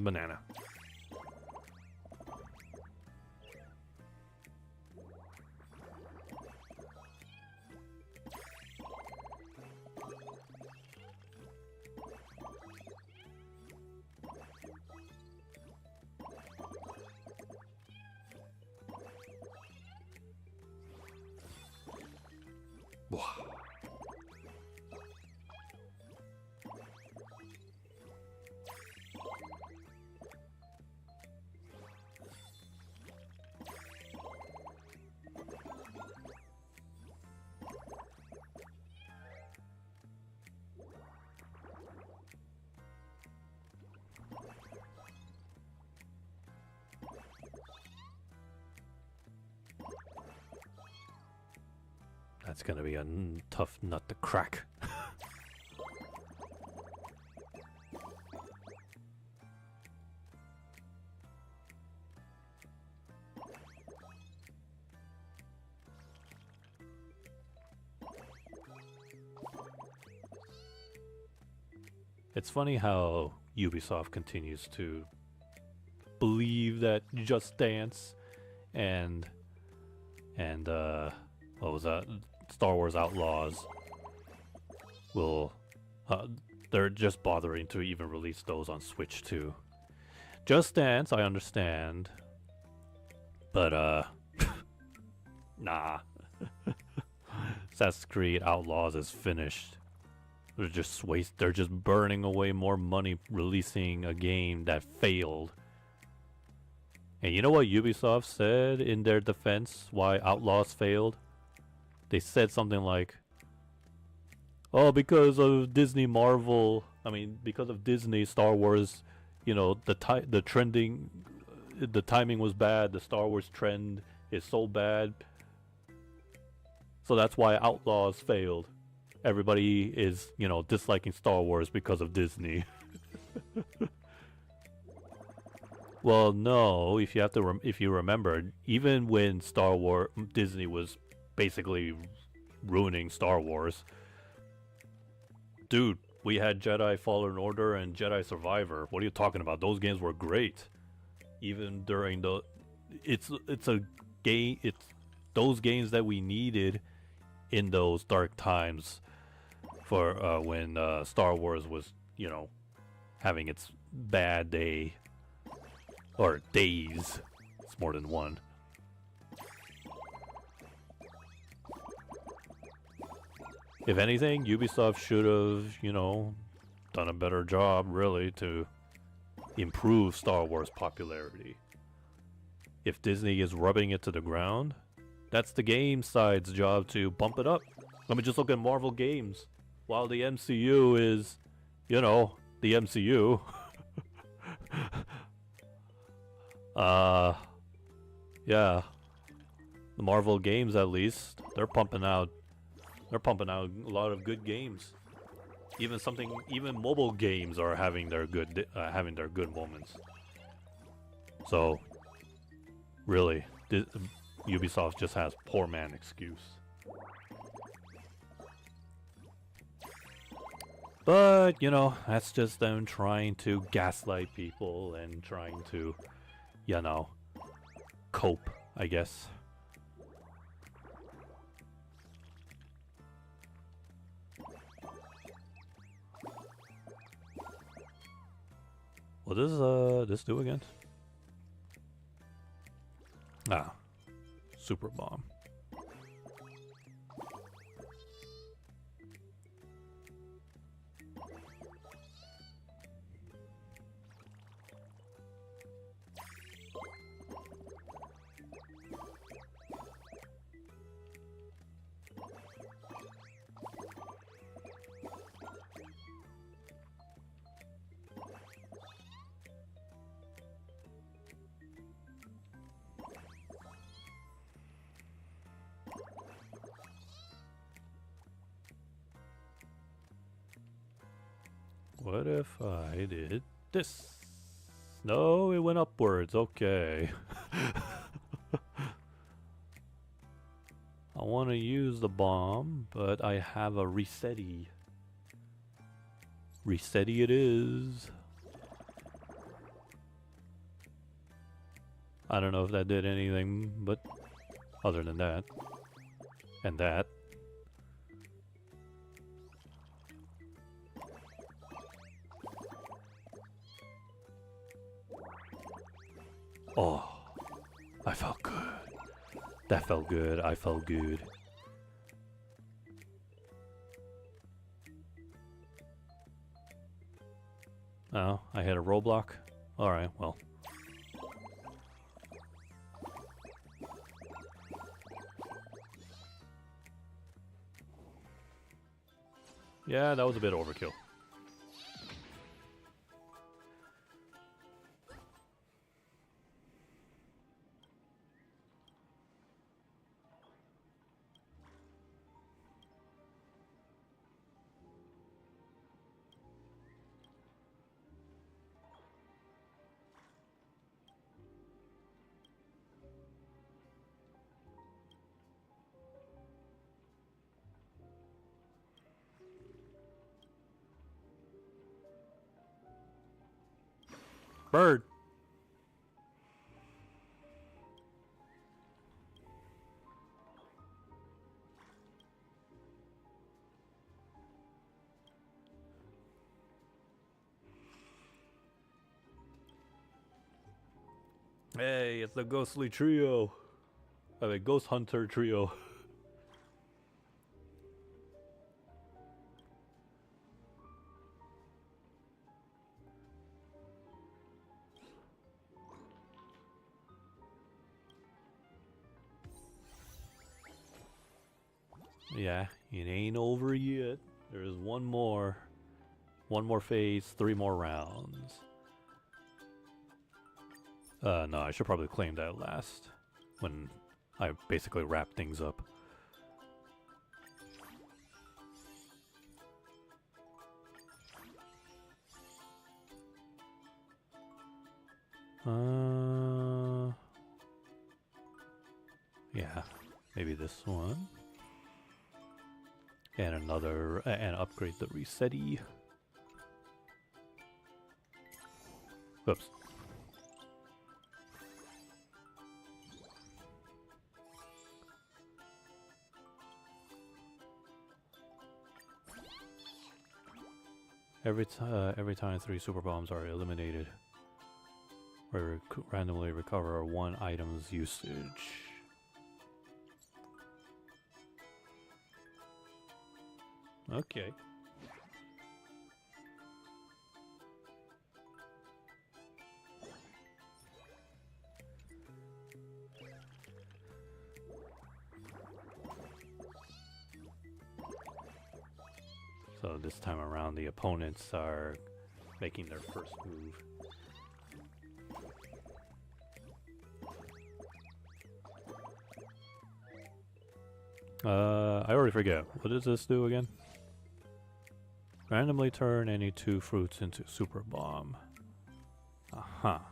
banana. Wow. That's gonna be a tough nut to crack. It's funny how Ubisoft continues to believe that Just Dance and what was that? Star Wars Outlaws will they're just bothering to even release those on Switch too. Just Dance, I understand, but nah. Assassin's Creed Outlaws is finished. They're just burning away more money releasing a game that failed. And you know what Ubisoft said in their defense why Outlaws failed? They said something like, "Oh, because of Disney Marvel, because of Disney Star Wars, the timing was bad. The Star Wars trend is so bad. So that's why Outlaws failed. Everybody is, disliking Star Wars because of Disney." Well, no, if you remember, even when Disney was basically ruining Star Wars, dude, we had Jedi Fallen Order and Jedi Survivor. What are you talking about? Those games were great. Even during it's those games that we needed in those dark times for when Star Wars was, having its bad day. Or days. It's more than one. If anything, Ubisoft should have, done a better job, really, to improve Star Wars popularity. If Disney is rubbing it to the ground, that's the game side's job to bump it up. Let me just look at Marvel games. While the MCU is, the MCU. Yeah. The Marvel games, at least, they're pumping out a lot of good games. Even mobile games are having their good moments. So, really, Ubisoft just has poor man excuse. But, that's just them trying to gaslight people and trying to, cope, I guess. What does this do again? Super bomb. What if I did this? No, it went upwards. Okay. I want to use the bomb, but I have a resetty. Resetty it is. I don't know if that did anything, but other than that. And that. Oh, I felt good. That felt good. I felt good. Oh, I hit a roadblock? Alright, well. Yeah, that was a bit overkill. Bird! Hey, it's the ghostly trio. I mean, ghost hunter trio. Yeah, it ain't over yet. There is one more. One more phase, 3 more rounds. No, I should probably claim that last. When I basically wrap things up. Yeah, maybe this one. And another, and upgrade the Resetti. Oops. Every time 3 super bombs are eliminated, we randomly recover 1 item's usage. Okay. So this time around, the opponents are making their first move. I already forget. What does this do again? Randomly turn any 2 fruits into super bomb. Aha.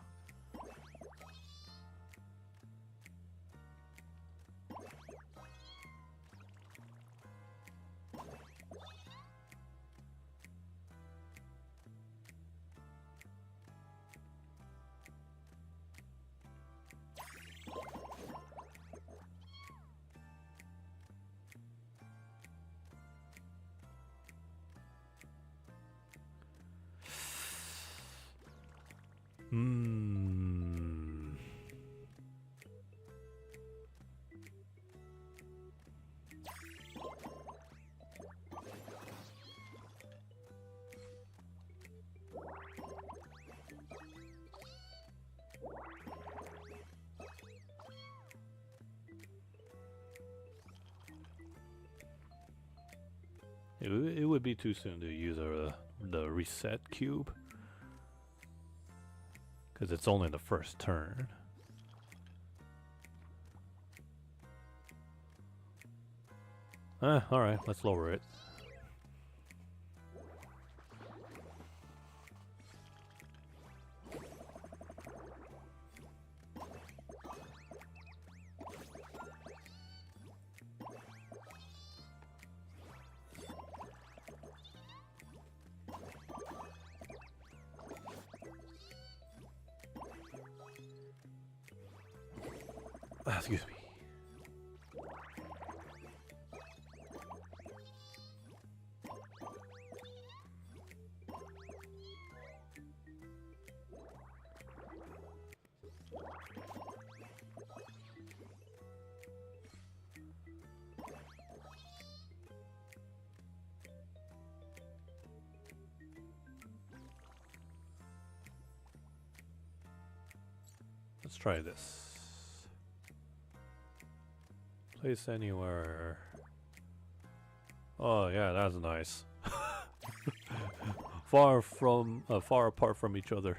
It would be too soon to use the reset cube. Because it's only the first turn. Alright, let's lower it. Excuse me. Let's try this. Place anywhere. Oh yeah, that's nice. Far apart from each other.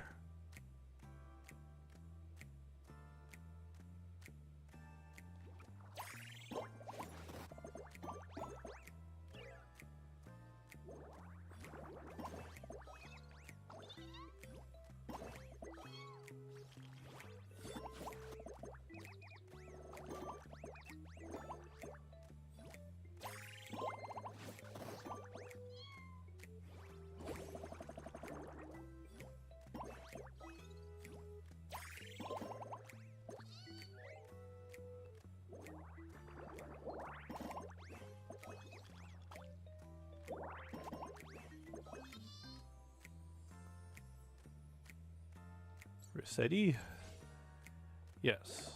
Resetti? Yes.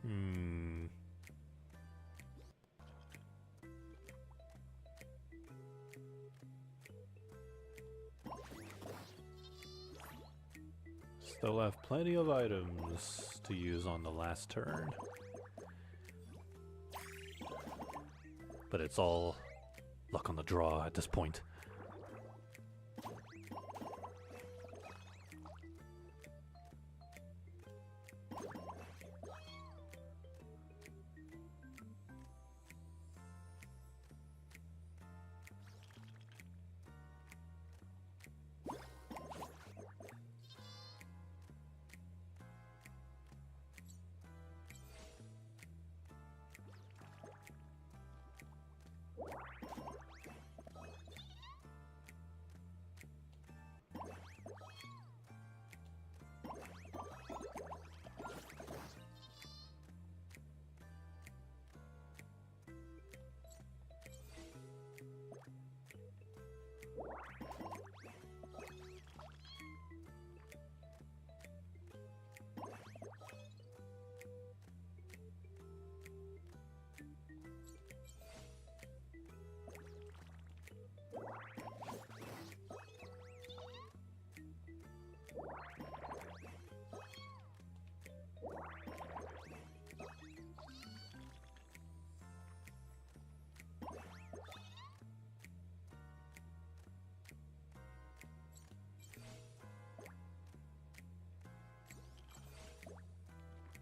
Hmm. Still have plenty of items to use on the last turn. But it's all luck on the draw at this point.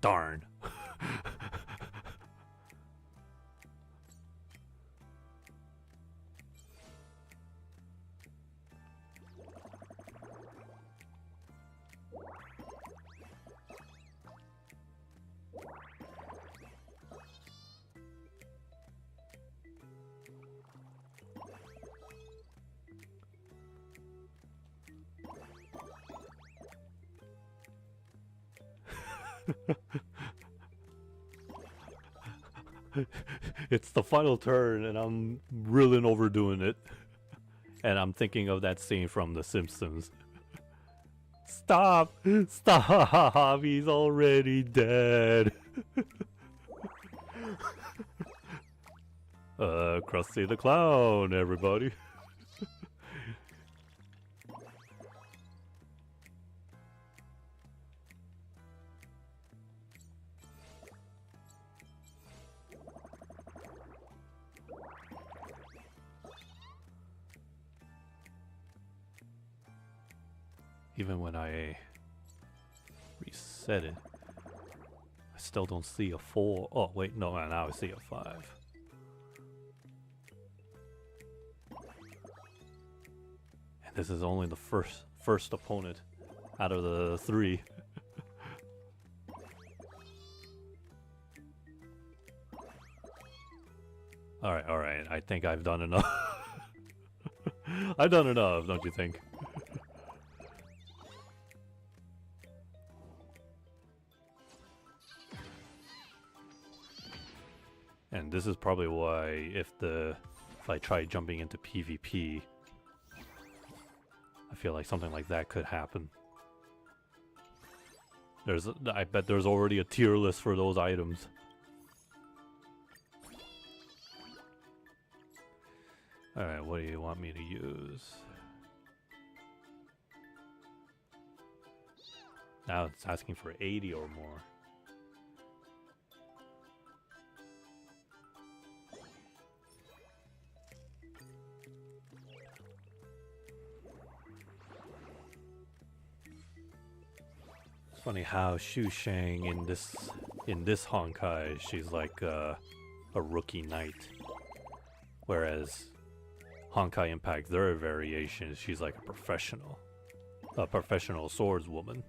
Darn. It's the final turn and I'm really overdoing it. And I'm thinking of that scene from The Simpsons. Stop! Stop! He's already dead. Krusty the Clown, everybody. Even when I reset it, I still don't see a 4. Oh, wait, no, now I see a 5. And this is only the first opponent out of the 3. Alright, I think I've done enough. I've done enough, don't you think? And this is probably why if I try jumping into PvP, I feel like something like that could happen. I bet there's already a tier list for those items. Alright, what do you want me to use? Now it's asking for 80 or more. It's funny how Xu Shang in this Honkai, she's like a rookie knight, whereas Honkai Impact, their variation, she's like a professional swordswoman.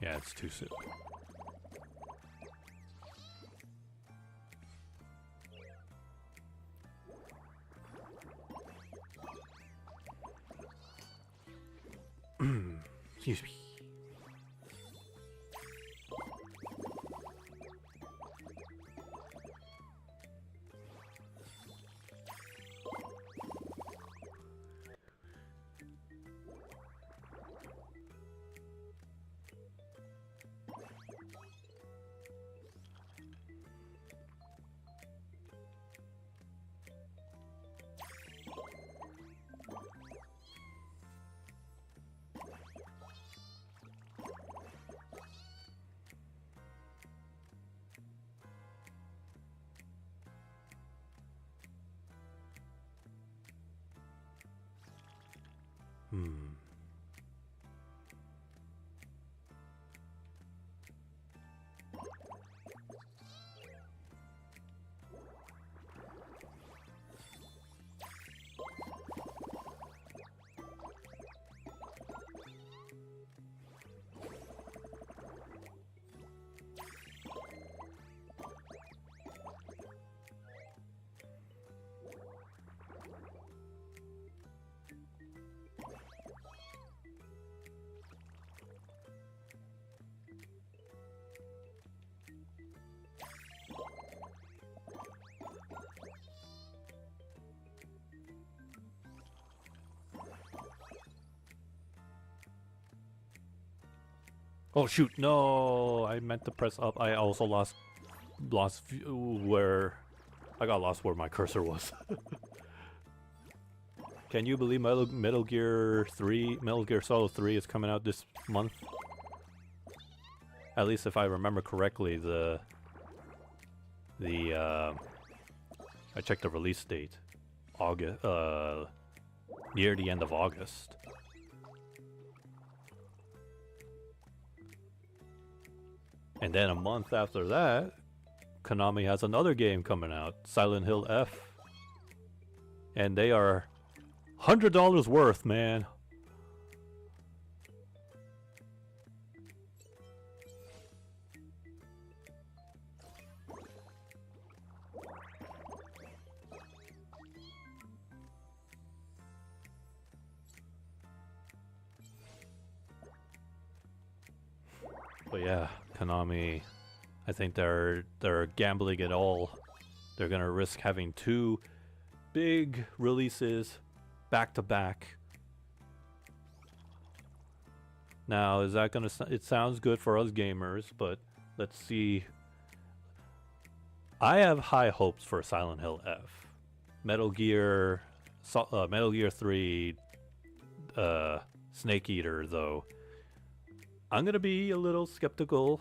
Yeah, it's too soon. Excuse me. Oh shoot, no, I meant to press up. I also lost where I got lost where my cursor was. Can you believe Metal Gear Solid 3 is coming out this month? At least if I remember correctly, I checked the release date. August, near the end of August. And then a month after that, Konami has another game coming out, Silent Hill F. And they are $100 worth, man. But yeah, Konami, I think they're gambling it all. They're gonna risk having 2 big releases back to back. Now, is that gonna? It sounds good for us gamers, but let's see. I have high hopes for Silent Hill F. Metal Gear 3, Snake Eater, though. I'm gonna be a little skeptical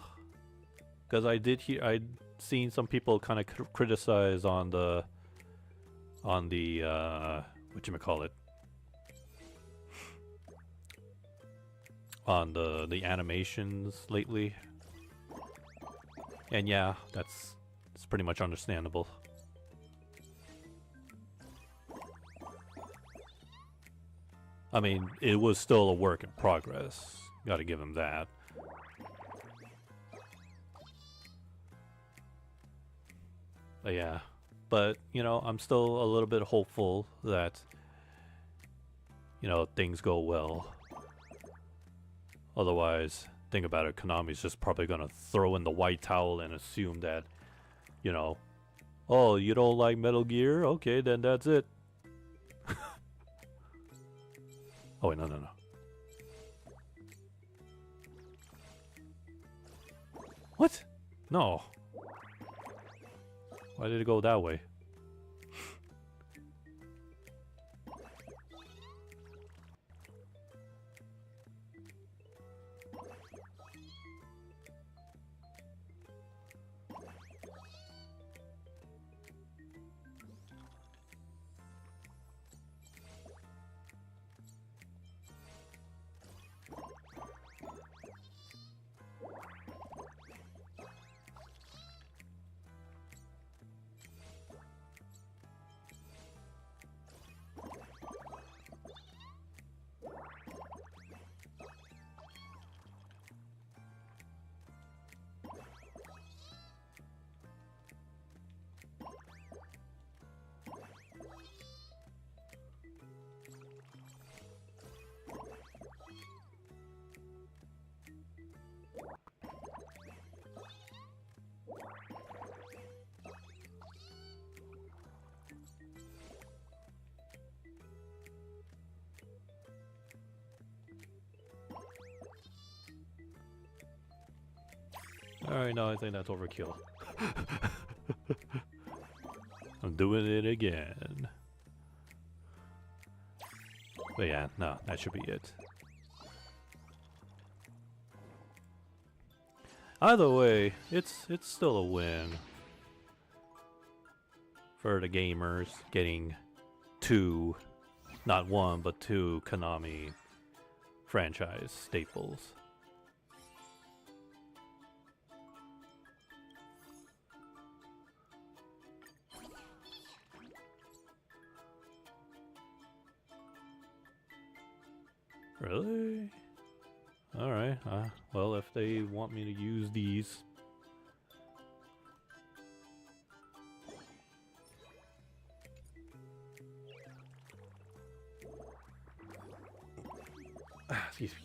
because I seen some people kind of criticize on the whatchamacallit, on the animations lately. And yeah, it's pretty much understandable. I mean, it was still a work in progress. Gotta give him that. But yeah. But, you know, I'm still a little bit hopeful that, you know, things go well. Otherwise, think about it, Konami's just probably gonna throw in the white towel and assume that, you know, oh, you don't like Metal Gear? Okay, then that's it. Oh wait, no. What? No. Why did it go that way? Alright, no, I think that's overkill. I'm doing it again. But yeah, no, that should be it. Either way, it's still a win for the gamers getting two, not one, but two Konami franchise staples. Really? Alright, well, if they want me to use these. Excuse me.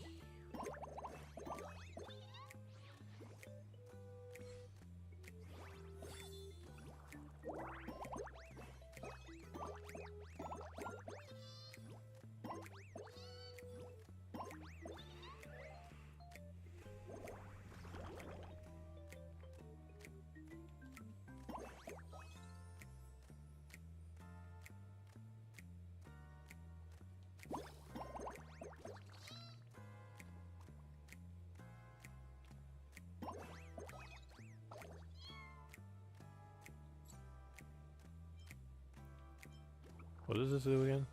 What does this do again?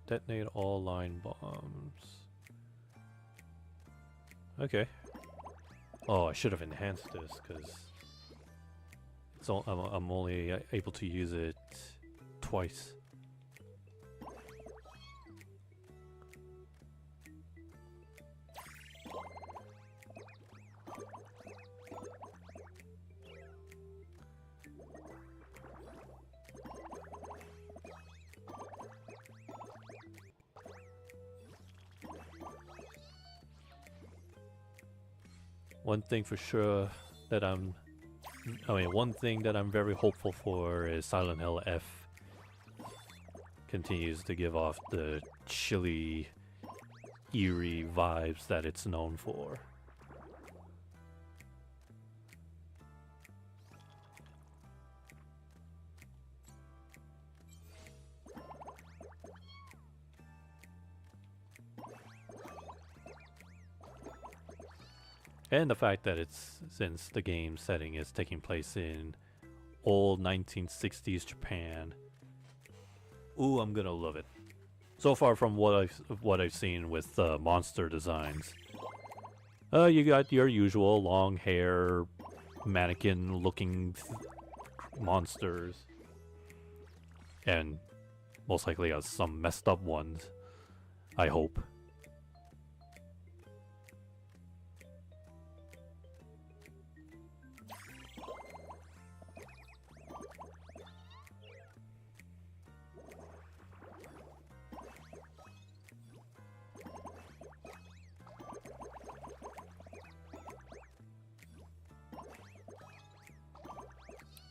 Detonate all line bombs. Okay. Oh, I should have enhanced this because it's all, I'm only able to use it twice. One thing for sure that one thing that I'm very hopeful for is Silent Hill F continues to give off the chilly, eerie vibes that it's known for. And the fact that since the game setting is taking place in old 1960s Japan. Ooh, I'm gonna love it. So far from what I've seen with monster designs. You got your usual long hair, mannequin-looking monsters, and most likely some messed up ones. I hope.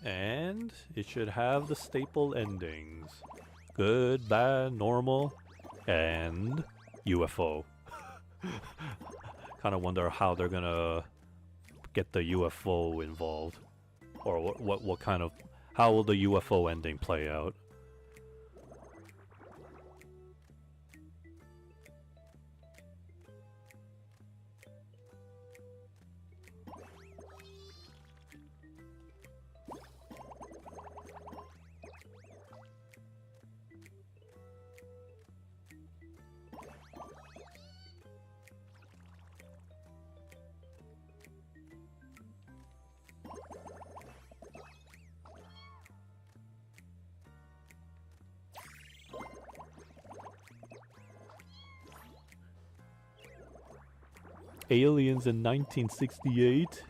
And it should have the staple endings. Good, bad, normal, and UFO. Kind of wonder how they're gonna get the UFO involved. Or what kind of... How will the UFO ending play out? Aliens in 1968?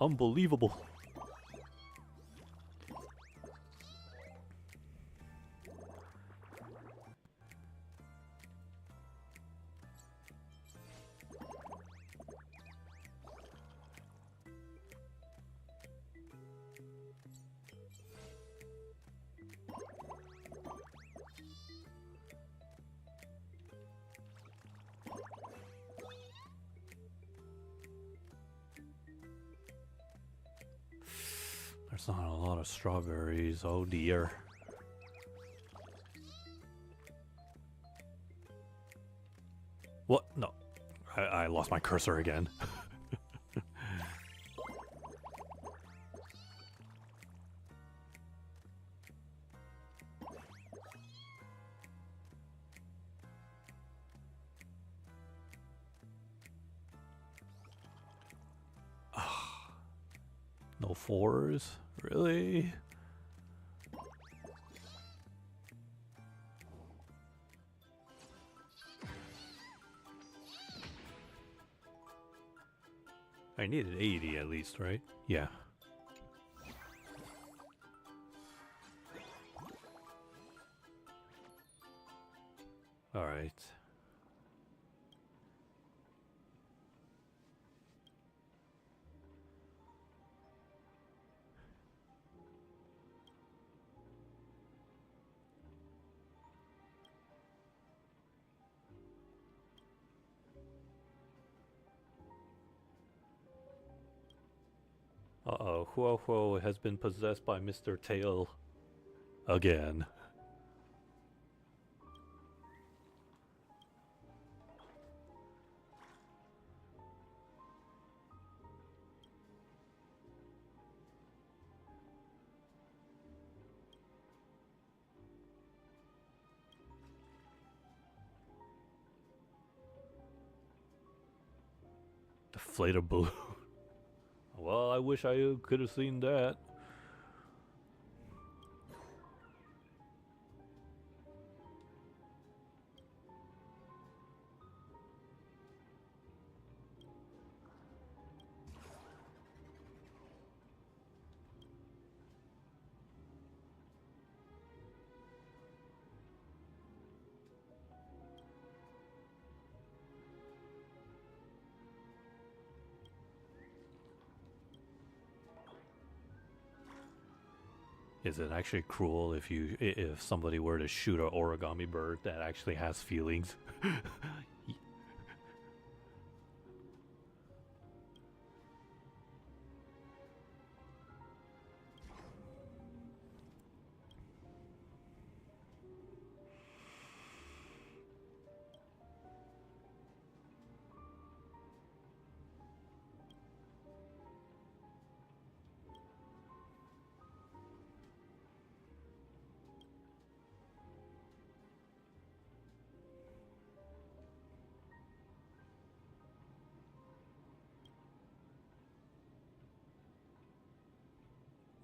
Unbelievable. There's not a lot of strawberries, oh dear. What? No. I lost my cursor again. No fours? Really? I needed 80 at least, right? Yeah. Alright. Uh-oh, Huo has been possessed by Mr. Tail again. Deflate a balloon. Well, I wish I could have seen that. Is it actually cruel if somebody were to shoot an origami bird that actually has feelings?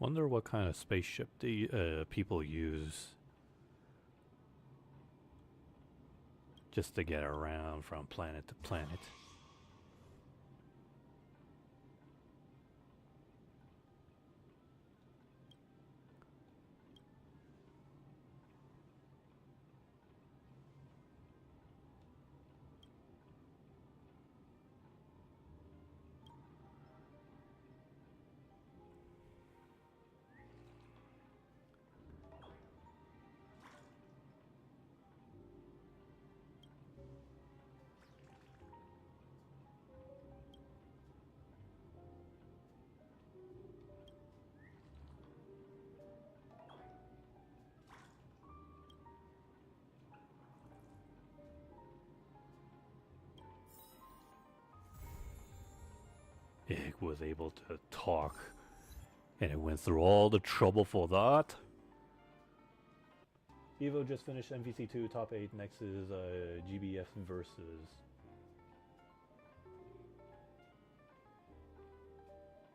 Wonder what kind of spaceship the people use just to get around from planet to planet. It was able to talk, and it went through all the trouble for that. Evo just finished MVC2 top 8. Next is GBF versus.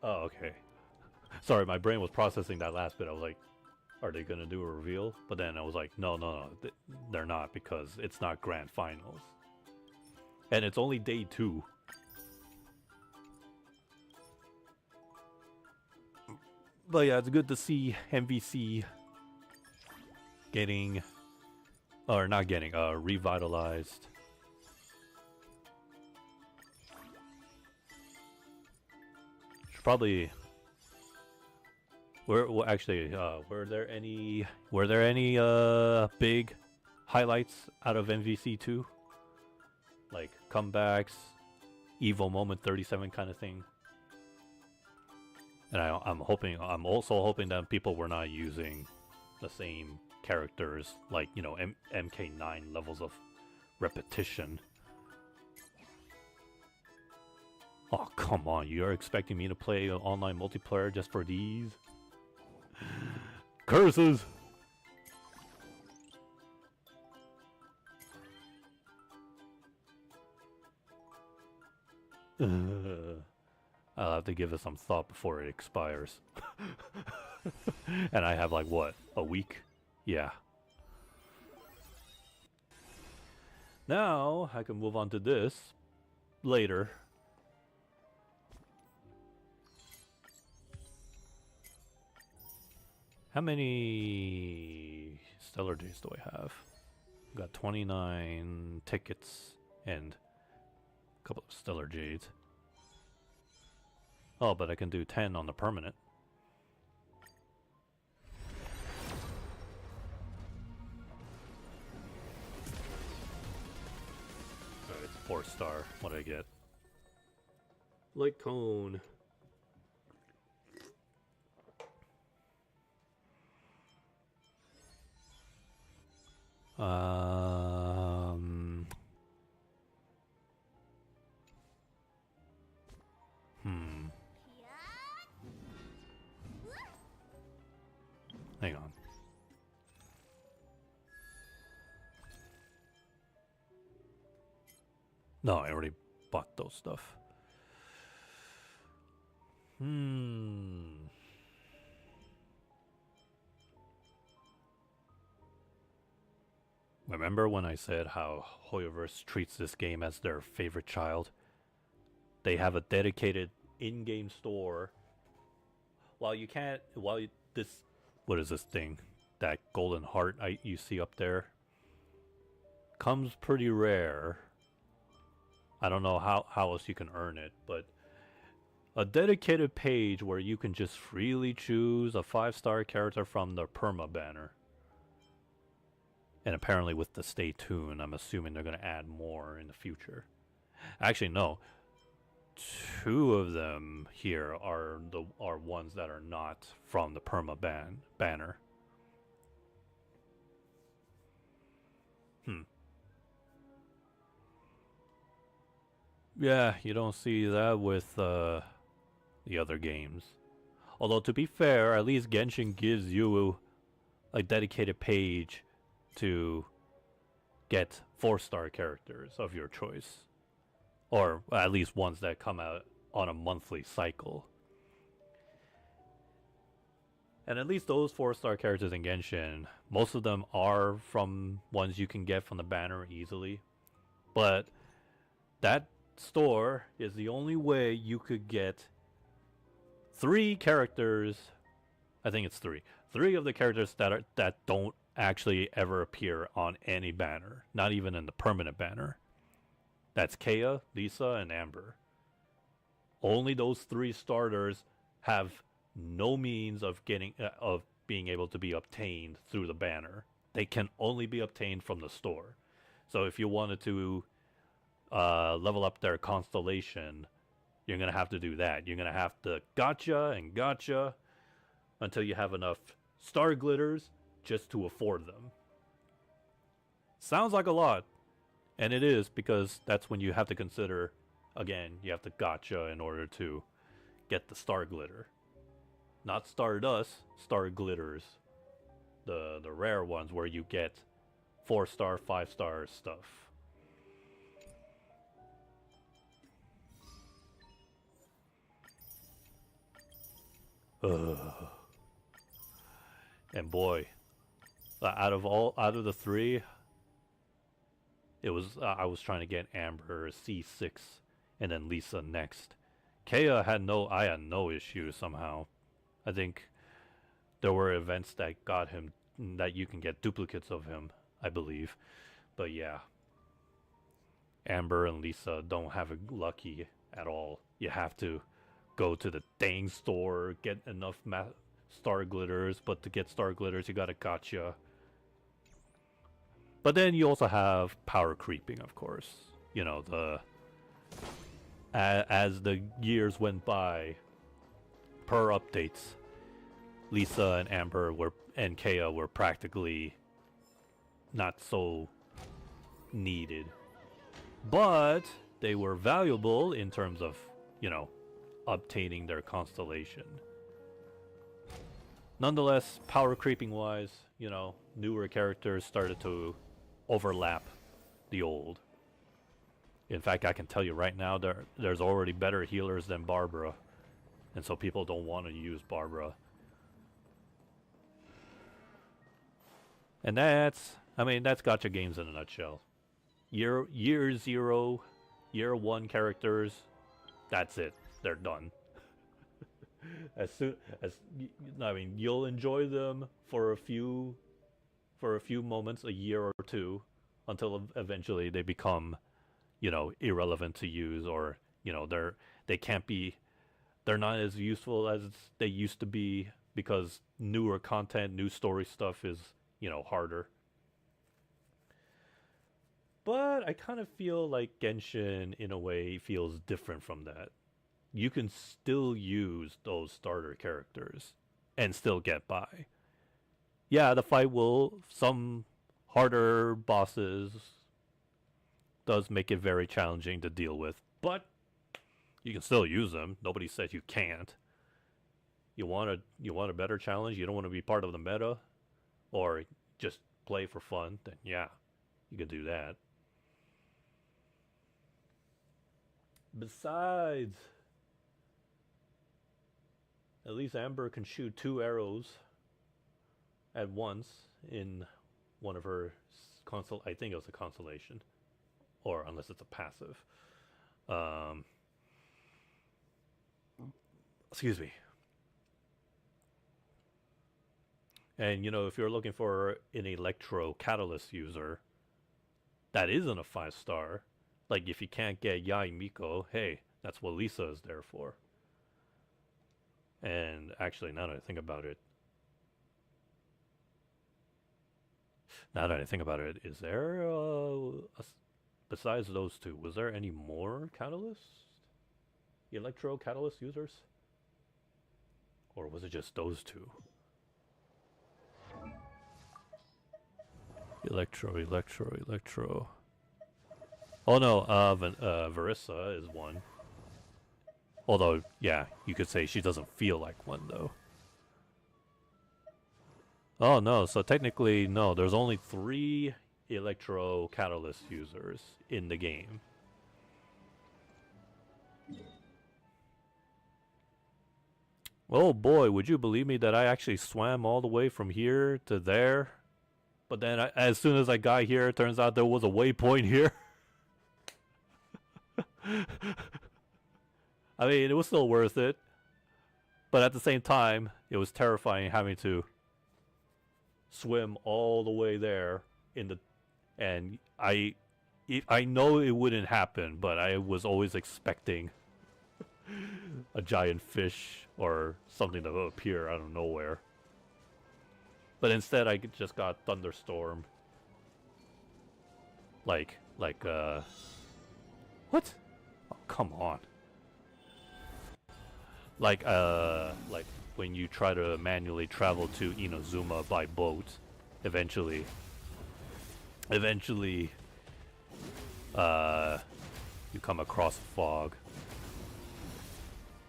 Oh, okay. Sorry, my brain was processing that last bit. I was like, are they gonna do a reveal? But then I was like, no, they're not, because it's not grand finals, and it's only day 2. But yeah, it's good to see MVC getting, or not getting, revitalized. Should probably. Well, actually, were there any big highlights out of MVC2? Like comebacks, Evo moment 37 kind of thing. And I'm also hoping that people were not using the same characters, like, you know, MK9 levels of repetition. Oh, come on, you're expecting me to play online multiplayer just for these? Curses! I'll have to give it some thought before it expires. And I have, like, what, a week? Yeah. Now, I can move on to this later. How many Stellar Jades do I have? Got 29 tickets and a couple of Stellar Jades. Oh, but I can do 10 on the permanent. Alright, it's 4-star. What do I get? Light cone. Hang on. No, I already bought those stuff. Remember when I said how Hoyoverse treats this game as their favorite child? They have a dedicated in-game store. What is this thing? That golden heart you see up there? Comes pretty rare. I don't know how else you can earn it, but a dedicated page where you can just freely choose a 5-star character from the perma banner. And apparently with the stay tuned, I'm assuming they're going to add more in the future. Actually, no. 2 of them here are ones that are not from the perma banner. Yeah, you don't see that with the other games. Although, to be fair, at least Genshin gives you a dedicated page to get 4-star characters of your choice. Or at least ones that come out on a monthly cycle. And at least those 4-star characters in Genshin, most of them are from ones you can get from the banner easily. But that store is the only way you could get 3 characters. I think it's 3. 3 of the characters that don't actually ever appear on any banner, not even in the permanent banner. That's Kaeya, Lisa, and Amber. Only those 3 starters have no means of being able to be obtained through the banner. They can only be obtained from the store. So if you wanted to level up their constellation, you're gonna have to do that. You're gonna have to gacha until you have enough star glitters just to afford them. Sounds like a lot, and it is, because that's when you have to consider, again, you have to gacha in order to get the star glitter. Not Stardust, Star Glitters. The rare ones where you get 4-star, 5-star stuff. And boy, out of the 3, it was I was trying to get Amber C6 and then Lisa next. Kaeya I had no issue somehow. I think there were events that got him, that you can get duplicates of him, I believe. But yeah, Amber and Lisa don't have it lucky at all. You have to go to the dang store, get enough star glitters, but to get star glitters you gotta gacha. But then you also have power creeping, of course. You know, as the years went by, per updates, Lisa and Amber and Kaeya were practically not so needed. But they were valuable in terms of, you know, obtaining their constellation. Nonetheless, power creeping wise, you know, newer characters started to overlap the old. In fact, I can tell you right now, there's already better healers than Barbara. And so people don't want to use Barbara. And that's gacha games in a nutshell. Year 0, year 1 characters, that's it. They're done. You'll enjoy them for a few moments, a year or two, until eventually they become, you know, irrelevant to use, or, you know, they're not as useful as they used to be because newer content, new story stuff is, you know, harder. But I kind of feel like Genshin, in a way, feels different from that. You can still use those starter characters and still get by. Yeah, the fight some harder bosses does make it very challenging to deal with, but you can still use them. Nobody said you can't. You want a better challenge? You don't want to be part of the meta, or just play for fun? Then yeah, you can do that. Besides, at least Amber can shoot 2 arrows at once in one of her I think it was a constellation, or unless it's a passive. Excuse me. And, you know, if you're looking for an Electro Catalyst user that isn't a 5-star, like if you can't get Yae Miko, hey, that's what Lisa is there for. And actually, now that I think about it, is there, besides those 2, was there any more Electro Catalyst users? Or was it just those 2? Electro. Oh no, Verissa is one. Although, yeah, you could say she doesn't feel like one, though. Oh no, so technically, no, there's only 3 Electro Catalyst users in the game. Oh boy, would you believe me that I actually swam all the way from here to there? But then as soon as I got here, it turns out there was a waypoint here. I mean, it was still worth it. But at the same time, it was terrifying having to swim all the way there in the, and I know it wouldn't happen, but I was always expecting a giant fish or something to appear out of nowhere. But instead, I just got thunderstorm. Like what? Oh, come on. Like when you try to manually travel to Inazuma by boat, eventually, you come across fog.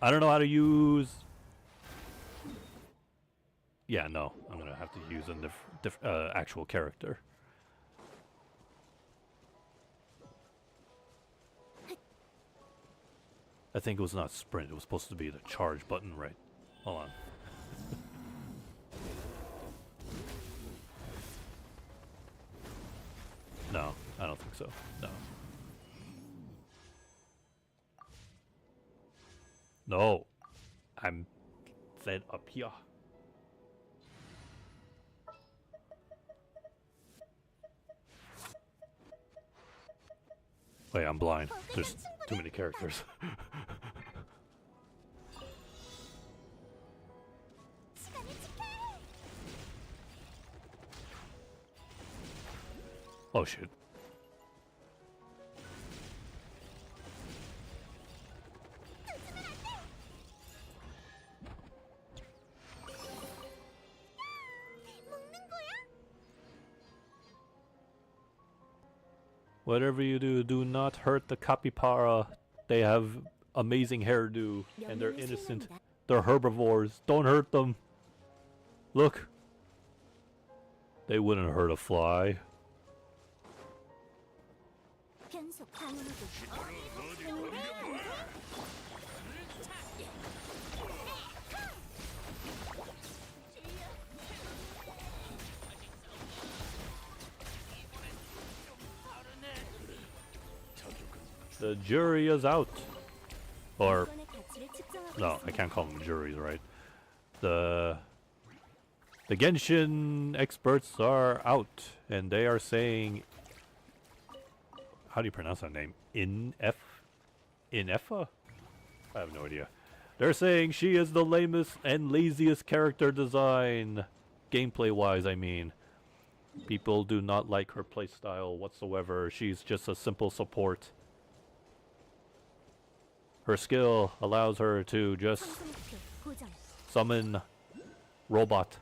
I don't know how to use. Yeah, no, I'm gonna have to use an actual character. I think it was not sprint. It was supposed to be the charge button, right? Hold on. No, I don't think so. No. No. I'm fed up here. Wait, I'm blind. There's too many characters. Oh shit. Whatever you do, do not hurt the capybara. They have amazing hairdo and they're innocent. They're herbivores. Don't hurt them. Look. They wouldn't hurt a fly. The jury is out. Or, no, I can't call them juries, right? The Genshin experts are out, and they are saying, how do you pronounce that name? Inefa? I have no idea. They're saying she is the lamest and laziest character design, gameplay-wise, I mean. People do not like her playstyle whatsoever. She's just a simple support. Her skill allows her to just summon robot.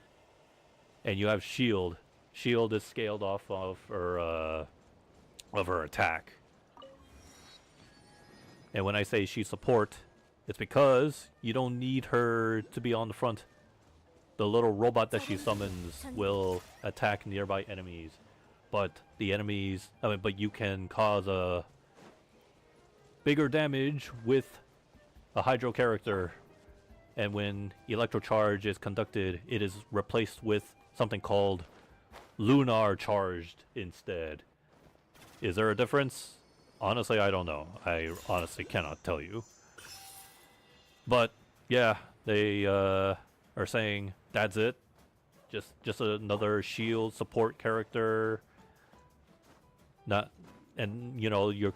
And you have shield. Shield is scaled off of her attack. And when I say she support, it's because you don't need her to be on the front. The little robot that she summons will attack nearby enemies. But the enemies, but you can cause a bigger damage with a Hydro character, and when Electro Charge is conducted, it is replaced with something called Lunar Charged instead. Is there a difference? Honestly, I don't know. I honestly cannot tell you. But yeah, they are saying that's it. Just another shield support character. Not. And you know you're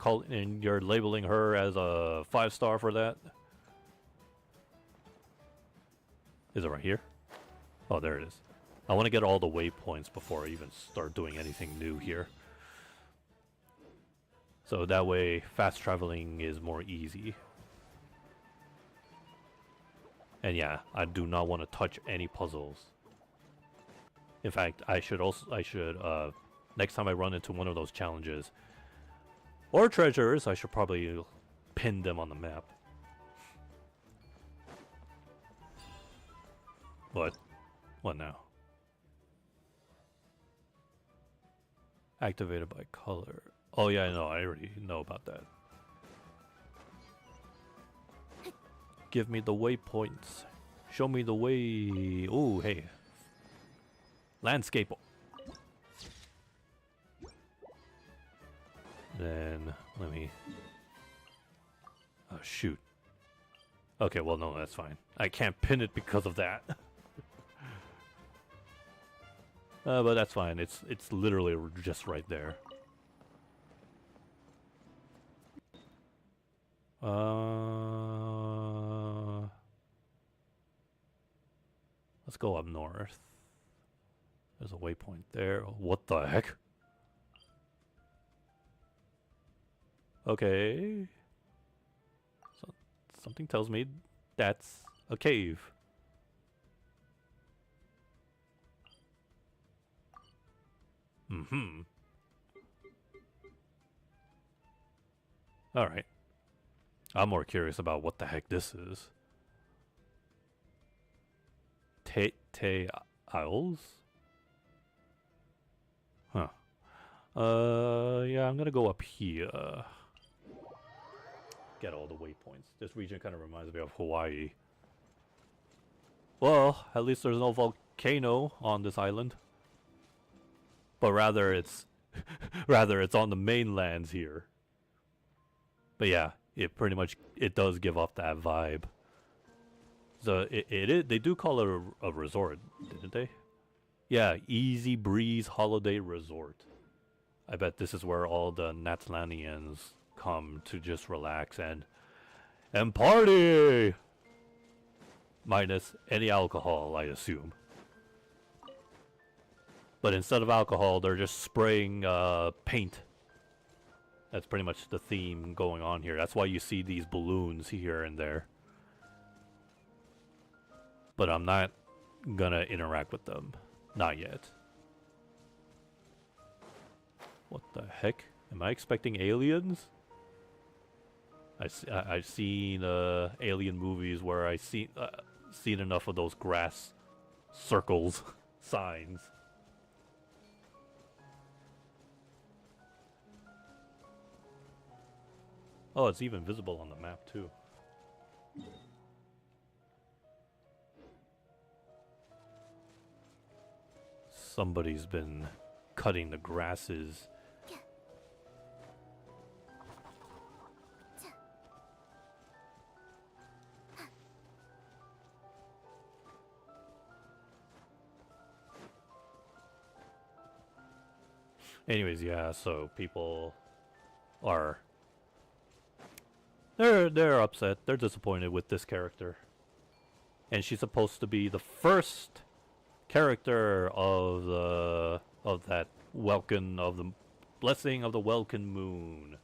labeling her as a 5-star for that. Is it right here? Oh, there it is. I want to get all the waypoints before I even start doing anything new here. So that way fast traveling is more easy. And yeah, I do not want to touch any puzzles. In fact, I should next time I run into one of those challenges or treasures, I should probably pin them on the map. What? What now? Activated by color. Oh yeah, I know. I already know about that. Give me the waypoints. Show me the way. Oh, hey. Landscape. Then, let me... Oh, shoot. Okay, well, no, that's fine. I can't pin it because of that. But that's fine. It's literally just right there. Let's go up north. There's a waypoint there. What the heck? Okay. So, something tells me that's a cave. Mm-hmm. Alright. I'm more curious about what the heck this is. Te Isles? Huh. Yeah, I'm gonna go up here. Get all the waypoints. This region kind of reminds me of Hawaii. Well, at least there's no volcano on this island. But rather it's on the mainlands here. But yeah, it pretty much does give off that vibe. So they do call it a resort, didn't they? Yeah, Easy Breeze Holiday Resort. I bet this is where all the Natlanians come to just relax and party. Minus any alcohol, I assume. But instead of alcohol, they're just spraying paint. That's pretty much the theme going on here. That's why you see these balloons here and there. But I'm not gonna interact with them. Not yet. What the heck? Am I expecting aliens? I've seen alien movies where I've seen enough of those grass circles signs. Oh, it's even visible on the map too. Somebody's been cutting the grasses. Anyways, yeah, so people are they're upset. They're disappointed with this character. And she's supposed to be the first character of that Welkin of the Blessing of the Welkin Moon.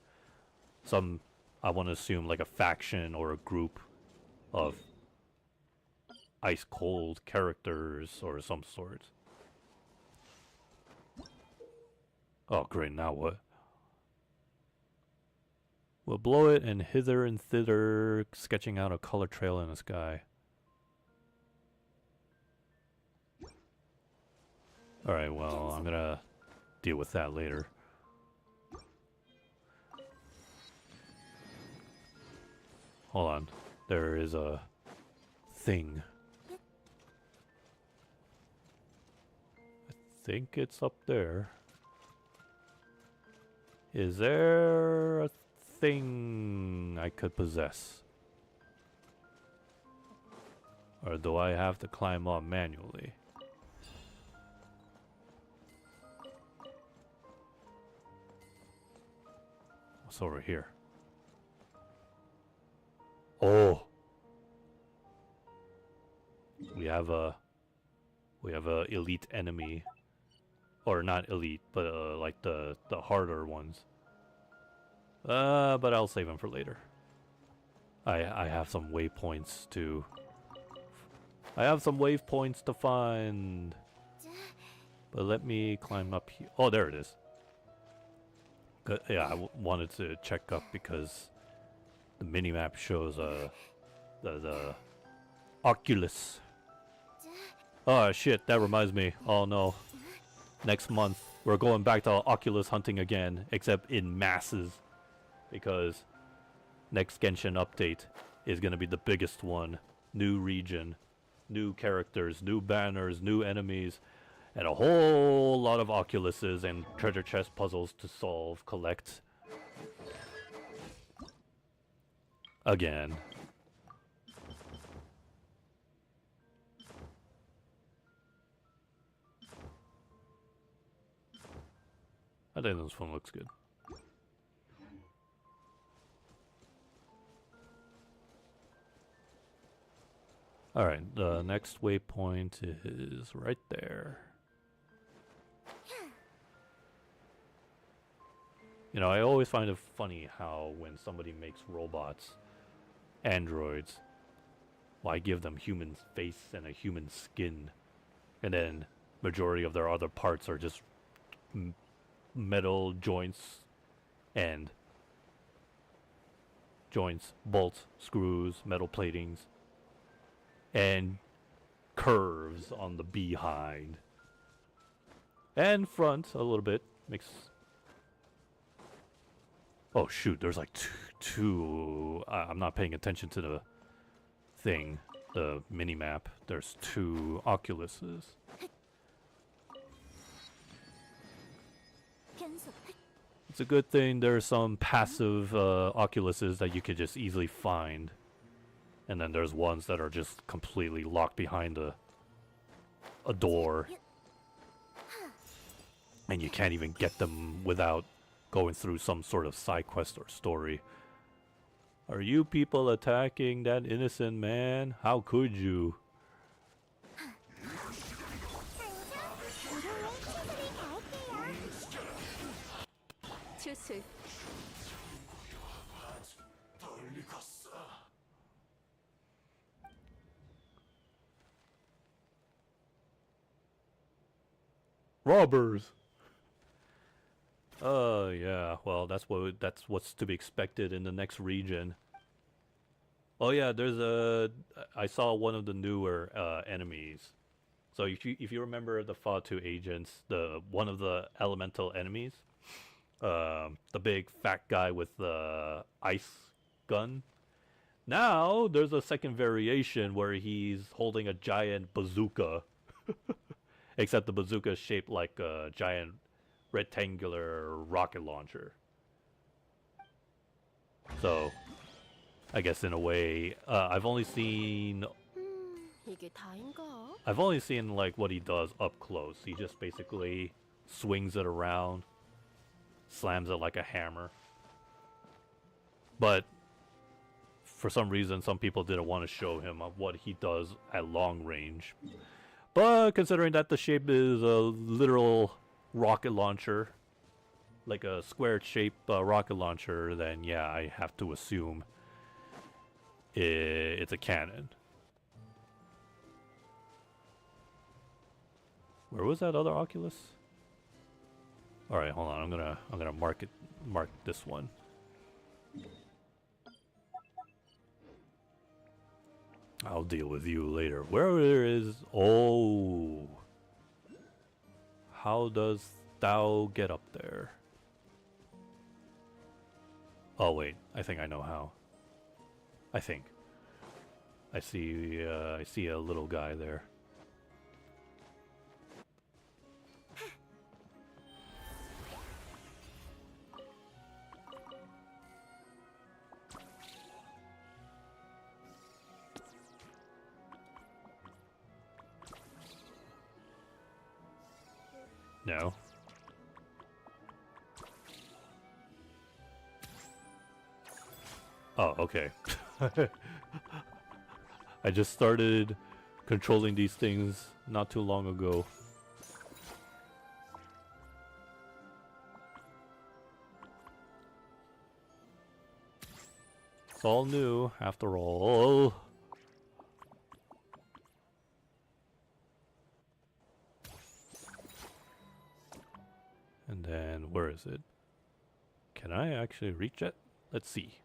Some, I want to assume, like a faction or a group of ice cold characters or some sort. Oh great, now what? We'll blow it and hither and thither, sketching out a color trail in the sky. Alright, well, I'm gonna deal with that later. Hold on. There is a thing. I think it's up there. Is there a thing I could possess? Or do I have to climb up manually? What's over here? Oh! We have a elite enemy. Or not elite, but like the harder ones. But I'll save them for later. I have some waypoints to... I have some waypoints to find. But let me climb up here. Oh, there it is. Yeah, I wanted to check up because the minimap shows the Oculus. Oh shit, that reminds me. Oh no. Next month, we're going back to Oculus hunting again, except in masses. Because next Genshin update is going to be the biggest one. New region. new characters, new banners, new enemies, and a whole lot of Oculuses and treasure chest puzzles to solve, collect. Again. I think this one looks good. Alright, the next waypoint is right there. You know, I always find it funny how when somebody makes robots, androids, why give them human face and a human skin, and then majority of their other parts are just metal joints and bolts, screws, metal platings, and curves on the behind. And front a little bit. Makes... Oh shoot, there's like two... I'm not paying attention to the thing, the mini-map. There's 2 Oculuses. It's a good thing there's some passive Oculuses that you could just easily find. And then there's ones that are just completely locked behind a door. And you can't even get them without going through some sort of side quest or story. Are you people attacking that innocent man? How could you? Robbers. Yeah. Well, that's what's to be expected in the next region. Oh yeah, I saw one of the newer enemies. So if you remember the Fallout 2 agents, one of the elemental enemies, the big fat guy with the ice gun. Now there's a second variation where he's holding a giant bazooka. Except the bazooka is shaped like a giant rectangular rocket launcher. So, I guess in a way, I've only seen like what he does up close. He just basically swings it around, slams it like a hammer. But for some reason, some people didn't want to show him what he does at long range. But considering that the shape is a literal rocket launcher, like a square-shaped rocket launcher, then yeah, I have to assume it's a cannon. Where was that other Oculus? All right, hold on. I'm gonna mark this one. I'll deal with you later. Where is... Oh. How does thou get up there? Oh, wait. I think I know how. I think. I see a little guy there. No. Oh, okay. I just started controlling these things not too long ago. It's all new, after all. And then, where is it? Can I actually reach it? Let's see.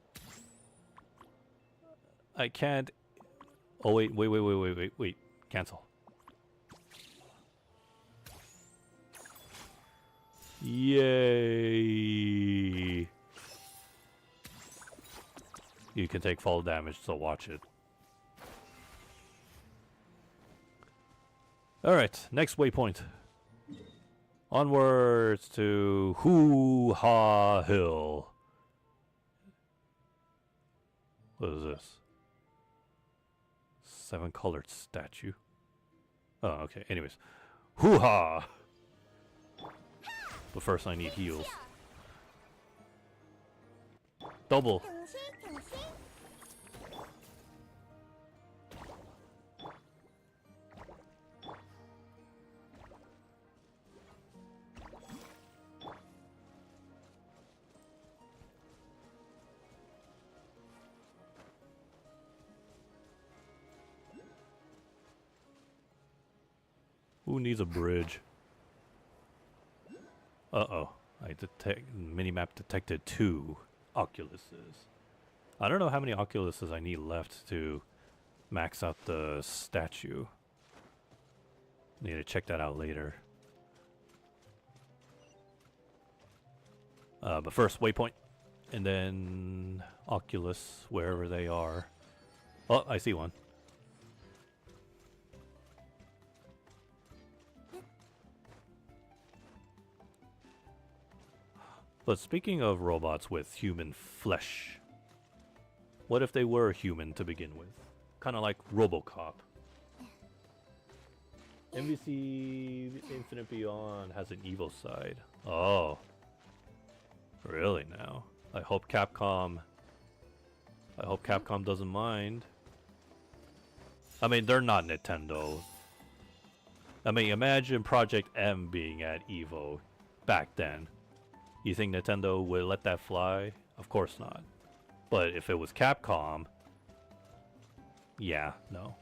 I can't... Oh, wait. Cancel. Yay! You can take fall damage, so watch it. Alright, next waypoint. Onwards to Hoo Ha Hill. What is this? 7-colored statue. Oh, okay. Anyways. Hoo Ha! But first I need heals. Double. 등실. Who needs a bridge? Uh-oh. I minimap detected 2 Oculuses. I don't know how many Oculuses I need left to max out the statue. Need to check that out later. But first, waypoint. And then Oculus, wherever they are. Oh, I see one. But speaking of robots with human flesh, what if they were human to begin with? Kind of like RoboCop. MVC Infinite Beyond has an evil side. Oh. Really now? I hope Capcom doesn't mind. I mean, they're not Nintendo. I mean, imagine Project M being at EVO back then. You think Nintendo would let that fly? Of course not. But if it was Capcom, yeah, no.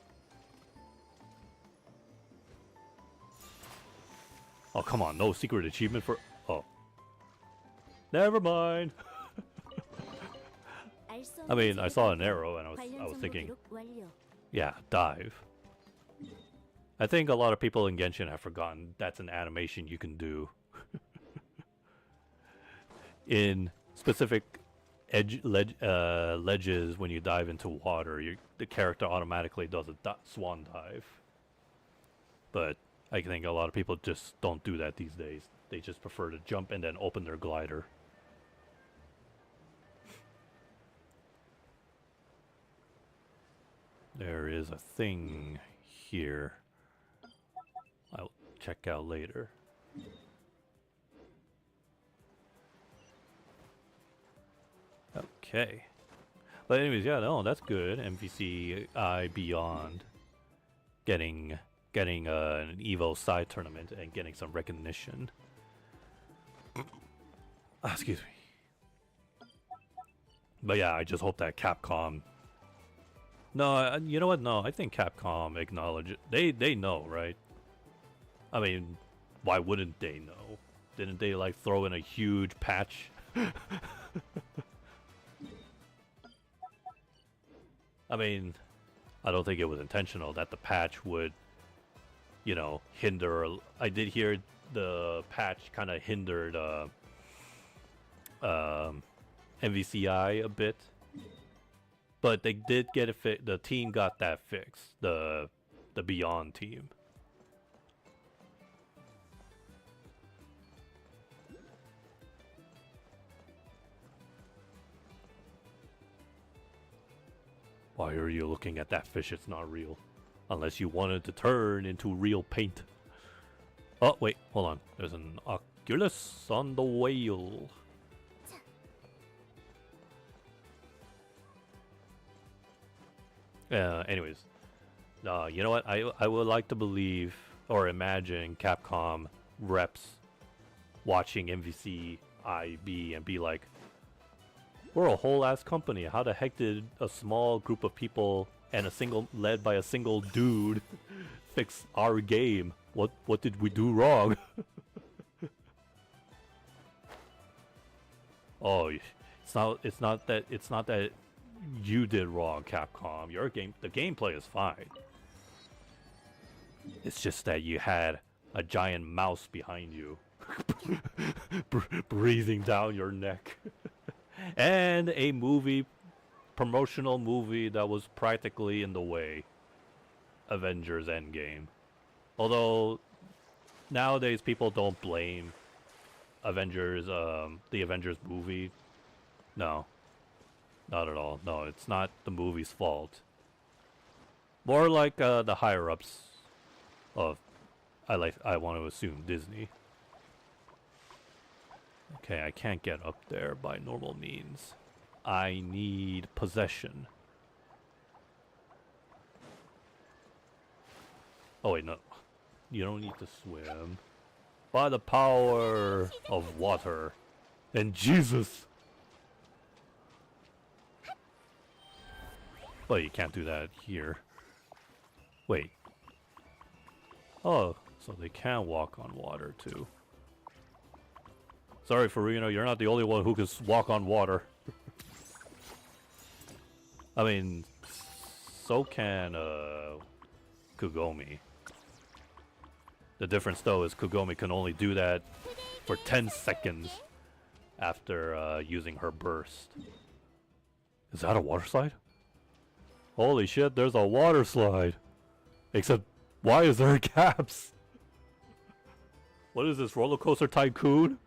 Oh, come on, no secret achievement for... Oh. Never mind. I mean, I saw an arrow and I was thinking, yeah, dive. I think a lot of people in Genshin have forgotten that's an animation you can do. In specific ledges, when you dive into water, the character automatically does a swan dive. But I think a lot of people just don't do that these days. They just prefer to jump and then open their glider. There is a thing here I'll check out later. Okay. But anyways, yeah, no, that's good. MVCI Beyond getting an EVO side tournament and getting some recognition. Excuse me. But yeah, I just hope that Capcom... No, you know what? No, I think Capcom acknowledge it. They know, right? I mean, why wouldn't they know? Didn't they like throw in a huge patch? I mean, I don't think it was intentional that the patch would, you know, hinder... I did hear the patch kind of hindered MVCI a bit. But they did get it the team got that fixed. The Beyond team. Why are you looking at that fish? It's not real. Unless you wanted to turn into real paint. Oh, wait. Hold on. There's an Oculus on the whale. Anyways. You know what? I would like to believe or imagine Capcom reps watching MVC IB and be like, we're a whole ass company. How the heck did a small group of people and led by a single dude fix our game? What did we do wrong? Oh, it's not that you did wrong, Capcom. The gameplay is fine. It's just that you had a giant mouse behind you, breathing down your neck. And a promotional movie that was practically in the way. Avengers Endgame. Although nowadays people don't blame Avengers, the Avengers movie. No, not at all. No, it's not the movie's fault. More like the higher ups of, I want to assume Disney. Okay, I can't get up there by normal means. I need possession. Oh wait, no. You don't need to swim. By the power of water and Jesus. But you can't do that here. Wait. Oh, so they can walk on water too. Sorry, Farino, you're not the only one who can walk on water. I mean, so can Kugomi. The difference though is Kugomi can only do that for 10 seconds after using her burst. Is that a water slide? Holy shit, there's a water slide. Except, why is there gaps? What is this, Roller Coaster Tycoon?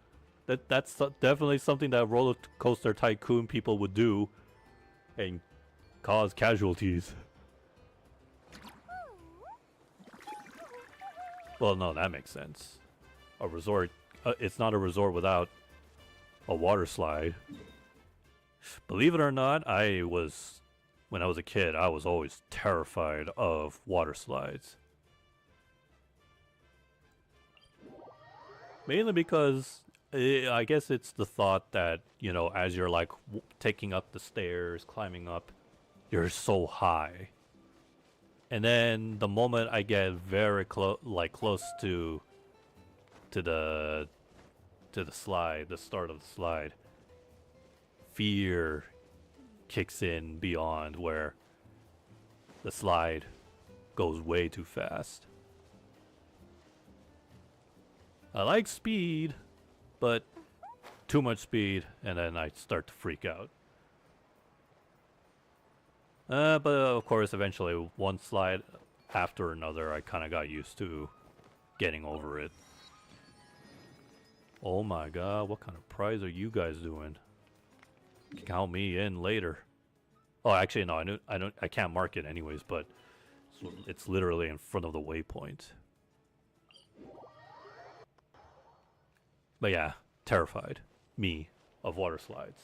That's definitely something that Roller Coaster Tycoon people would do and cause casualties. Well, no, that makes sense. A resort, it's not a resort without a water slide. Believe it or not, when I was a kid, I was always terrified of water slides. Mainly because I guess it's the thought that, you know, as you're like taking up the stairs, climbing up, you're so high. And then the moment I get very close to the slide, the start of the slide, fear kicks in beyond where the slide goes way too fast. I like speed, but too much speed, and then I start to freak out. But of course, eventually, one slide after another, I kind of got used to getting over it. Oh my god, what kind of prize are you guys doing? Count me in later. Oh, actually, no, I can't mark it anyways, but it's literally in front of the waypoint. But yeah, terrified. Me of water slides.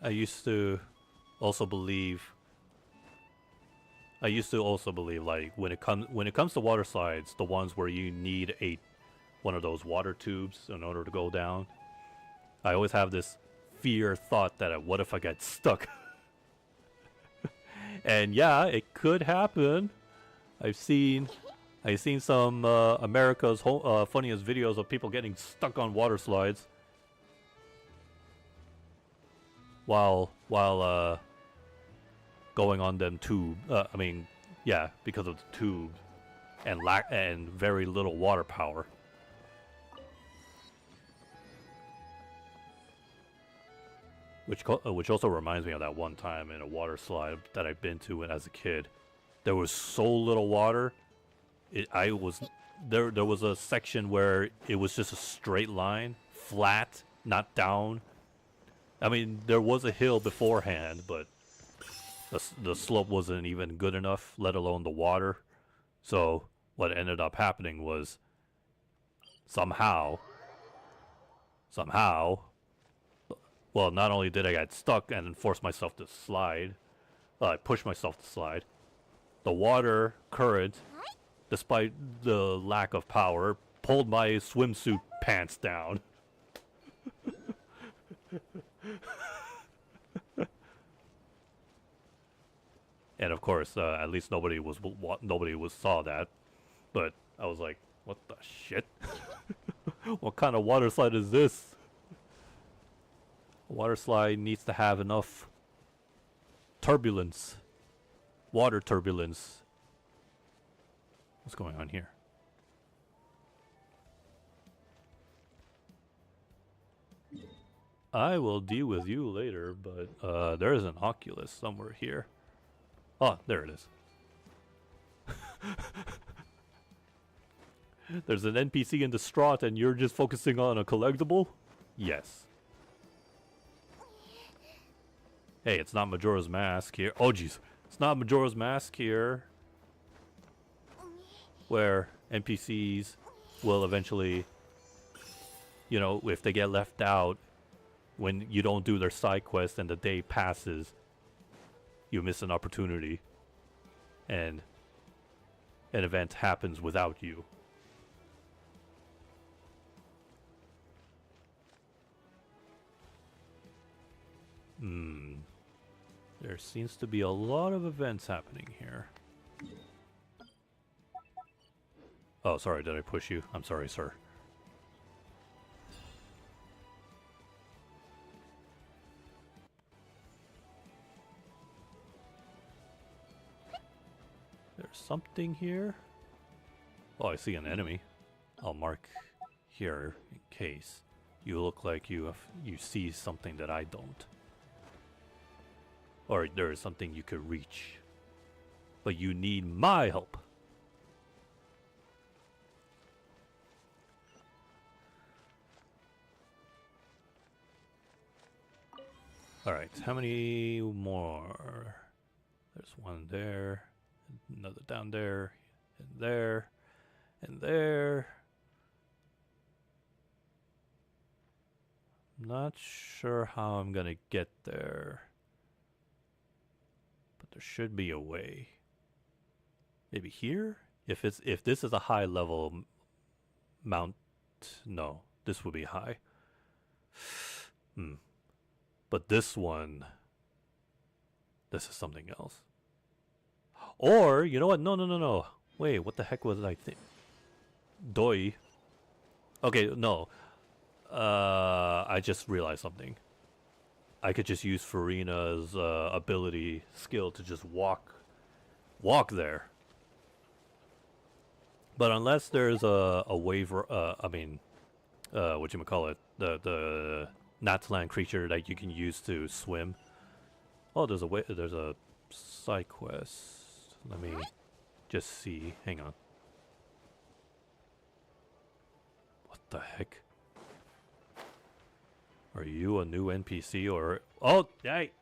I used to also believe like when it comes to water slides, the ones where you need one of those water tubes in order to go down, I always have this fear thought that what if I get stuck? And yeah, it could happen. I've seen some America's funniest videos of people getting stuck on water slides while going on them tube. I mean, yeah, because of the tube and very little water power. Which also reminds me of that one time in a water slide that I've been to as a kid. There was so little water. There was a section where it was just a straight line, flat, not down. I mean, there was a hill beforehand, but the slope wasn't even good enough, let alone the water. So what ended up happening was somehow, well, not only did I get stuck and force myself to slide, I pushed myself to slide. The water current, despite the lack of power, pulled my swimsuit pants down. And of course, at least nobody saw that. But I was like, "What the shit? What kind of water slide is this?" A water slide needs to have enough turbulence, water turbulence. What's going on here? I will deal with you later, but there's an Oculus somewhere here. Oh, there it is. There's an NPC in distraught and you're just focusing on a collectible? Yes. Hey, it's not Majora's Mask here. Oh, jeez. It's not Majora's Mask here. Where NPCs will eventually, you know, if they get left out, when you don't do their side quest and the day passes, you miss an opportunity. And an event happens without you. There seems to be a lot of events happening here. Oh, sorry, did I push you? I'm sorry, sir. There's something here. Oh, I see an enemy. I'll mark here in case. You look like you see something that I don't. Or there is something you could reach. But you need my help. Alright, how many more? There's one there, another down there, and there, and there. I'm not sure how I'm gonna get there. But there should be a way. Maybe here? If this is a high level mount, no, this would be high. But this one, this is something else. Or, you know what? No. Wait, what the heck was I think? Doi. Okay, no. I just realized something. I could just use Furina's ability skill to just walk there. But unless there's a waiver, whatchamacallit, the Natlan creature that you can use to swim. Oh, there's a side quest. Let me just see. Hang on. What the heck? Are you a new NPC or... Oh, hey!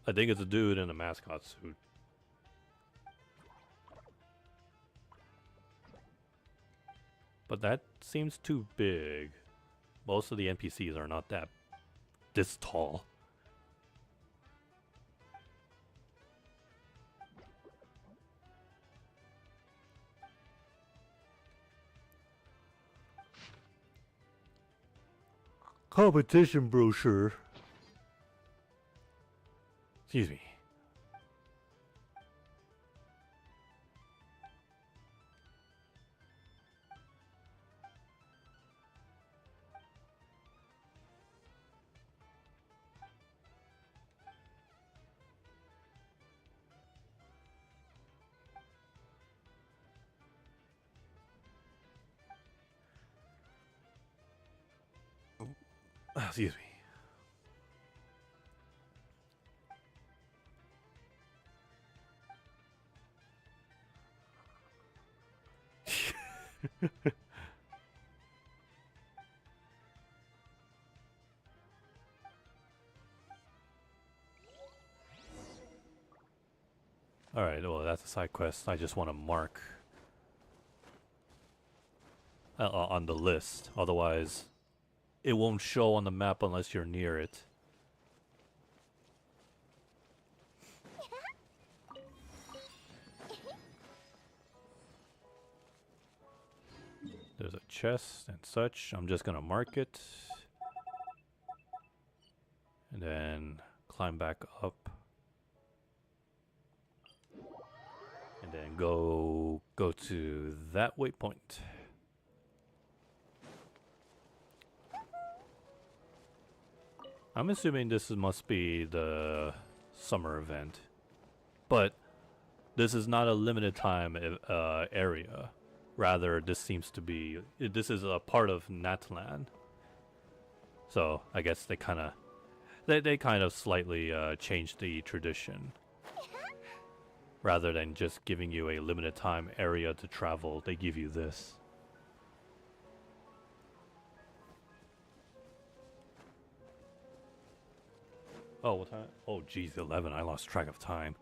I think it's a dude in a mascot suit. But that seems too big. Most of the NPCs are not this tall. Competition brochure. Excuse me. Excuse me. Alright, well that's a side quest. I just want to mark on the list. Otherwise, it won't show on the map unless you're near it. There's a chest and such. I'm just gonna mark it. And then climb back up. And then go to that waypoint. I'm assuming must be the summer event. But this is not a limited time area. Rather, this seems to be... This is a part of Natlan. So, I guess they kind of... They kind of slightly changed the tradition. Rather than just giving you a limited time area to travel, they give you this. Oh, what time? Oh, geez, 11. I lost track of time.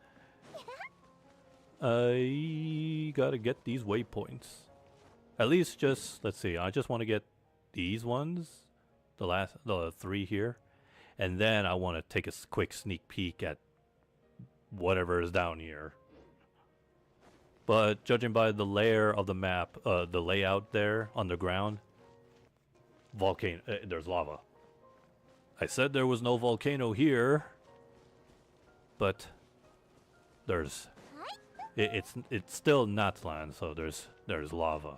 I gotta get these waypoints. At least just, let's see, I just want to get these ones. The 3 here. And then I want to take a quick sneak peek at whatever is down here. But judging by the layer of the map, the layout there underground, volcano, there's lava. I said there was no volcano here, but there's it's still Natlan, so there's lava.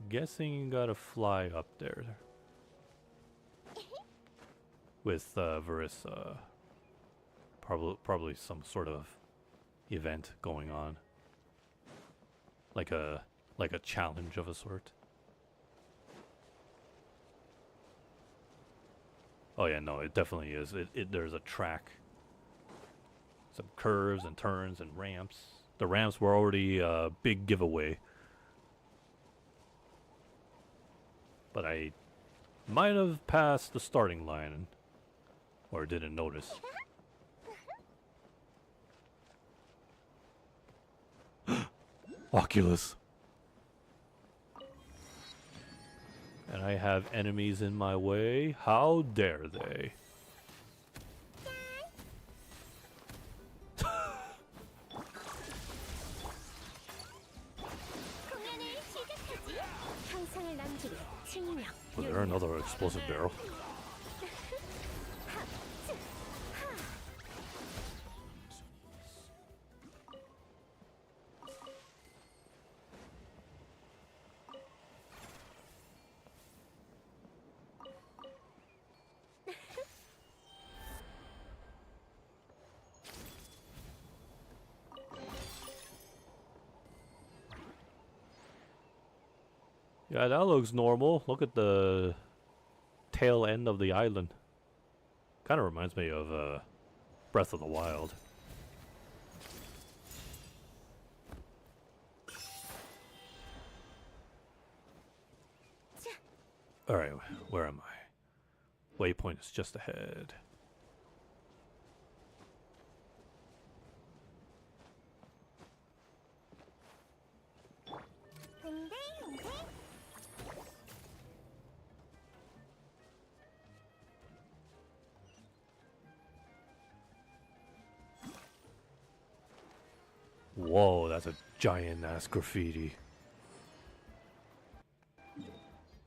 Guessing you gotta fly up there with Verissa. Probably some sort of event going on. Like a challenge of a sort. Oh yeah, no, it definitely is. There's a track. Some curves and turns and ramps. The ramps were already a big giveaway. But I might have passed the starting line. Or didn't notice. Oculus. And I have enemies in my way. How dare they? Was there another explosive barrel? Yeah, that looks normal. Look at the tail end of the island. Kind of reminds me of Breath of the Wild. Alright, where am I? Waypoint is just ahead. Whoa, that's a giant ass graffiti.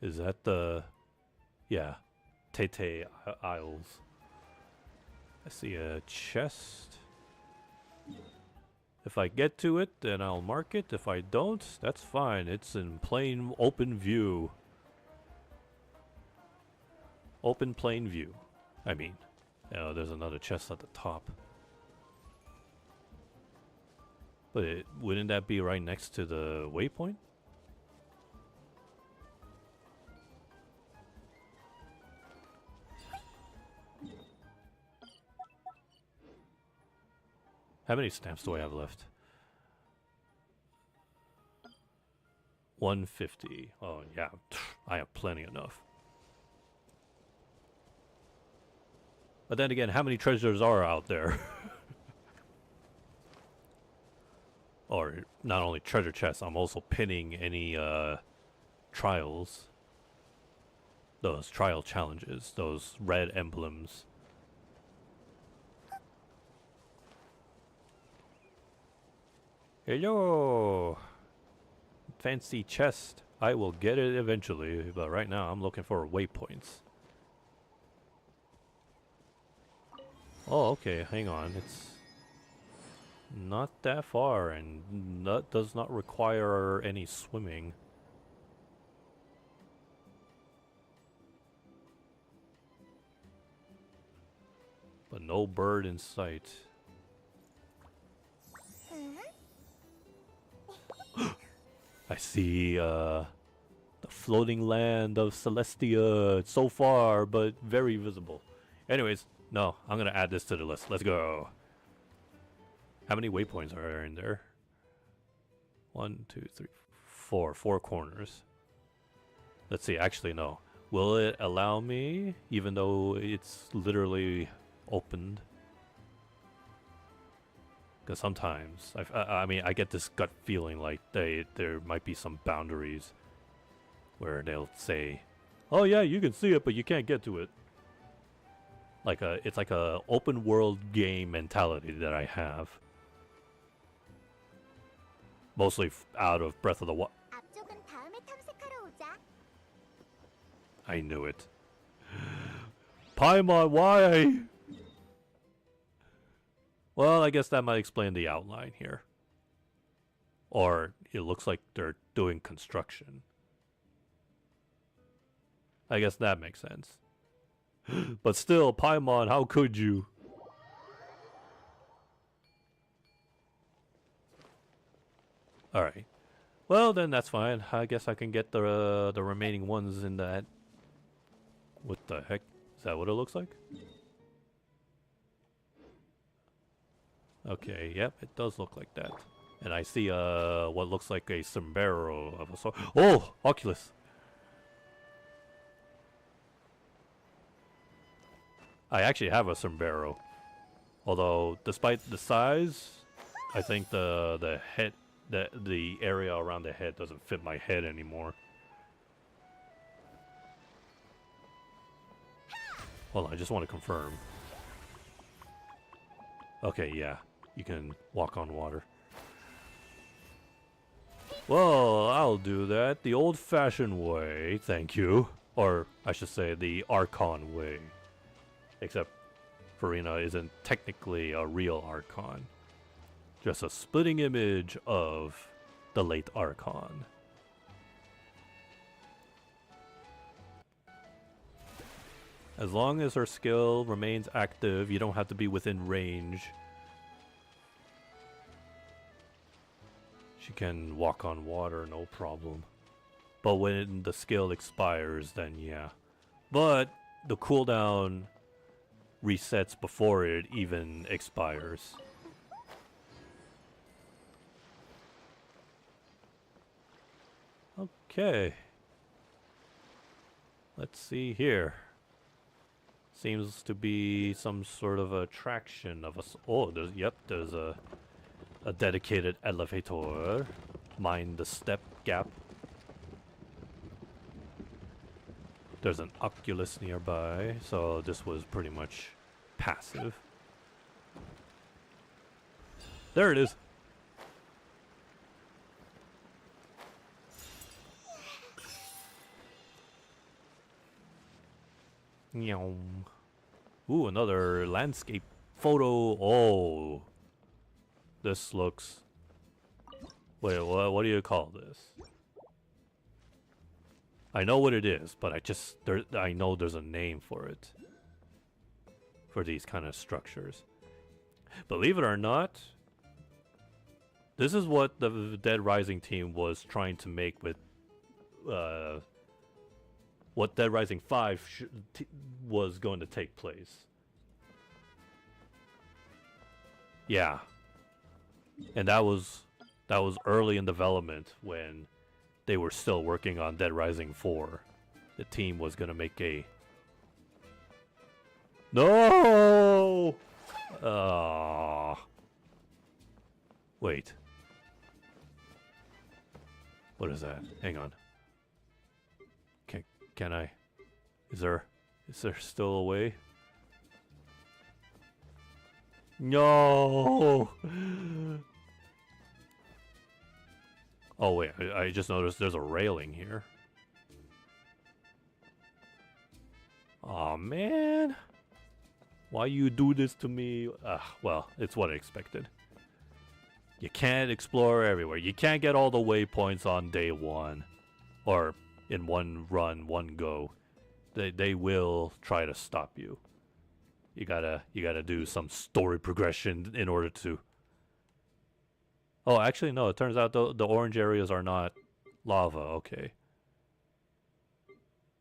Is that the... Yeah. Tete Isles. I see a chest. If I get to it, then I'll mark it. If I don't, that's fine. It's in plain open view. Open plain view. I mean, there's another chest at the top. But wouldn't that be right next to the waypoint? How many stamps do I have left? 150. Oh, yeah. I have plenty enough. But then again, how many treasures are out there? Or not only treasure chests, I'm also pinning any trials. Those trial challenges, those red emblems. Hello! Fancy chest. I will get it eventually, but right now I'm looking for waypoints. Oh, okay, hang on. It's not that far, and that does not require any swimming. But no bird in sight. I see the floating land of Celestia. It's so far, but very visible. Anyways, no, I'm gonna add this to the list. Let's go. How many waypoints are there in there? 1, 2, 3, 4. 4 corners. Let's see, actually no. Will it allow me, even though it's literally opened? Because sometimes, I mean, I get this gut feeling like there might be some boundaries where they'll say, "Oh yeah, you can see it, but you can't get to it." It's like a open world game mentality that I have, mostly out of Breath of the Wild. 앞쪽은 다음에 탐색하러 오자. I knew it. Paimon, why? Well, I guess that might explain the outline here. Or it looks like they're doing construction. I guess that makes sense. But still, Paimon, how could you? Alright. Well, then that's fine. I guess I can get the remaining ones in that. What the heck? Is that what it looks like? Okay, yep, it does look like that. And I see what looks like a sombrero of a sort. Oh, Oculus. I actually have a sombrero. Although despite the size, I think the head the area around the head doesn't fit my head anymore. Hold on, I just want to confirm. Okay, yeah. You can walk on water. Well, I'll do that the old-fashioned way, thank you. Or, I should say, the Archon way. Except, Furina isn't technically a real Archon. Just a splitting image of the late Archon. As long as her skill remains active, you don't have to be within range. She can walk on water, no problem. But when the skill expires, then yeah. But the cooldown resets before it even expires. Okay. Let's see here. Seems to be some sort of attraction of us. Oh, there's a dedicated elevator. Mind the step gap. There's an Oculus nearby, so this was pretty much passive. There it is. Meow. Ooh, another landscape photo. Oh. This looks... Wait, what do you call this? I know what it is, but I know there's a name for it. For these kind of structures. Believe it or not, this is what the Dead Rising team was trying to make with what Dead Rising 5 was going to take place. Yeah. And that was early in development when they were still working on Dead Rising 4. The team was going to make a... No! Wait. What is that? Hang on. Can I? Is there still a way? No! Oh wait, I just noticed there's a railing here. Aw, man. Why you do this to me? Well, it's what I expected. you can't explore everywhere. You can't get all the waypoints on day one, or in one run, one go. They will try to stop you. You gotta do some story progression in order to. Oh, actually no. It turns out the orange areas are not lava. Okay.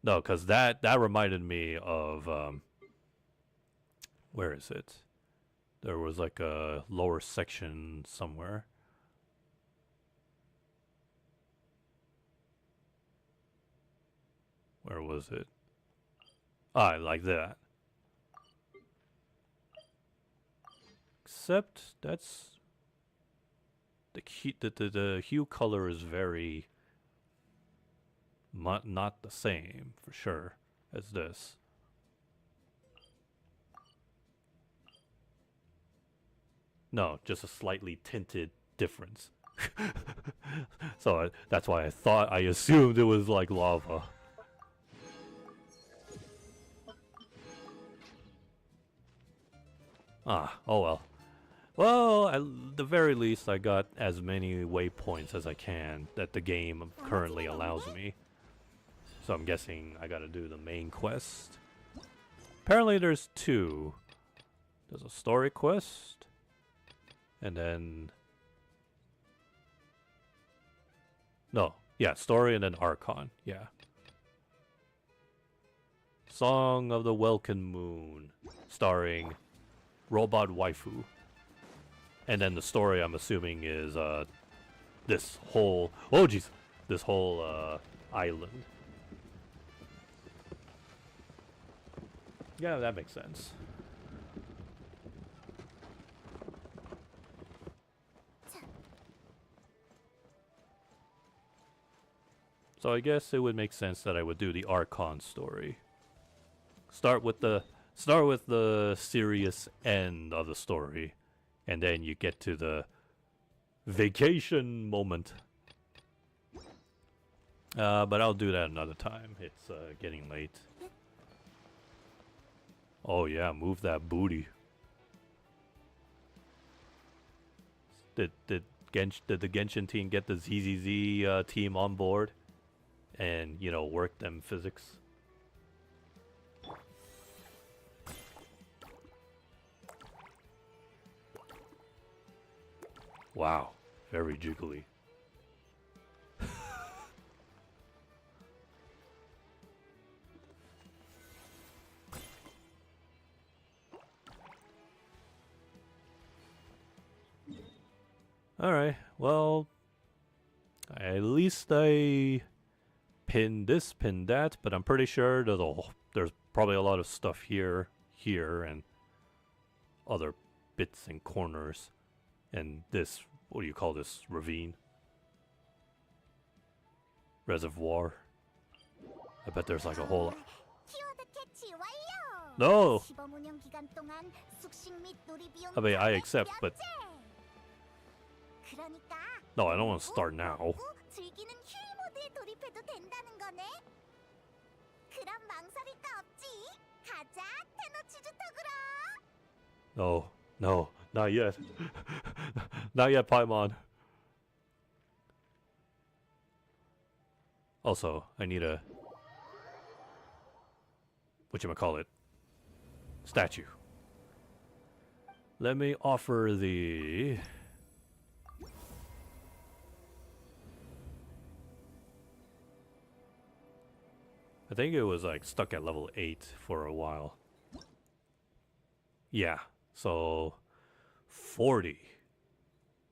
No, because that reminded me of where is it? There was like a lower section somewhere. Where was it? Ah, like that. Except that's the hue color is very not the same for sure as this. No, just a slightly tinted difference. So that's why I assumed it was like lava. Ah, oh well. Well, at the very least, I got as many waypoints as I can that the game currently allows me. So I'm guessing I gotta do the main quest. Apparently there's two. There's a story quest. And then... No. Yeah, story and then Archon. Yeah. Song of the Welkin Moon. Starring Robot Waifu. And then the story, I'm assuming, is this whole... Oh, jeez! This whole island. Yeah, that makes sense. So I guess it would make sense that I would do the Archon story. Start with the serious end of the story. And then you get to the vacation moment. But I'll do that another time. It's getting late. Oh yeah, move that booty. Did the Genshin team get the ZZZ team on board? And, you know, work them physics? Wow, very jiggly. Alright, well, at least I pinned this, pinned that, but I'm pretty sure there's probably a lot of stuff here, and other bits and corners. And this, what do you call this? Ravine? Reservoir? I bet there's like a whole... No! I mean, I accept, but... No, I don't want to start now. No, no, not yet. Not yet, Paimon. Also, I need a... whatchamacallit? Statue. Let me offer the... I think it was like stuck at level 8 for a while. Yeah, so 40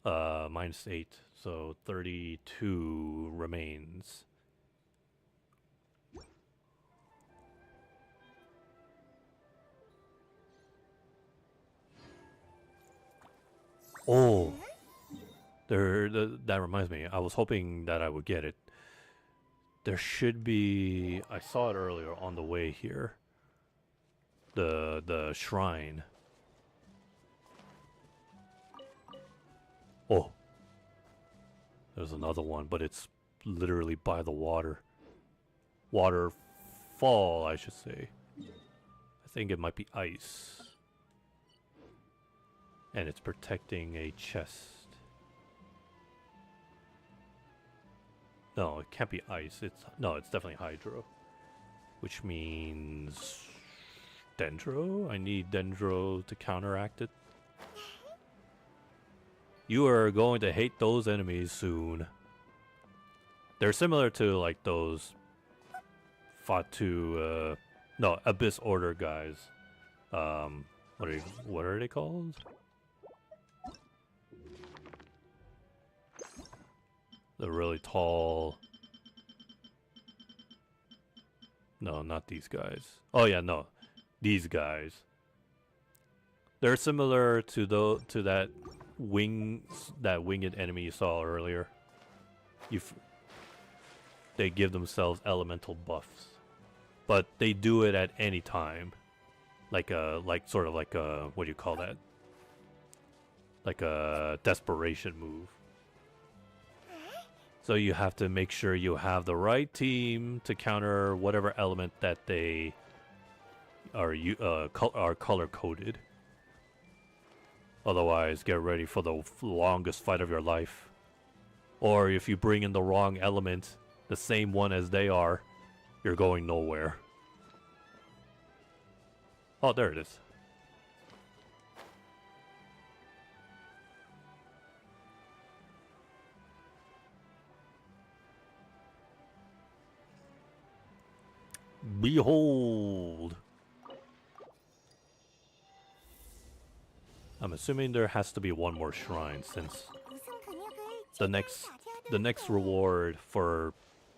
minus 8, so 32 remains. Oh, that reminds me. I was hoping that I would get it. There should be... I saw it earlier on the way here. The shrine. Oh. There's another one, but it's literally by the water. Waterfall, I should say. I think it might be ice. And it's protecting a chest. No, it can't be ice. It's definitely hydro. Which means Dendro? I need Dendro to counteract it. You are going to hate those enemies soon. They're similar to like those Fatu no, Abyss Order guys. What are they called? The really tall. No, not these guys. Oh yeah, no. These guys. They're similar to that winged enemy you saw earlier. They give themselves elemental buffs. But they do it at any time. Like sort of like a, what do you call that? Like a desperation move. So you have to make sure you have the right team to counter whatever element that they are color coded. Otherwise, get ready for the longest fight of your life. Or if you bring in the wrong element, the same one as they are, you're going nowhere. Oh, there it is. Behold! I'm assuming there has to be one more shrine since the next reward for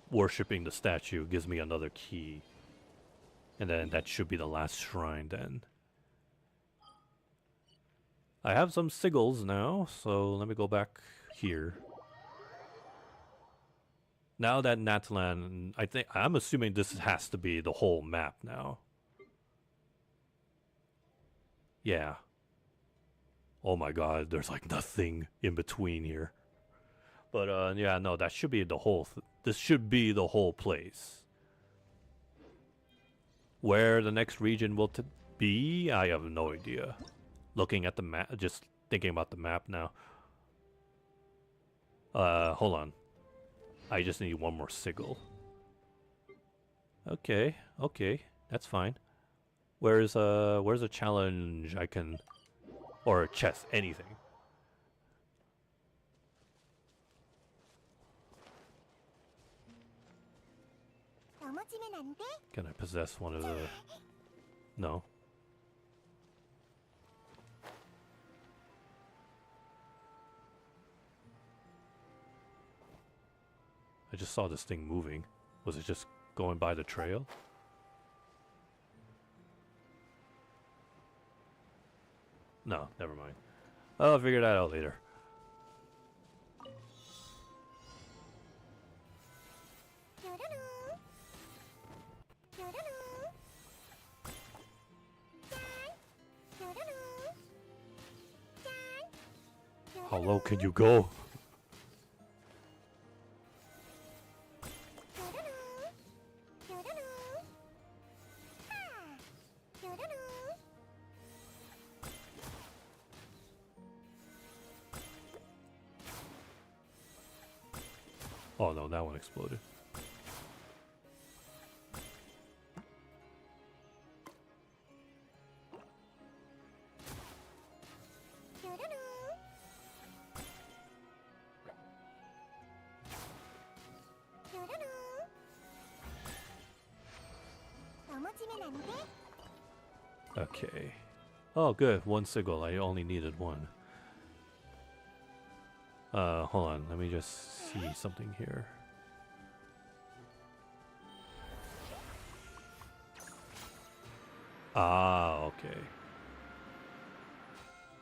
worshipping the statue gives me another key. And then that should be the last shrine then. I have some sigils now, so let me go back here. Now that Natlan, I'm assuming this has to be the whole map now. Yeah. Oh my god, there's like nothing in between here. But yeah, no, that should be the whole this should be the whole place. Where the next region will be, I have no idea. Looking at the map, just thinking about the map now. Hold on. I just need one more sigil. Okay, that's fine. Where's a challenge I can, or a chest, anything? Can I possess one of the? No. I just saw this thing moving. Was it just going by the trail? No, never mind. I'll figure that out later. How low can you go? Oh no, that one exploded. Okay. Oh, good. One sigil. I only needed one. Hold on. Let me just see something here. Ah, okay.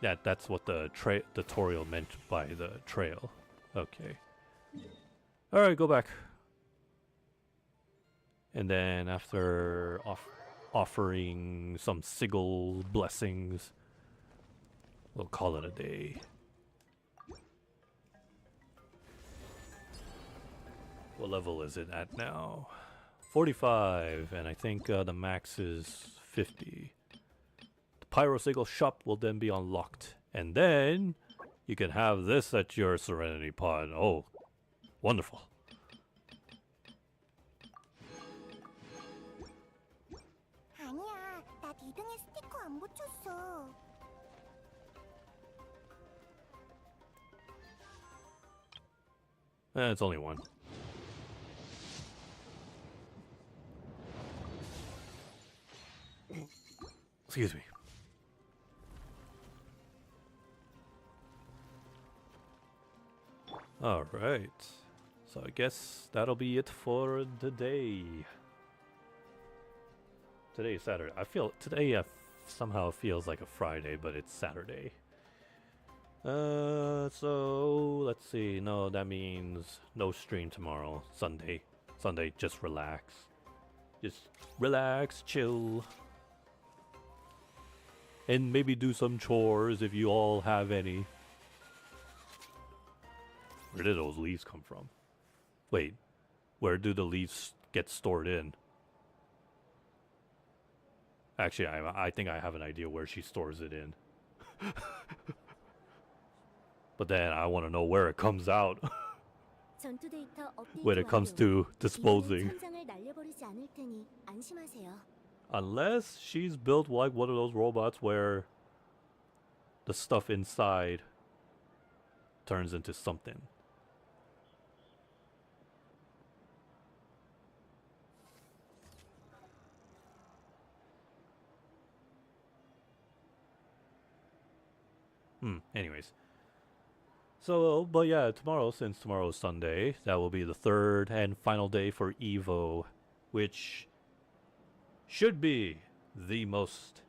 That's what the tutorial meant by the trail. Okay. Alright, go back. And then after offering some sigil blessings, we'll call it a day. What level is it at now? 45, and I think the max is 50. The Pyro Sigil shop will then be unlocked, and then you can have this at your Serenity Pod. Oh, wonderful. It's only one. Excuse me. Alright. So I guess that'll be it for today. Today is Saturday. I feel today somehow feels like a Friday, but it's Saturday. So let's see. No, that means no stream tomorrow. Sunday. Sunday, just relax. Just relax, chill. And maybe do some chores if you all have any. Where did those leaves come from? Wait, where do the leaves get stored in? Actually, I think I have an idea where she stores it in. But then I want to know where it comes out. 전투 데이터 업데이트 When it comes 완료. to disposing. 이번엔 천장을 날려버리지 않을 테니 안심하세요. Unless she's built like one of those robots where the stuff inside turns into something. Anyways. So, but yeah, tomorrow, since tomorrow's Sunday, that will be the third and final day for EVO, which should be the most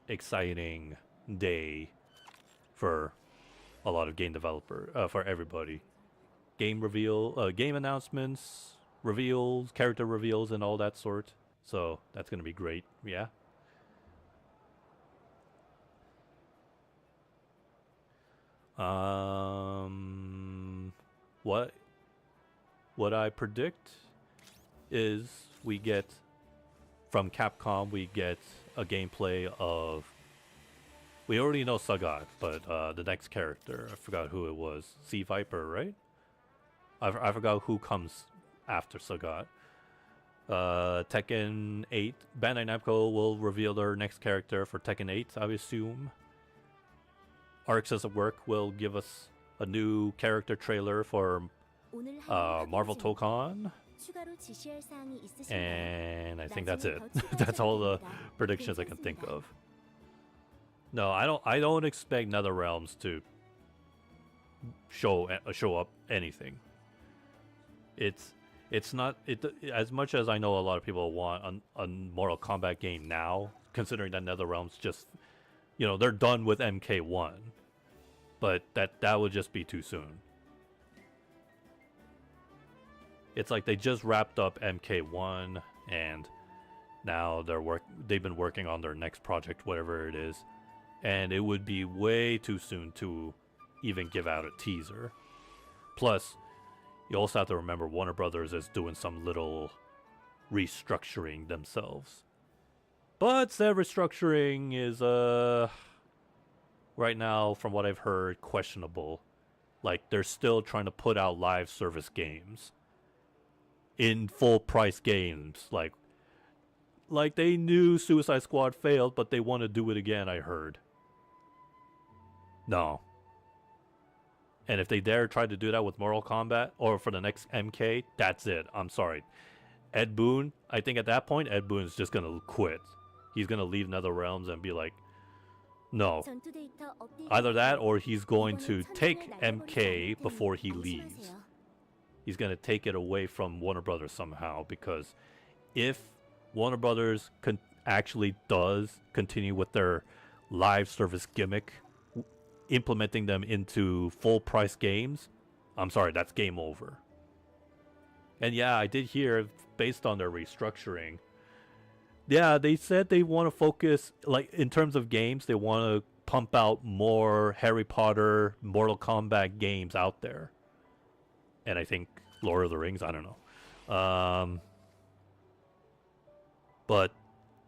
exciting day for a lot of game developer, for everybody. Game reveal, game announcements, reveals, character reveals, and all that sort. So that's gonna be great. Yeah. What I predict is we get from Capcom, we get a gameplay of. We already know Sagat, but the next character, I forgot who it was. Sea Viper, right? I forgot who comes after Sagat. Tekken 8, Bandai Namco will reveal their next character for Tekken 8, I assume. Arxis of Work will give us a new character trailer for 오늘 할 Marvel 확인 중 Tokon. 추가로 지시할 사항이 있으신가요? And I think that's 나중에 it. 더 추가 That's all the 작업입니다. predictions I can think 괜찮습니다. of. No, I don't expect NetherRealms to show up anything. It's not as much as I know a lot of people want a Mortal Kombat game now, considering that NetherRealms just, they're done with MK1, but that would just be too soon. It's like they just wrapped up MK1 and now they've been working on their next project, whatever it is, and it would be way too soon to even give out a teaser. Plus, you also have to remember Warner Brothers is doing some little restructuring themselves. But their restructuring is right now, from what I've heard, questionable. Like they're still trying to put out live service games in full price games. Like they knew Suicide Squad failed, but they want to do it again, I heard. No. And if they dare try to do that with Mortal Kombat or for the next MK, that's it. I'm sorry. Ed Boon, I think at that point, Ed Boon is just going to quit. He's going to leave NetherRealms and be like, no. 전투 데이터 업데이트 Either that or he's going to 이번엔 take 천장을 날려버리지 MK 않을 테니 before he leaves. 안심하세요. He's going to take it away from Warner Brothers somehow, because if Warner Brothers actually does continue with their live service gimmick, implementing them into full price games, I'm sorry, that's game over. And yeah, I did hear, based on their restructuring, yeah, they said they want to focus, like in terms of games, they want to pump out more Harry Potter, Mortal Kombat games out there. And I think Lord of the Rings, I don't know. But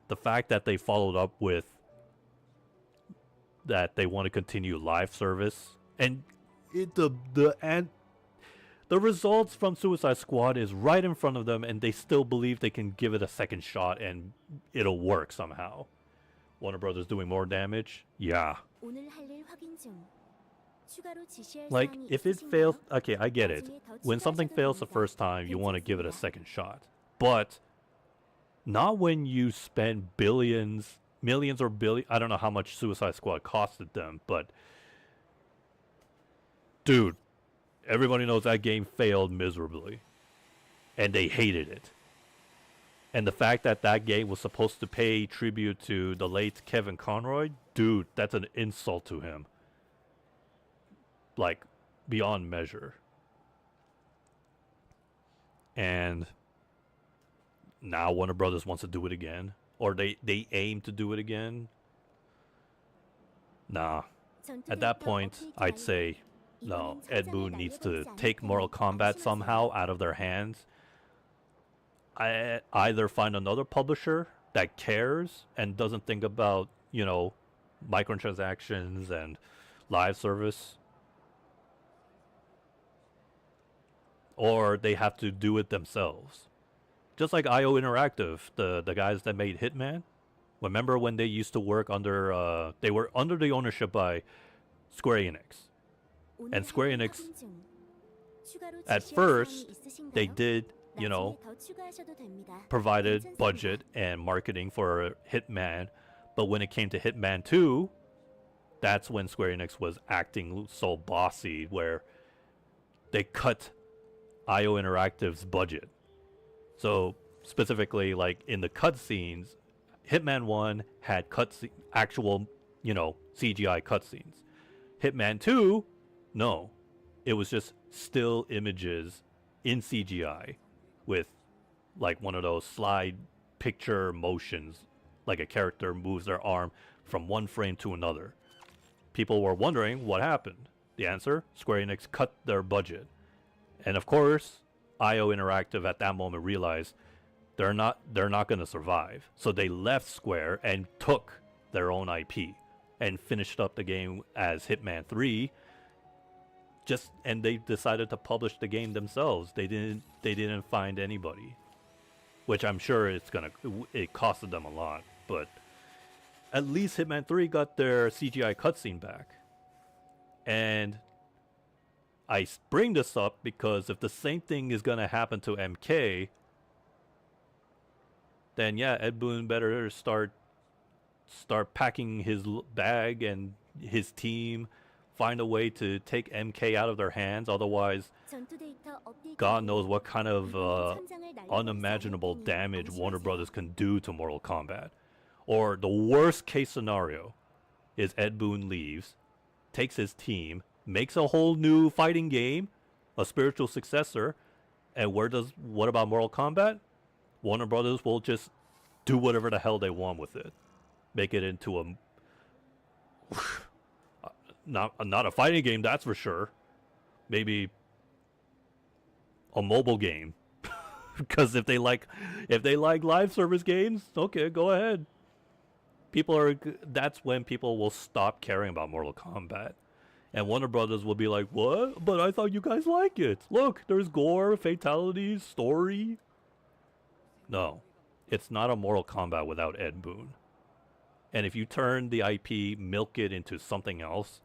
the fact that they followed up with that they want to continue live service, and the results from Suicide Squad is right in front of them, and they still believe they can give it a second shot and it'll work somehow. Warner Brothers doing more damage? Yeah. 오늘 할 일 확인 중 Like, if it fails, okay, I get it. When something fails the first time, you want to give it a second shot. But not when you spend billions, millions or billion. I don't know how much Suicide Squad costed them, but dude, everybody knows that game failed miserably. And they hated it. And the fact that that game was supposed to pay tribute to the late Kevin Conroy, dude, that's an insult to him. Like, beyond measure. And now Warner Brothers wants to do it again. Or they aim to do it again. Nah. At that point, I'd say, no, Ed Boon needs to take Mortal Kombat somehow out of their hands. I either find another publisher that cares and doesn't think about, you know, microtransactions and live service. Or they have to do it themselves. Just like IO Interactive, the guys that made Hitman. Remember when they used to work under, they were under the ownership by Square Enix. And Square Enix, at first, they did, you know, provided budget and marketing for Hitman. But when it came to Hitman 2, that's when Square Enix was acting so bossy, where they cut IO Interactive's budget. So specifically, like in the cutscenes, Hitman 1 had actual, you know, CGI cutscenes. Hitman 2, no. It was just still images in CGI with like one of those slide picture motions, like a character moves their arm from one frame to another. People were wondering what happened. The answer, Square Enix cut their budget. And of course, IO Interactive at that moment realized they're not going to survive. So they left Square and took their own IP and finished up the game as Hitman 3. And they decided to publish the game themselves. They didn't find anybody, which I'm sure it costed them a lot, but at least Hitman 3 got their CGI cutscene back. And I bring this up because if the same thing is gonna happen to MK, then yeah, Ed Boon better start packing his bag and his team, find a way to take MK out of their hands. Otherwise, God knows what kind of unimaginable damage Warner Brothers can do to Mortal Kombat. Or the worst case scenario is Ed Boon leaves, takes his team, makes a whole new fighting game, a spiritual successor, and what about Mortal Kombat? Warner Brothers will just do whatever the hell they want with it. Make it into a not a fighting game, that's for sure. Maybe a mobile game. Because if they like live service games, okay, go ahead. That's when people will stop caring about Mortal Kombat. And Warner Brothers will be like, what? But I thought you guys like it. Look, there's gore, fatalities, story. No, it's not a Mortal Kombat without Ed Boon. And if you turn the IP, milk it into something else,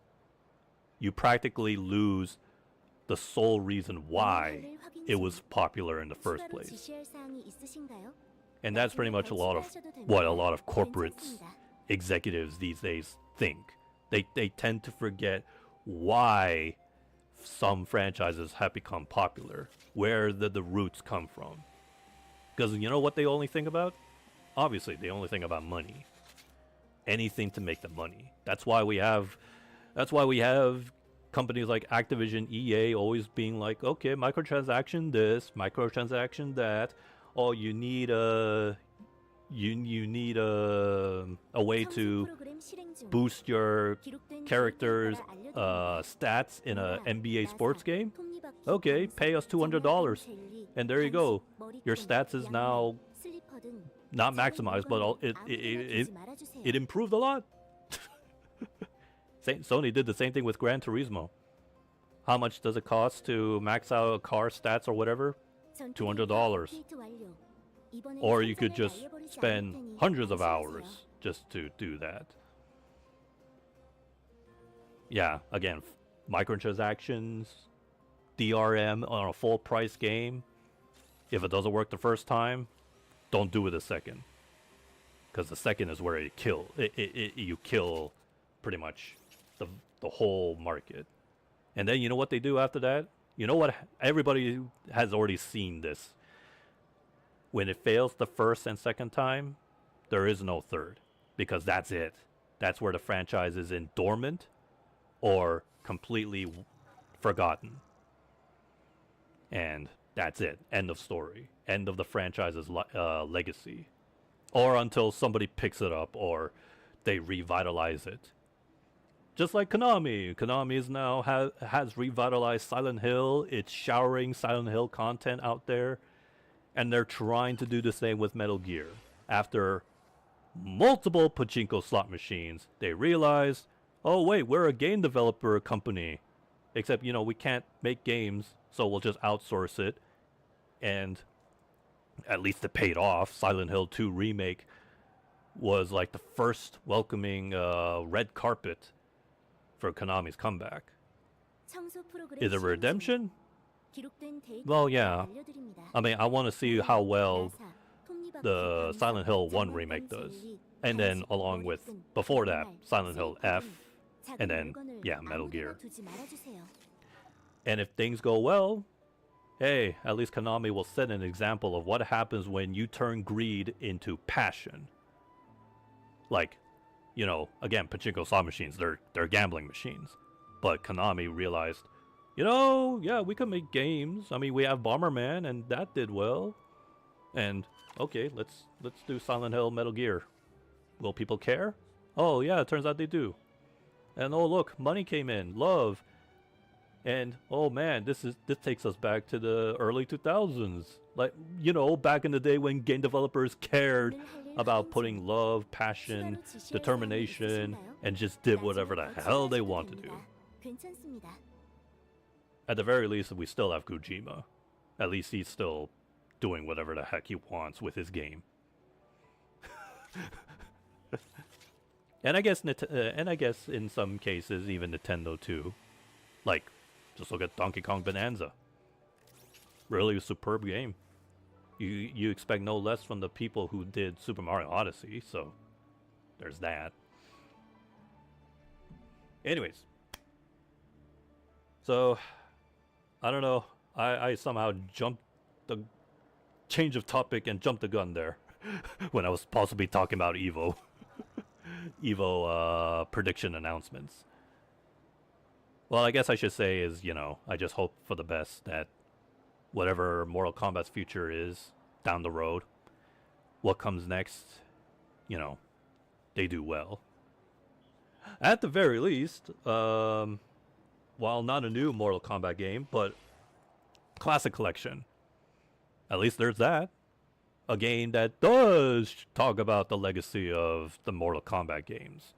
you practically lose the sole reason why it was popular in the first place. And that's pretty much a lot of corporate executives these days think. They tend to forget why some franchises have become popular, where the roots come from. Because you know what they only think about? Obviously, they only think about money. Anything to make the money. That's why we have companies like Activision, EA always being like, okay, microtransaction this, microtransaction that. Oh, you need a way to boost your character's stats in a NBA sports game. Okay, pay us $200, and there you go. Your stats is now not maximized, but it improved a lot. Sony did the same thing with Gran Turismo. How much does it cost to max out a car stats or whatever? $200. Or you could just spend hundreds of hours just to do that. Yeah, again, microtransactions, DRM on a full price game. If it doesn't work the first time, don't do it the second. Because the second is where you kill pretty much the whole market. And then you know what they do after that? You know what? Everybody has already seen this. When it fails the first and second time, there is no third. Because that's it. That's where the franchise is in dormant or completely forgotten. And that's it. End of story. End of the franchise's legacy. Or until somebody picks it up or they revitalize it. Just like Konami. Konami is now has revitalized Silent Hill. It's showering Silent Hill content out there. And they're trying to do the same with Metal Gear. After multiple pachinko slot machines, they realized, oh wait, we're a game developer company. Except, you know, we can't make games, so we'll just outsource it. And at least it paid off. Silent Hill 2 Remake was like the first welcoming red carpet for Konami's comeback. Is it redemption? Well, yeah. I mean, I want to see how well the Silent Hill 1 remake does. And then along with, before that, Silent Hill F. And then, yeah, Metal Gear. And if things go well, hey, at least Konami will set an example of what happens when you turn greed into passion. Like, you know, again, pachinko slot machines, they're gambling machines. But Konami realized, you know, yeah, we can make games. I mean, we have Bomberman, and that did well. And, okay, let's do Silent Hill Metal Gear. Will people care? Oh, yeah, it turns out they do. And, oh, look, money came in. Love. And, oh, man, this takes us back to the early 2000s. Like, you know, back in the day when game developers cared about putting love, passion, determination, and just did whatever the hell they want to do. At the very least, we still have Kojima. At least he's still doing whatever the heck he wants with his game. And I guess in some cases even Nintendo too. Like, just look at Donkey Kong Bonanza. Really a superb game. You expect no less from the people who did Super Mario Odyssey, so there's that. Anyways. So, I don't know. I somehow jumped the change of topic and jumped the gun there when I was possibly talking about EVO. EVO prediction announcements. Well, I guess I should say is, you know, I just hope for the best that whatever Mortal Kombat's future is down the road, what comes next, you know, they do well. At the very least, while not a new Mortal Kombat game, but Classic Collection. At least there's that. A game that does talk about the legacy of the Mortal Kombat games.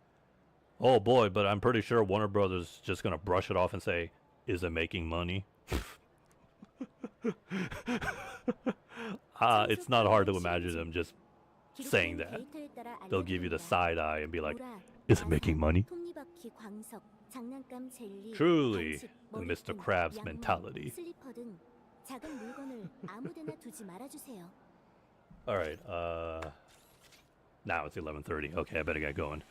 Oh boy, but I'm pretty sure Warner Brothers is just gonna brush it off and say, is it making money? It's not hard to imagine them just saying that. They'll give you the side eye and be like, is it making money? Truly, the Mr. Krabs mentality. Alright, now it's 11:30. Okay, I better get going.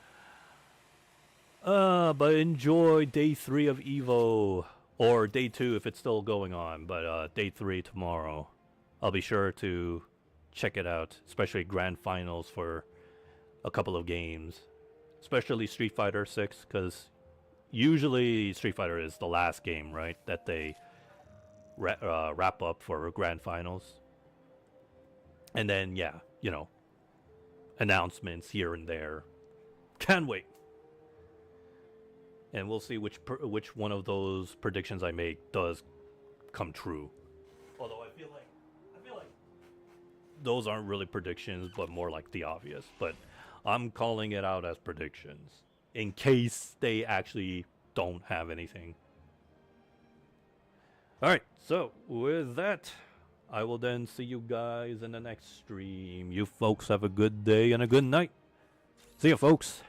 But enjoy day 3 of EVO. Or day 2 if it's still going on. But day 3 tomorrow. I'll be sure to check it out. Especially grand finals for a couple of games. Especially Street Fighter 6. Because usually Street Fighter is the last game, right? That they wrap up for grand finals. And then, yeah, you know, announcements here and there. Can't wait. And we'll see which one of those predictions I make does come true. Although I feel like those aren't really predictions, but more like the obvious. But I'm calling it out as predictions in case they actually don't have anything. All right, so with that, I will then see you guys in the next stream. You folks have a good day and a good night. See ya, folks.